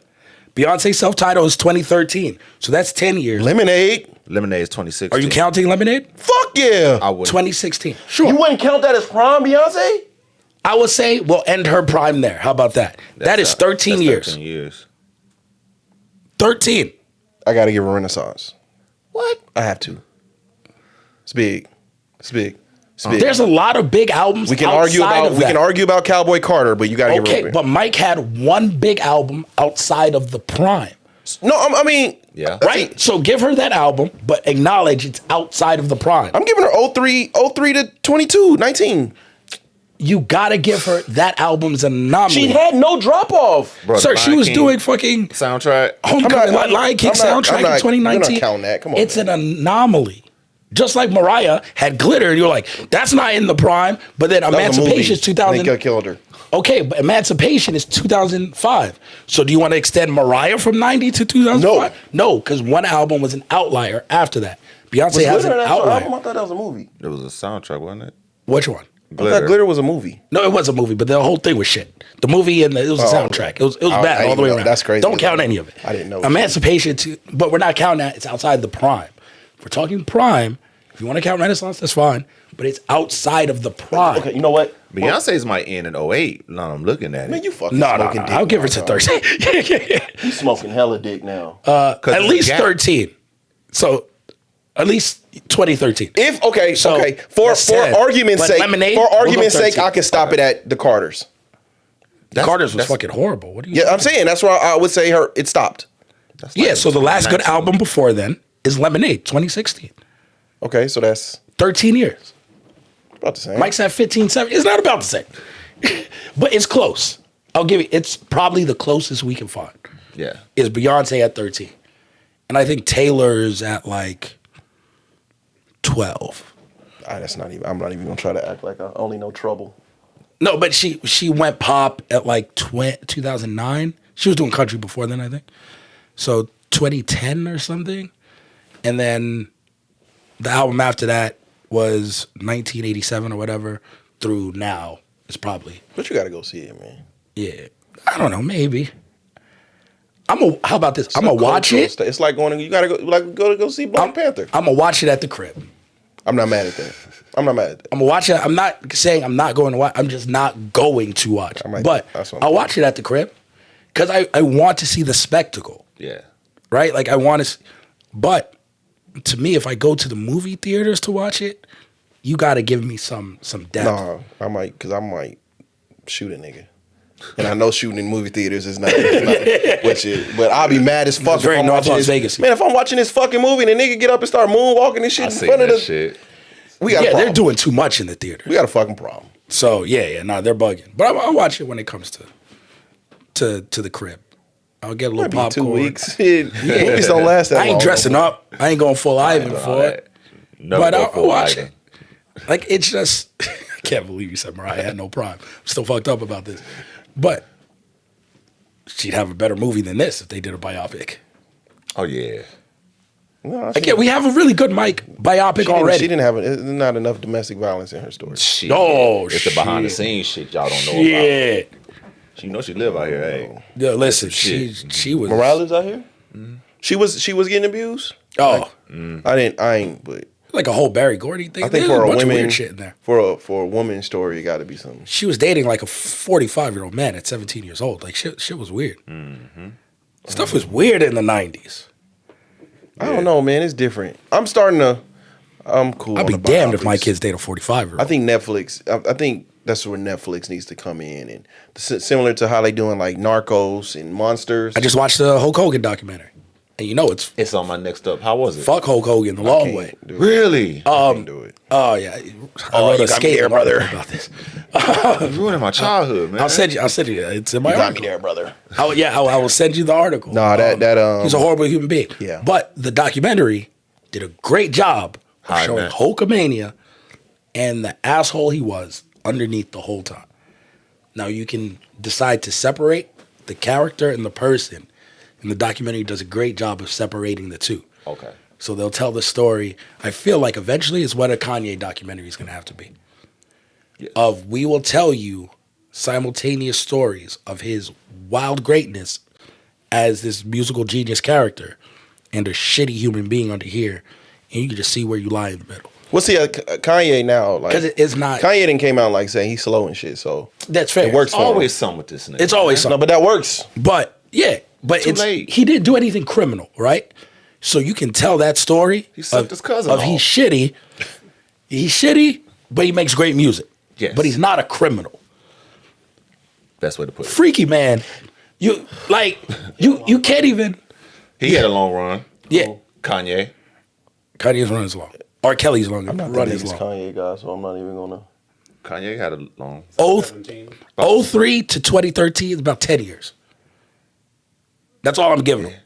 Beyonce self-titled is 2013. So that's 10 years. Lemonade. Lemonade is 2016. Are you counting Lemonade? Fuck yeah. I would. 2016. Sure. You wouldn't count that as prime, Beyonce? I would say we'll end her prime there. How about that? That is 13 years. 13 years. 13. I got to give her Renaissance. What? I have to. It's big. It's big. It's big. There's a lot of big albums. We can argue about Cowboy Carter, but you got to give her. Okay, but Mike had one big album outside of the prime. No, I mean, Yeah. Right? So give her that album, but acknowledge it's outside of the prime. I'm giving her 03 to 22, 19. You gotta give her that album's an anomaly. She had no drop off. Bro, Sir, the she Lion was King doing fucking soundtrack. Homecoming, Lion King soundtrack in 2019. You're not counting that. Come on. It's an anomaly. Just like Mariah had Glitter, and you're like, that's not in the prime. But then Emancipation is 2000. They killed her. Okay, but Emancipation is 2005. So do you want to extend Mariah from 90 to 2005? No, because one album was an outlier after that. Beyonce has Glitter an an actual outlier. album? I thought that was a movie. It was a soundtrack, wasn't it? Which one? I thought Glitter was a movie. No, it was a movie, but the whole thing was shit. The movie and it was a soundtrack. It was I bad all didn't the way know. around. That's crazy. Don't count any of it. I didn't know. Emancipation, but we're not counting that. It's outside the prime. If we're talking prime, if you want to count Renaissance, that's fine. But it's outside of the prime. Okay, you know what? Beyonce's might end in 08. Now I'm looking at Man, it. you fucking No. smoking dick. I'll give her to now, dog. 13. You smoking hella dick now. At least 13. So at least 2013. If So, for that's 10. argument's But sake, Lemonade, for we'll go argument's sake, 13. I can stop it at the Carters. Carter's was fucking horrible. What do you? Yeah, I'm saying that's why I would say it stopped. That's like Yeah. So the last good 19. album before then is Lemonade, 2016. Okay, so that's 13 years. about the same. Mike's at 15, 17. It's not about the same. But it's close. I'll give you, it's probably the closest we can find. Yeah. Is Beyonce at 13. And I think Taylor's at like 12. That's not even. I'm not even gonna try to act like I only know trouble. No, but she went pop at like 2009. She was doing country before then, I think. So 2010 or something. And then the album after that was 1987 or whatever through now is probably. But you gotta go see it, man. Yeah. I don't know, maybe. How about this? I'm gonna watch it. It's like going. You gotta go see Black Panther. I'm gonna watch it at the crib. I'm not mad at that. I'm not mad at that. I'm gonna watch it. I'm not saying I'm not going to watch. I'm just not going to watch. But that's what I'm I'll watch it at the crib because I want to see the spectacle. Yeah. Right? Like I want to. But to me, if I go to the movie theaters to watch it, you got to give me some depth. No, I might shoot a nigga. And I know shooting in movie theaters is not which is, but I'll be mad as fuck. Very if I'm North watching Las this, Vegas. Man, if I'm watching this fucking movie and the nigga get up and start moonwalking and shit I in seen front of that the shit. we got a Yeah, problem. they're doing too much in the theater. We got a fucking problem. So no, they're bugging. But I'll watch it when it comes to the crib. I'll get a little Might be popcorn. 2 weeks. Movies don't last that long. I ain't dressing up. I ain't going full Ivan All for it. that. Never But go I'll full watch Ivan. it. Like, it's just, I can't believe you said Mariah had no prime. I'm still fucked up about this. But she'd have a better movie than this if they did a biopic. Oh yeah. No, Again, we have a really good biopic already. She didn't have there's not enough domestic violence in her story. Shit. Oh, It's the behind the shit. scenes shit y'all don't know about. Yeah. She know she live out here, hey. Yeah, listen, Shit. she was. Mariah lives out here. She was getting abused. Oh, I ain't. But like a whole Barry Gordy thing. I think There's for a bunch of woman, weird shit in there. for a woman's story, it got to be something. She was dating like a 45-year-old man at 17 years old. Like shit was weird. Stuff was weird in the 90s. I don't know, man. It's different. I'm cool. I'd be on the damned if my biopics. kids date a 45-year-old. I think Netflix. I think that's where Netflix needs to come in, and similar to how they doing like Narcos and Monsters. I just watched the Hulk Hogan documentary, and It's on my next up. How was it? fuck Hulk Hogan the long way. Can't do it. Really? Can't do it. Oh yeah, I Oh, wrote you a got me skate there, brother. about this. Ruining my childhood, man. I'll send you. It's in my You got me article. there, brother. I will send you the article. Nah, that he's a horrible human being. Yeah. But the documentary did a great job of Hi, showing man. Hulkamania and the asshole he was underneath the whole time. Now you can decide to separate the character and the person, and the documentary does a great job of separating the two. Okay. So they'll tell the story. I feel like eventually it's what a Kanye documentary is going to have to be. Yes. Of we will tell you simultaneous stories of his wild greatness as this musical genius character and a shitty human being under here, and you can just see where you lie in the middle. Well, see, Kanye now, like, Because it's not. Kanye didn't came out like saying he's slow and shit, so That's fair. it works for him. Always something with this nigga. It's always No, something. but that works. But yeah, but Too late. he didn't do anything criminal, right? So you can tell that story. He sucked his cousin of off. he's shitty. He's shitty, but he makes great music. Yes. But he's not a criminal. Best way to put it. Freaky man. You can't even. He had a long run. Yeah. Kanye. Kanye's run is long. R. Kelly's long. I'm not the Run is biggest long. Kanye guy, so I'm not even gonna. Kanye had a long. 17. 03 to 2013 is about 10 years. That's all I'm giving him.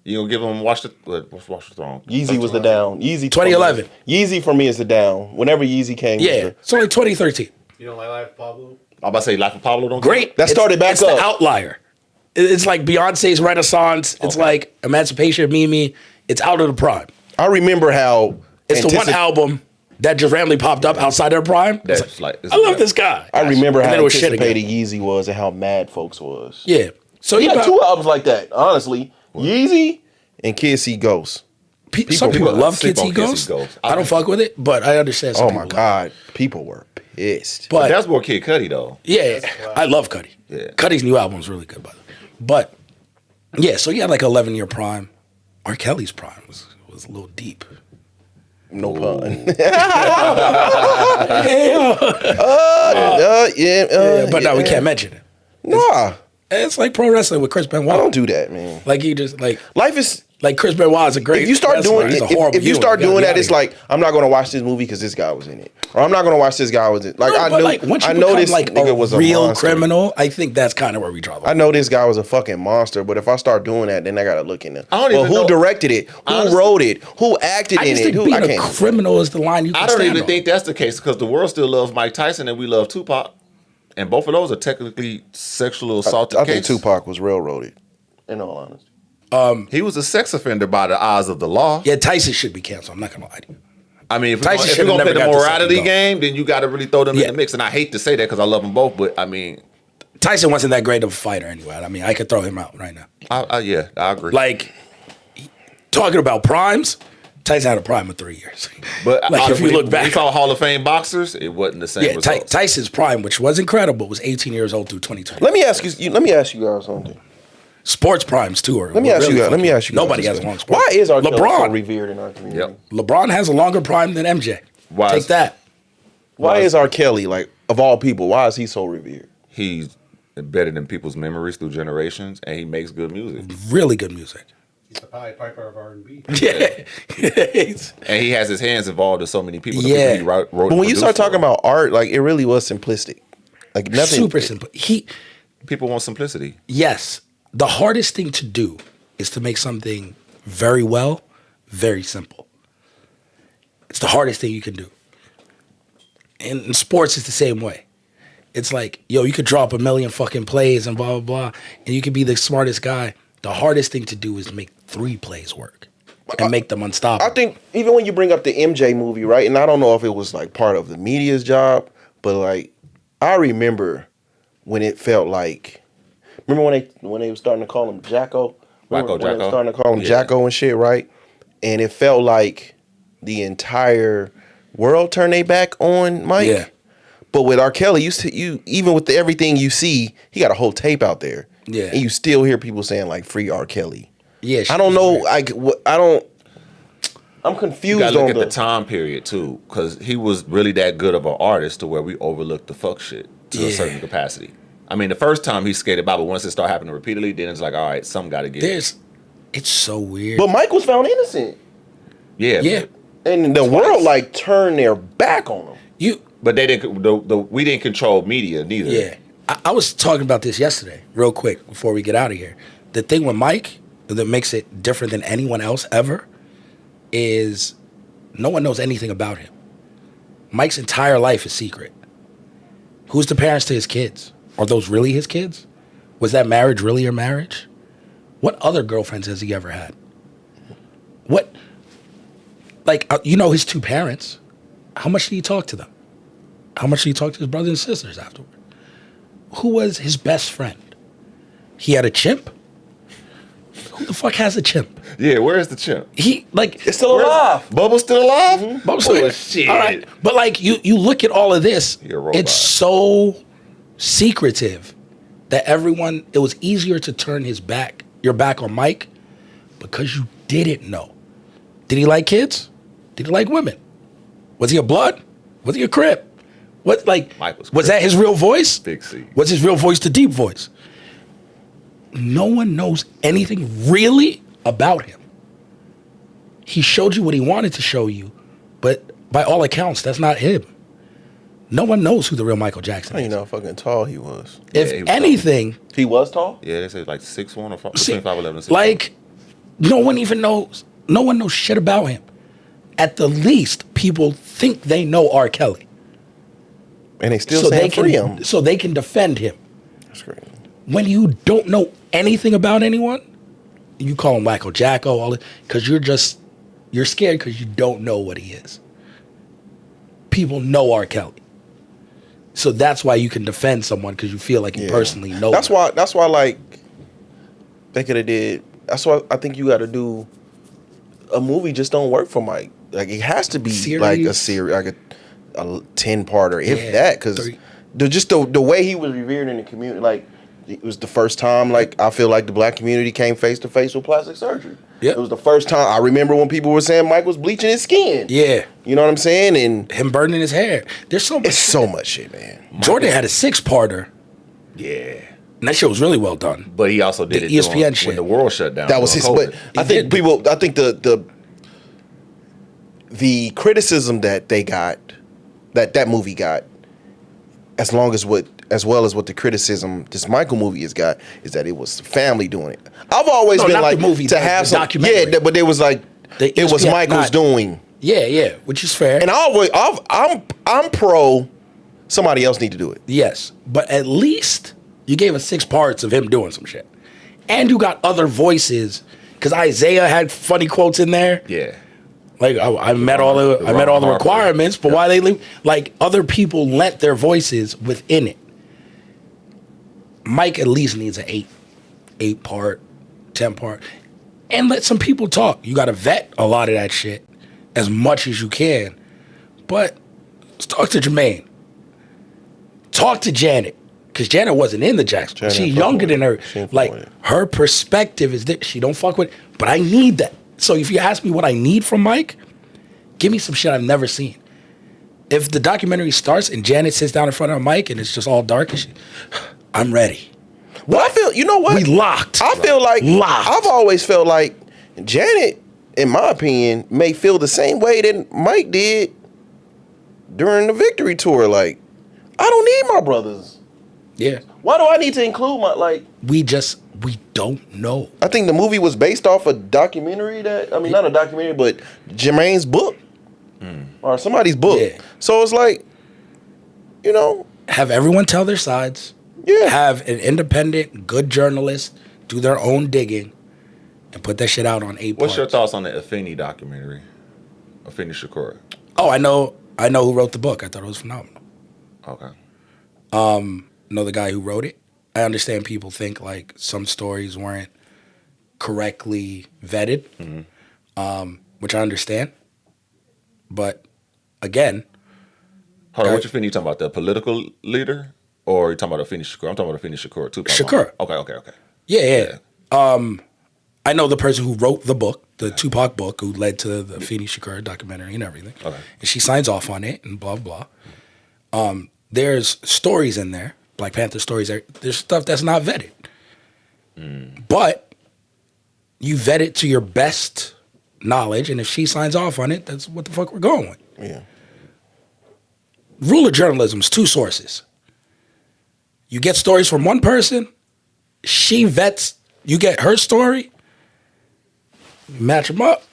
You gonna give him Watch the Throne? Yeezy was the down. Yeezy 2011. Yeezy for me is the down. Whenever Yeezy came, Yeah. was So like 2013. You don't like Life of Pablo? I'm about to say Life of Pablo. Don't Great. That started back it's up. the outlier. It's like Beyonce's Renaissance. It's Okay. like Emancipation of Mimi. It's out of the prime. I remember how It's the one album that just randomly popped up outside their prime. It's That's like. I love this guy. I remember And how then it was shit anticipated again. Yeezy was and how mad folks was. Yeah. So He you had got, two albums like that, honestly. Yeezy and Kids See Ghosts. some people love sleep Kids on See Kids See Ghosts. Ghosts. I don't fuck with it, but I understand some Oh people my love it. God. People were pissed. But That's more Kid Cudi though. yeah, I love Cudi. Yeah. Cudi's new album is really good, by the way. But yeah, so you had like 11-year prime. R. Kelly's prime was a little deep. No pun. But no, we can't mention it. Nah, It's like pro wrestling with Chris Benoit. I don't do that, man. Like you just like Life is. Chris Benoit is a great. If you start wrestler. doing, He's a if horrible you human. start You gotta doing be that, outta it's here. like I'm not going to watch this movie because this guy was in it, or I'm not going to watch this guy was in. Like No, I but knew, like once you I know become this like nigga a was a real monster. criminal, I think that's kind of where we draw the I line. know this guy was a fucking monster, but if I start doing that, then I got to look in it. I don't Well, even who know- directed it? Who Honestly, wrote it? Who acted I in just it? think Who being I a can't. criminal is the line you can I don't stand even on. think that's the case because the world still loves Mike Tyson and we love Tupac, and both of those are technically sexual assault I think cases. Tupac was railroaded. In all honesty, He was a sex offender by the eyes of the law. Yeah, Tyson should be canceled. I'm not gonna lie to you. I mean, if Tyson you're should've gonna play never the got the second morality go. game, then you got to really throw them Yeah. in the mix. And I hate to say that because I love them both, but I mean, Tyson wasn't that great of a fighter anyway. I mean, I could throw him out right now. yeah, I agree. Like talking about primes, Tyson had a prime of 3 years. but like if you look we back, saw Hall of Fame boxers, it wasn't the same. yeah, results. Tyson's prime, which was incredible, was 18 years old through 2020. let me ask you. Let me ask you guys something. Sports primes too. Let me ask you guys. Let me ask you. Nobody guys has a long this. sports. Why is our Kelly so LeBron? revered in our community? Yep. LeBron has a longer prime than MJ. Why Take is- that. Why is R. Kelly, like, of all people, why is he so revered? He's embedded in people's memories through generations, and he makes good music. Really good music. He's the Pied Piper of R&B. Yeah. And he has his hands involved with so many people. The Yeah. people he wrote But when you start talking about, about art, like it really was simplistic. Like nothing. Super simple. people want simplicity. Yes. The hardest thing to do is to make something very well, very simple. It's the hardest thing you can do. And in sports, it's the same way. It's like, yo, you could drop 1 million fucking plays and blah, blah, blah, and you could be the smartest guy. The hardest thing to do is make 3 plays work and make them unstoppable. I think even when you bring up the MJ movie, right? And I don't know if it was like part of the media's job, but like I remember when it felt like, remember when they were starting to call him Jacko? Jacko. When they were starting to call him Jacko and shit, right? And it felt like the entire world turned their back on Mike. Yeah. But with R. Kelly, you even with everything you see, he got a whole tape out there. Yeah. And you still hear people saying like free R. Kelly. Yeah. I don't know. I'm You confused gotta look on at the time period too, because he was really that good of an artist to where we overlooked the fuck shit to a certain capacity. I mean, the first time he skated by, but once it started happening repeatedly, then it's like, all right, some got to get. It's so weird. But Mike was found innocent. Yeah. And the world like turned their back on him. But they didn't. We didn't control media neither. Yeah. I was talking about this yesterday, real quick, before we get out of here. The thing with Mike that makes it different than anyone else ever is no one knows anything about him. Mike's entire life is secret. Who's the parents to his kids? Are those really his kids? Was that marriage really your marriage? What other girlfriends has he ever had? What, like, you know his 2 parents. How much did he talk to them? How much did he talk to his brothers and sisters afterward? Who was his best friend? He had a chimp? Who the fuck has a chimp? Yeah, where is the chimp? It's still alive. Bubble's still alive? Mm-hmm. Bullshit. All right. But like you look at all of this, it's so secretive that it was easier to turn your back on Mike because you didn't know. Did he like kids? Did he like women? Was he a blood? Was he a Crip? What, like, Mike was that his real voice? Big C. Was his real voice the deep voice? No one knows anything really about him. He showed you what he wanted to show you, but by all accounts, that's not him. No one knows who the real Michael Jackson I is. don't know how fucking tall he was. If he was anything, He was tall? Yeah, they say like 6'1" or between 5'11" and 6'1". like, no one even knows. No one knows shit about him. At the least, people think they know R. Kelly. And they still saying free him. So they can defend him. That's great. When you don't know anything about anyone, you call him Wacko Jacko, all it, because you're scared because you don't know what he is. People know R. Kelly. So that's why you can defend someone, because you feel like you personally know That's them. why like they could have did. That's why I think you got to do a movie. Just don't work for Mike. Like it has to be like a series, like a 10-parter, if that. Because just the way he was revered in the community, like it was the first time. Like I feel like the black community came face to face with plastic surgery. Yep. It was the first time. I remember when people were saying Mike was bleaching his skin. Yeah. You know what I'm saying? And Him burning his hair. There's so much. it's so much shit, man. Jordan had a 6-parter, Yeah. and that shit was really well done. But he also did The it ESPN shit. when the world shut down. That was his. during But COVID. I think I think the criticism that they got, that movie got, as well as what the criticism this Michael movie has got, is that it was family doing it. I've always been not like the movie, to the have some documentary. Yeah, but it was like The it was ESPN, Michael's doing, Yeah, which is fair. and I'm pro. Somebody else need to do it. Yes, but at least you gave us 6 parts of him doing some shit, and you got other voices, because Isaiah had funny quotes in there. Yeah. Like I met all the requirements, but why they leave? Like other people lent their voices within it. Mike at least needs an 8-part, 10-part, and let some people talk. You got to vet a lot of that shit as much as you can, but let's talk to Jermaine. Talk to Janet, because Janet wasn't in the Jackson. She's younger than her. Like her perspective is that she don't fuck with it, but I need that. So if you ask me what I need from Mike, give me some shit I've never seen. If the documentary starts and Janet sits down in front of Mike and it's just all dark and shit, I'm ready. But I feel, you know what? We locked. I feel like Locked. I've always felt like Janet, in my opinion, may feel the same way that Mike did during the Victory Tour. Like, I don't need my brothers. Yeah. Why do I need to include my, like... We don't know. I think the movie was based off a documentary not a documentary, but Jermaine's book. Or somebody's book. Yeah. So it's like, you know... Have everyone tell their sides. Yeah. Have an independent, good journalist do their own digging and put that shit out on 8 What's parts. your thoughts on the Afeni documentary? Afeni Shakur. Oh, I know who wrote the book. I thought it was phenomenal. Okay. Know the guy who wrote it. I understand people think like some stories weren't correctly vetted, which I understand. But again, Hold on, what you talking about? The political leader? Or you talking about Afeni Shakur? I'm talking about Afeni Shakur too. Shakur. Okay. Yeah. I know the person who wrote the book, the Tupac book, who led to the Afeni Shakur documentary and everything. Okay. And she signs off on it and blah, blah. There's stories in there, Black Panther stories. There's stuff that's not vetted. But you vet it to your best knowledge, and if she signs off on it, that's what the fuck we're going with. Yeah. Rule of journalism is 2 sources. You get stories from one person, she vets, you get her story, match them up.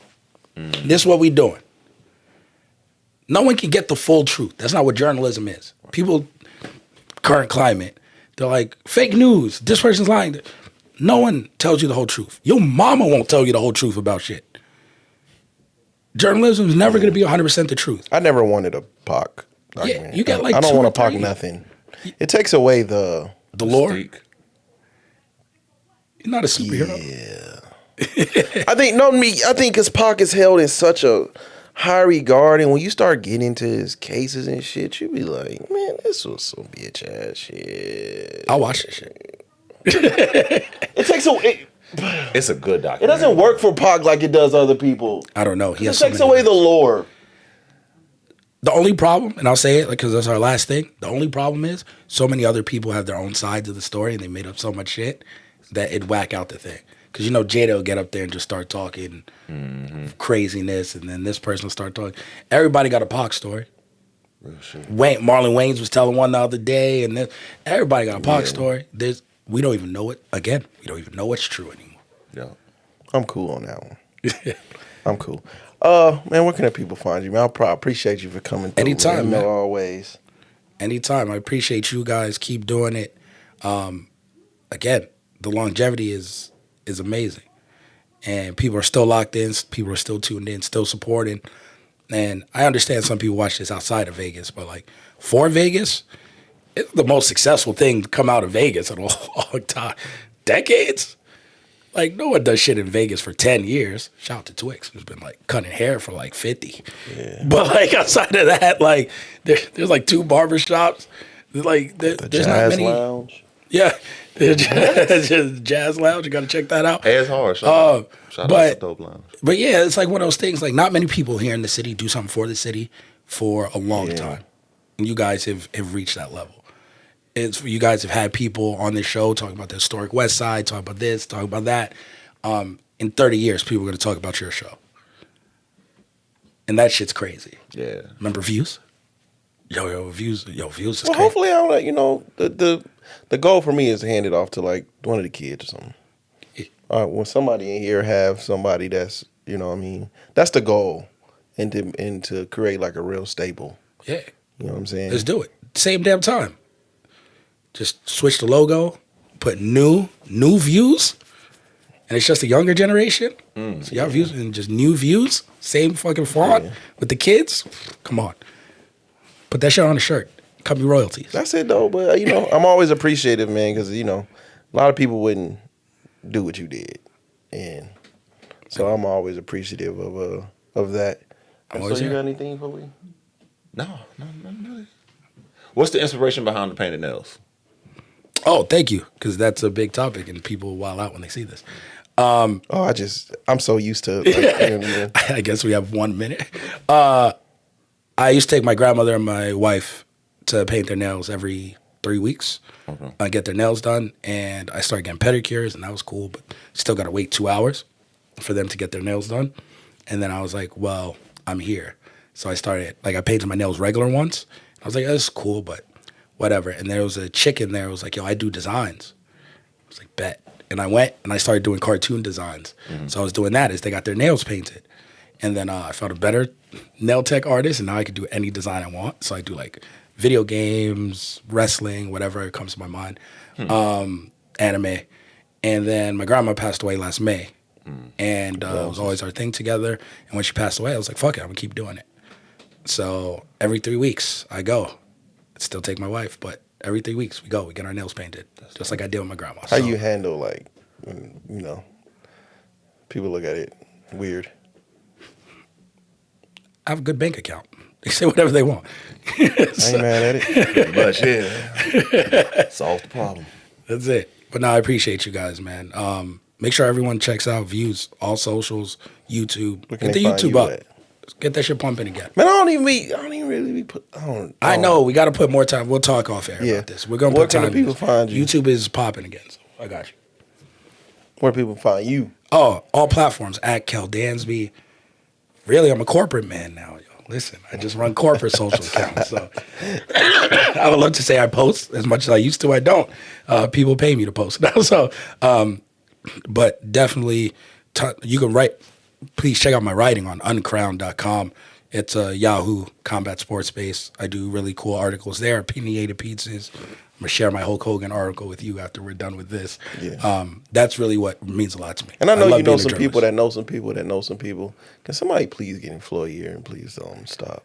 This is what we doing. No one can get the full truth. That's not what journalism is. People, current climate, they're like, fake news, this person's lying. No one tells you the whole truth. Your mama won't tell you the whole truth about shit. Journalism is never going to be 100% the truth. I never wanted a Pac. Yeah, you got like I don't 2 want or to Pac 3. nothing. It takes away the lore. Mystique. You're not a superhero. Yeah. I think because Pac is held in such a high regard, and when you start getting into his cases and shit, you be like, man, this was some bitch ass shit. I'll watch this shit. It takes away. It's a good It documentary. doesn't work for Pac like it does other people. I don't know. He It has so takes many away the lore. The only problem, and I'll say it because that's our last thing, the only problem is so many other people have their own sides of the story and they made up so much shit that it'd whack out the thing. Because, Jada will get up there and just start talking craziness, and then this person will start talking. Everybody got a Pac story. Real shit. Marlon Wayans was telling one the other day, and then everybody got a Pac story. We don't even know it. Again, we don't even know what's true anymore. Yeah. I'm cool on that one. I'm cool. Man, where can the people find you, man? I appreciate you for coming through. Anytime, man. Always. Anytime. I appreciate you guys. Keep doing it. Again, the longevity is amazing. And people are still locked in. People are still tuned in, still supporting. And I understand some people watch this outside of Vegas, but like for Vegas, it's the most successful thing to come out of Vegas in a long time. Decades? Like, no one does shit in Vegas for 10 years. Shout out to Twix, who's been, like, cutting hair for, like, 50. Yeah. But, like, outside of that, like, there's, like, 2 barbershops. Like, there's Jazz not many. Lounge. Yeah. Jazz Lounge. You got to check that out. Hey, it's hard. Shout out to Dope Lounge. But, yeah, it's, like, one of those things. Like, not many people here in the city do something for the city for a long time. And you guys have reached that level. You guys have had people on this show talking about the historic West Side, talking about this, talking about that. In 30 years, people are going to talk about your show. And that shit's crazy. Yeah. Remember Views? Views is crazy. Hopefully, the goal for me is to hand it off to, like, one of the kids or something. Yeah. When somebody in here have somebody that's, that's the goal. And to create, like, a real staple. Yeah. You know what I'm saying? Let's do it. Same damn time. Just switch the logo, put new views, and it's just a younger generation. So y'all views and just new views, same fucking font with the kids. Come on, put that shit on a shirt. Cut me royalties. That's it though. But I'm always appreciative, man, because a lot of people wouldn't do what you did, and so I'm always appreciative of that. So you got anything for me? No, really. What's the inspiration behind the painted nails? Oh, thank you, because that's a big topic, and people wild out when they see this. I'm so used to. I guess we have 1 minute. I used to take my grandmother and my wife to paint their nails every 3 weeks. Get their nails done, and I started getting pedicures, and that was cool, but still got to wait 2 hours for them to get their nails done. And then I was like, well, I'm here. So I started, like, I painted my nails regular ones. I was like, oh, this is cool, but whatever. And there was a chick in there who was like, yo, I do designs. I was like, bet. And I went and I started doing cartoon designs. So I was doing that as they got their nails painted. And then I found a better nail tech artist, and now I could do any design I want. So I do like video games, wrestling, whatever comes to my mind, anime. And then my grandma passed away last May. And it was always our thing together. And when she passed away, I was like, fuck it, I'm going to keep doing it. So every 3 weeks, I go. I'd still take my wife, but every 3 weeks, we go. We get our nails painted, just like I did with my grandma. How you handle, like, when, you know, people look at it weird? I have a good bank account. They say whatever they want. I ain't mad at it. But yeah, solve the problem. That's it. But no, I appreciate you guys, man. Make sure everyone checks out Views, all socials, YouTube. Where can Get the they find YouTube you up. at? Get that shit pumping again. Man, I don't even really be put. I know we got to put more time. We'll talk off air about this. We're gonna Where put time. can the people find you? YouTube is popping again. So I got you. Where people find you? Oh, all platforms at Kel Dansby. Really, I'm a corporate man now. Yo. Listen, I just run corporate social accounts. So I would love to say I post as much as I used to. I don't. People pay me to post now. So, but definitely, you can write. Please check out my writing on uncrowned.com. It's a Yahoo combat sports space. I do really cool articles there. Opinionated pieces. I'm gonna share my Hulk Hogan article with you after we're done with this. Yeah. That's really what means a lot to me. And I know love you know being a some people journalist. that know some people that know some people. Can somebody please get in Floyd here and please don't stop?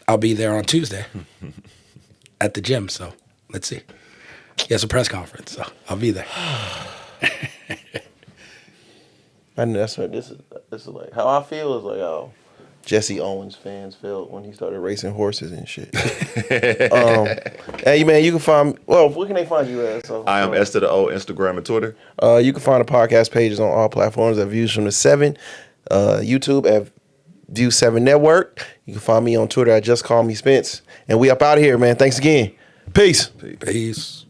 I'll be there on Tuesday at the gym. So let's see. He has a press conference, so I'll be there. And that's what this is like. How I feel is like how Jesse Owens fans felt when he started racing horses and shit. Hey man, you can find. Well, where can they find you at? So, I am S to the O, Instagram and Twitter. You can find the podcast pages on all platforms at Views from the 7, YouTube at View 7 Network. You can find me on Twitter at Just Call Me Spence. And we up out of here, man. Thanks again. Peace. Peace.